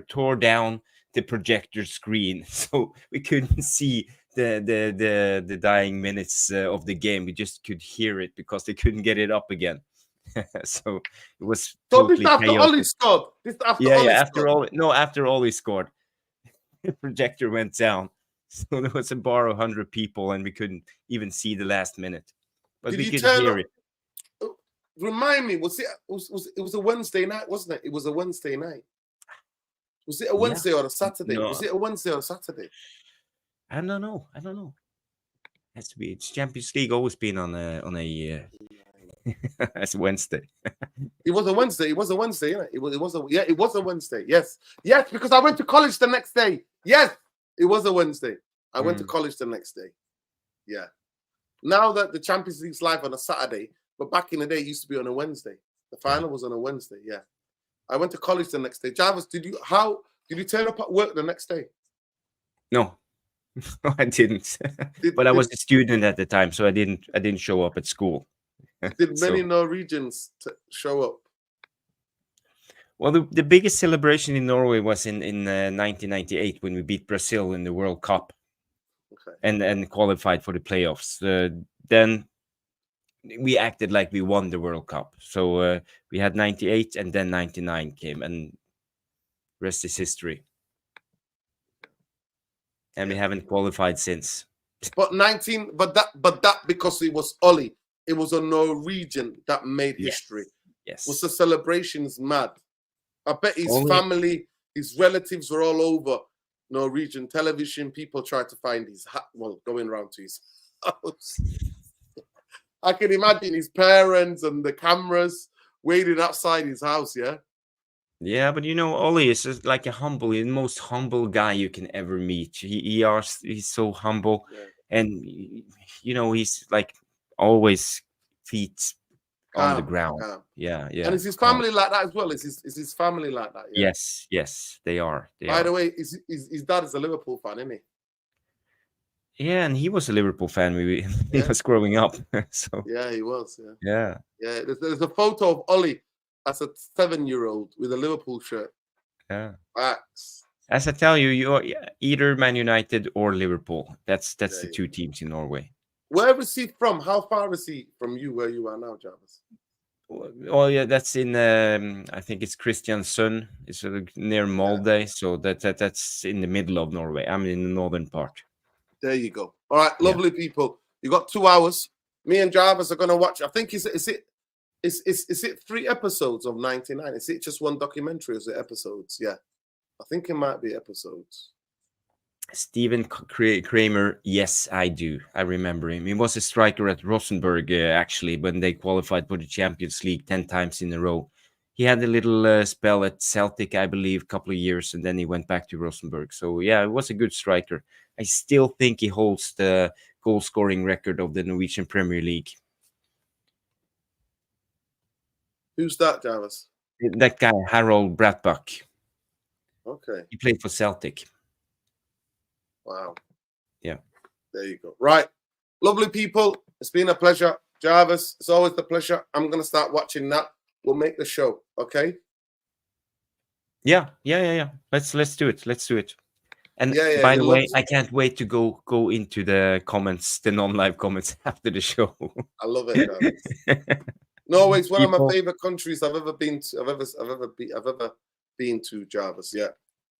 tore down the projector screen, so we couldn't see the dying minutes of the game. We just could hear it because they couldn't get it up again. So it was totally this after Ole scored. This after after Ole scored, the projector went down. So there was a bar of 100 people, and we couldn't even see the last minute, but we could hear it. remind me, was it was a Wednesday night, wasn't it? It was a Wednesday night. Was it a Wednesday or a Saturday? No. Was it a Wednesday or a Saturday? I don't know. Has to be. It's Champions League always been on a as Wednesday. It was a Wednesday. It was a Wednesday, yeah. It was a Wednesday. Yes, because I went to college the next day. Yes, it was a Wednesday. I went to college the next day. Yeah. Now that the Champions League's live on a Saturday, but back in the day, it used to be on a Wednesday. The final was on a Wednesday. Yeah. I went to college the next day. Javis, did you turn up at work the next day? No, no, I didn't. But I was a student at the time, so I didn't show up at school. Did many Norwegians show up? Well, the biggest celebration in Norway was in 1998 when we beat Brazil in the World Cup, okay, and qualified for the playoffs. Then we acted like we won the World Cup. So we had 98, and then 99 came, and rest is history. And we haven't qualified since. But that because it was Ollie, it was a Norwegian that made history. Yes. Was the celebrations mad? I bet his family, his relatives were all over Norwegian television. People tried to find his hat, going around to his house. I can imagine his parents and the cameras waiting outside his house, yeah? Yeah, but Ollie is like the most humble guy you can ever meet. He's so humble, and he's like always feet on the ground. Yeah. And is his family like that as well? Is his family like that? Yeah? Yes, they are. By the way, his dad is a Liverpool fan, isn't he? Yeah, and he was a Liverpool fan when he was growing up. So yeah, he was. Yeah. There's a photo of Ollie as a 7-year-old with a Liverpool shirt. Yeah. Facts. As I tell you, you're either Man United or Liverpool. That's the two teams in Norway. Where is he from? How far is he from you, where you are now, Javis? Oh yeah, that's in I think it's Kristiansund. It's near Molde, so that's in the middle of Norway. I'm in the northern part. There you go. All right, lovely people. You got 2 hours. Me and Javis are gonna watch. I think is it 3 episodes of 99? Is it just one documentary? Or is it episodes? Yeah, I think it might be episodes. Steven Kramer, yes, I do. I remember him. He was a striker at Rosenborg, actually, when they qualified for the Champions League 10 times in a row. He had a little spell at Celtic, I believe, a couple of years, and then he went back to Rosenborg. So, yeah, it was a good striker. I still think he holds the goal-scoring record of the Norwegian Premier League. Who's that, Javis? That guy, Harold Bratbach. Okay. He played for Celtic. Wow. Yeah. There you go. Right. Lovely people. It's been a pleasure. Javis, it's always a pleasure. I'm going to start watching that. We'll make the show. Okay? Yeah. Let's do it. And by the way, I can't wait to go into the comments, the non-live comments after the show. I love it, Javis. Norway's one of my favorite countries I've ever been to. I've ever been to, Javis. Yeah.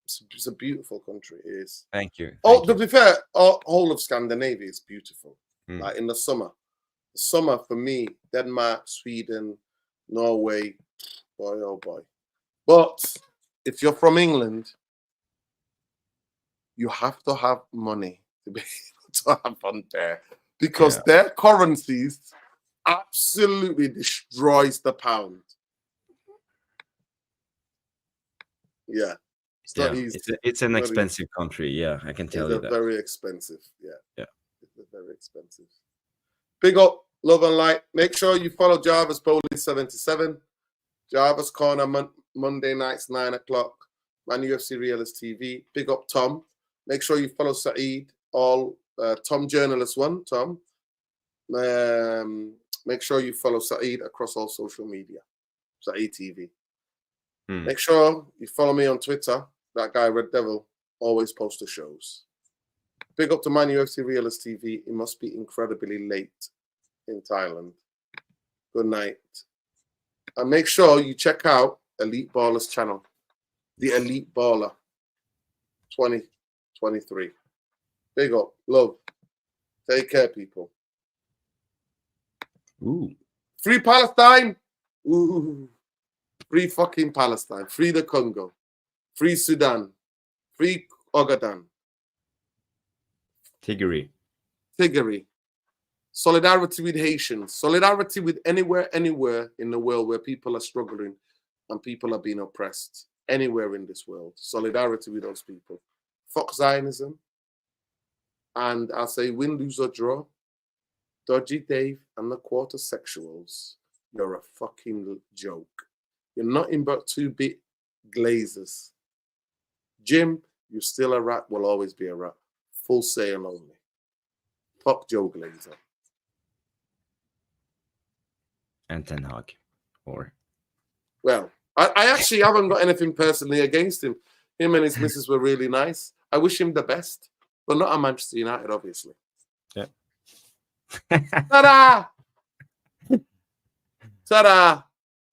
It's a beautiful country. It is. Thank you. To be fair, whole of Scandinavia is beautiful. Like in the summer. The summer for me, Denmark, Sweden, Norway, boy, oh boy. But if you're from England, you have to have money to be able to have fun there. Because their currencies absolutely destroys the pound. Yeah. It's not easy. It's an expensive country. Yeah, I can tell you that. Very expensive. Yeah. It's very expensive. Big up, love and light. Make sure you follow Javis Police77. Javis Corner Monday nights 9 o'clock. Man UFC Realist TV. Big up Tom. Make sure you follow Saeed. Tom Journalist 1. Tom. Make sure you follow Saeed across all social media. Saeed TV. Make sure you follow me on Twitter. That guy, Red Devil, always posts the shows. Big up to Man UFC Realist TV. It must be incredibly late in Thailand. Good night. And make sure you check out Elite Baller's channel. The Elite Baller 2023. Big up. Love. Take care, people. Ooh. Free Palestine. Ooh. Free fucking Palestine. Free the Congo. Free Sudan. Free Ogaden. Tiggery. Solidarity with Haitians. Solidarity with anywhere in the world where people are struggling and people are being oppressed. Anywhere in this world. Solidarity with those people. Fuck Zionism. And I'll say win, lose, or draw. Dodgy Dave and the quarter sexuals. You're a fucking joke. You're nothing but 2-bit glazers. Jim, you're still a rat, will always be a rat. Full sale only. Fuck Joe Glazer. And Ten Hag. Or Well, I actually haven't got anything personally against him. Him and his missus were really nice. I wish him the best, but not at Manchester United, obviously. Yeah. Ta-da! Ta-da!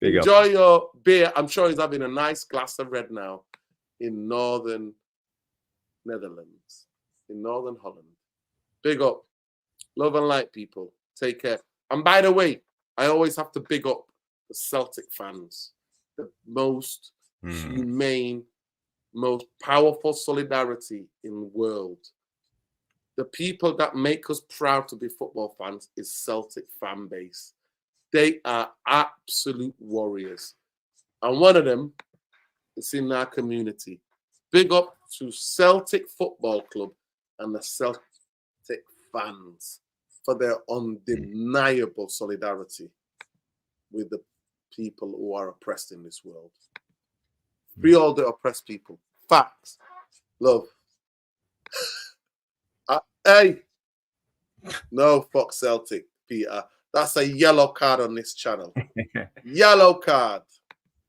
big up. Enjoy your beer. I'm sure he's having a nice glass of red now in northern Netherlands, in northern Holland. Big up. Love and light, people. Take care. And by the way, I always have to big up the Celtic fans. The most humane, most powerful solidarity in the world. The people that make us proud to be football fans is Celtic fan base. They are absolute warriors. And one of them is in our community. Big up to Celtic Football Club and the Celtic fans for their undeniable solidarity with the people who are oppressed in this world. Free all the oppressed people. Facts. Love. Hey. No, fuck Celtic, Peter. That's a yellow card on this channel. Yellow card.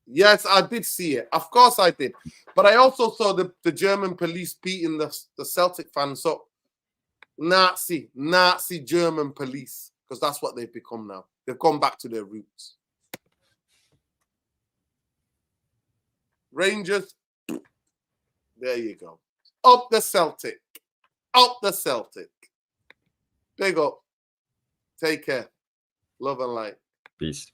Yes, I did see it. Of course I did. But I also saw the German police beating the Celtic fans up. Nazi German police. Because that's what they've become now. They've gone back to their roots. Rangers. There you go. Up the Celtic. Up the Celtic. Big up. Take care. Love and light. Peace.